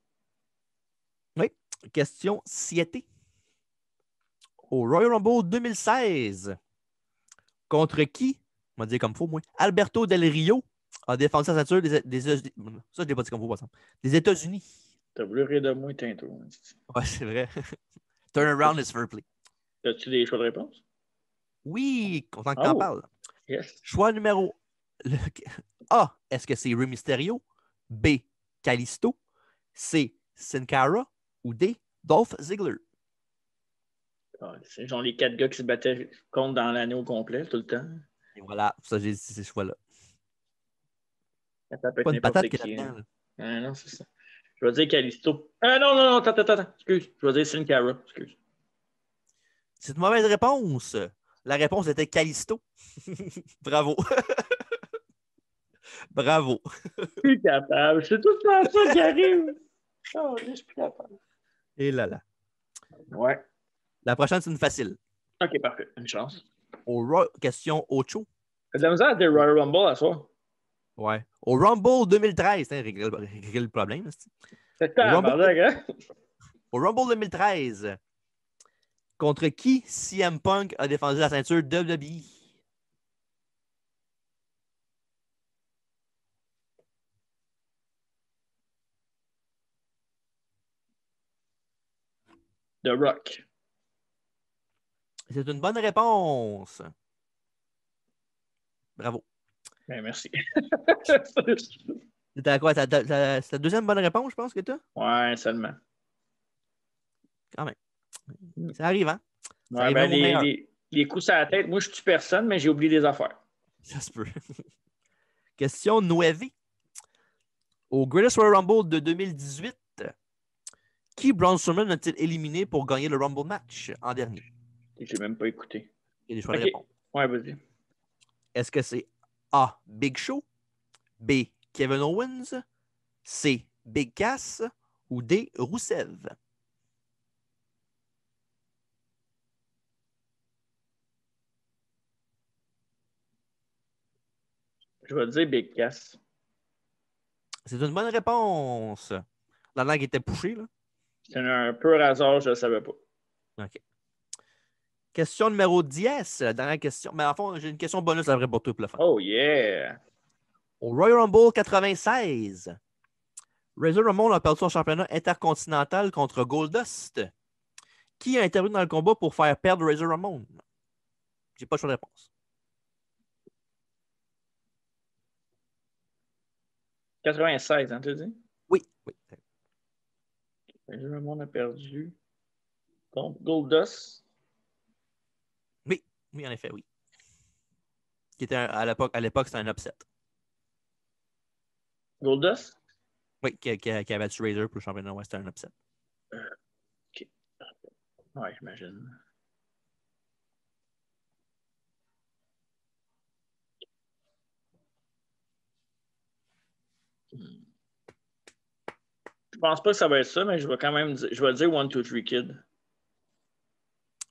Oui. Question 7. Au Royal Rumble 2016, contre qui, on va dire comme faux, moi, Alberto Del Rio a défendu sa ceinture ça, je l'ai pas dit comme faux, par exemple. Des États-Unis. T'as voulu rire de moi, Tinto. Ouais, c'est vrai. Turnaround is fair play. As-tu des choix de réponse? Oui, content que t'en parles. Yes. Choix numéro A, est-ce que c'est Rey Mysterio? B, Kalisto? C, Sin Cara? Ou D, Dolph Ziggler? C'est genre les 4 gars qui se battaient contre dans l'année au complet tout le temps. Et voilà, ça, j'ai dit ces choix-là. Ça peut être Pas une patate n'importe qui est qui. là-dedans. Ah, non, c'est ça. Je vais dire Kalisto. Ah non, attends. Excuse. Je vais dire Sin Cara. Excuse. C'est une mauvaise réponse. La réponse était Kalisto. Bravo. Bravo. Plus capable. C'est tout le temps ça qui arrive. Oh, je suis plus capable. Et là. Ouais. La prochaine, c'est une facile. OK, parfait. Une chance. Question Ocho. T'as de la misère à des Royal Rumble à soi. Ouais. Au Rumble 2013, régler le problème. C'est ça, hein? Au Rumble 2013, contre qui CM Punk a défendu la ceinture WWE? The Rock. C'est une bonne réponse. Bravo. Ben, merci. C'était quoi? C'est la deuxième bonne réponse, je pense, que tu as? Ouais, seulement. Quand même. Ça arrive, hein? Ça Ouais, arrive les coups à la tête, moi, je tue personne, mais j'ai oublié des affaires. Ça se peut. Question 9. Au Greatest Royal Rumble de 2018, qui Braun Strowman a-t-il éliminé pour gagner le Rumble match en dernier? Je n'ai même pas écouté. Il y a des choix de réponse. Ouais, vas-y. Est-ce que c'est A, Big Show, B, Kevin Owens, C, Big Cass ou D, Rusev? Je vais dire Big Cass. C'est une bonne réponse. La langue était poussée, là. C'est un peu hasard, je ne le savais pas. OK. Question numéro 10, la dernière question. Mais en fond, j'ai une question bonus après pour toi, pour le fun. Oh yeah! Au Royal Rumble 96, Razor Ramon a perdu son championnat intercontinental contre Goldust. Qui a intervenu dans le combat pour faire perdre Razor Ramon? J'ai pas le choix de réponse. 96, hein, tu dis? Oui. Le monde a perdu contre Goldust. Oui, en effet, oui. Qui était à l'époque, c'était un upset. Goldust? Oui, qui avait battu Razor pour le championnat. Ouais, c'était un upset. OK. Ouais, j'imagine. Je pense pas que ça va être ça, mais je vais quand même je vais dire 1, 2, 3 Kid.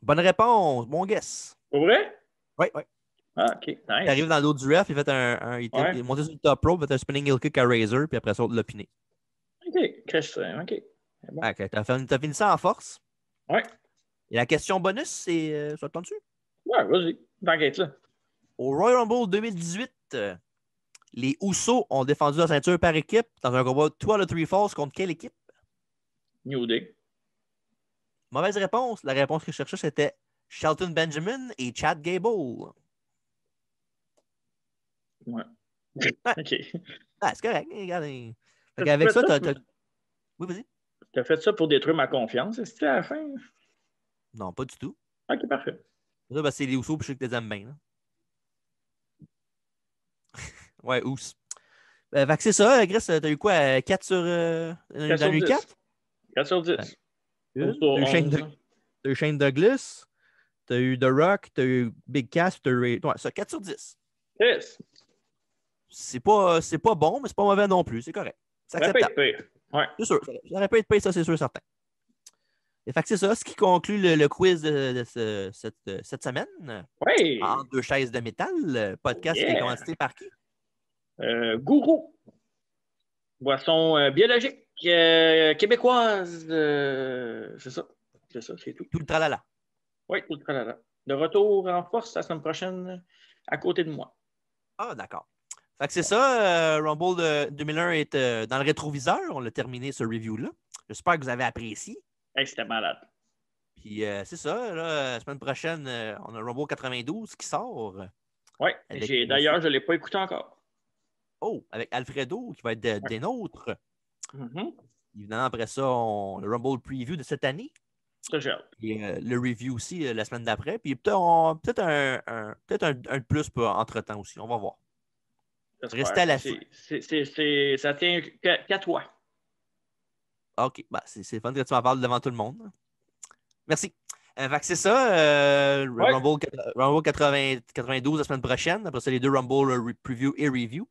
Bonne réponse, bon guess. Pour vrai? Oui. Ah, OK, nice. Il arrive dans l'autre du ref, il est monté sur le top rope, il a fait un spinning heel kick à Razor, puis après ça, il l'a piné. OK, OK. Bon. OK, t'as fini ça en force. Ouais. Et la question bonus, c'est. Ça te tente-tu? Ouais, vas-y. T'inquiète là. Au Royal Rumble 2018, les Usos ont défendu la ceinture par équipe dans un combat 2 out of 3 Falls contre quelle équipe? New Day. Mauvaise réponse. La réponse que je cherchais, c'était Shelton Benjamin et Chad Gable. Ouais. OK. Ah, c'est correct. Regardez. Avec ça, t'as... Oui, vas-y. T'as fait ça pour détruire ma confiance, est-ce que à la fin? Non, pas du tout. OK, parfait. Ça, ben, c'est les Usos, puis je sais que tu les aimes bien. Là. Ouais, Ous. Fait que c'est ça, Chris, t'as eu quoi? 4 sur... 4 sur 10. 4? 4 sur 10. T'as eu Shane Douglas, t'as eu The Rock, t'as eu Big Cass, t'as eu... Ouais, ça, 4 sur 10. Yes. C'est pas bon, mais c'est pas mauvais non plus. C'est correct. C'est acceptable. Ouais. C'est sûr. Ça aurait pu être payé, ça, c'est sûr, certain. Et fait que c'est ça, ce qui conclut le quiz de cette semaine. Oui. En 2 chaises de métal. Podcast qui est commencé par qui? Gourou. Boisson biologique québécoise. C'est ça. C'est tout. Tout le tralala. Oui, tout le tralala. De retour en force la semaine prochaine à côté de moi. Ah, d'accord. Fait que c'est ça. Rumble de 2001 est dans le rétroviseur. On l'a terminé ce review-là. J'espère que vous avez apprécié. Hey, c'était malade. Puis c'est ça. Là, la semaine prochaine, on a Rumble 92 qui sort. Oui. D'ailleurs, je ne l'ai pas écouté encore. Oh, avec Alfredo qui va être des nôtres. Mm-hmm. Évidemment, après ça, le Rumble Preview de cette année. Ça, j'ai hâte. Et le review aussi la semaine d'après. Puis peut-être un plus entre-temps aussi. On va voir. Restez à l'affût. Ça tient qu'à toi. OK. Ben, c'est fun que tu m'en parles devant tout le monde. Merci. Fait que c'est ça. Rumble 92 la semaine prochaine. Après ça, les 2 Rumble Preview et Review.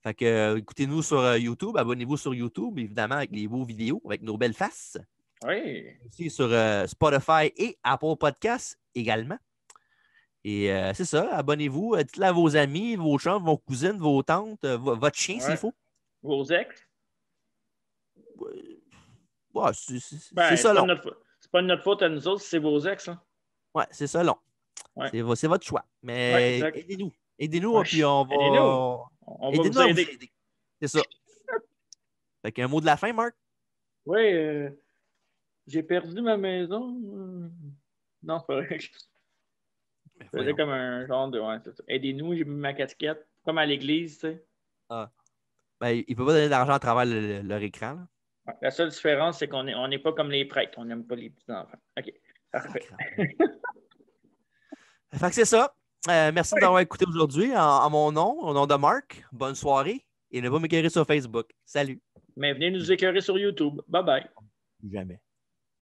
Fait que écoutez-nous sur YouTube. Abonnez-vous sur YouTube, évidemment, avec les beaux vidéos, avec nos belles faces. Oui. Aussi sur Spotify et Apple Podcasts également. Et c'est ça, abonnez-vous, dites-le à vos amis, vos chums, vos cousines, vos tantes, votre chien s'il faut. Vos ex? Ouais, c'est ça long. C'est pas de notre faute à nous autres, c'est vos ex. Hein? Ouais, c'est ça long. Ouais. C'est votre choix. Mais aidez-nous. Aidez-nous, puis on va... On va vous aider. C'est ça. Fait qu'un mot de la fin, Marc? Oui, j'ai perdu ma maison. Non, c'est pas vrai. C'était comme un genre de... Ouais, c'est ça. Aidez-nous, j'ai mis ma casquette. Comme à l'église, tu sais. Ah. Ben, il ne peut pas donner d'argent à travers leur écran. Là. Ouais, la seule différence, c'est qu'on n'est pas comme les prêtres. On n'aime pas les petits-enfants. OK, parfait. Fait que c'est ça. Merci d'avoir écouté aujourd'hui en mon nom, au nom de Marc. Bonne soirée. Et ne pas m'écœurer sur Facebook. Salut. Mais venez nous écœurer sur YouTube. Bye-bye. Jamais.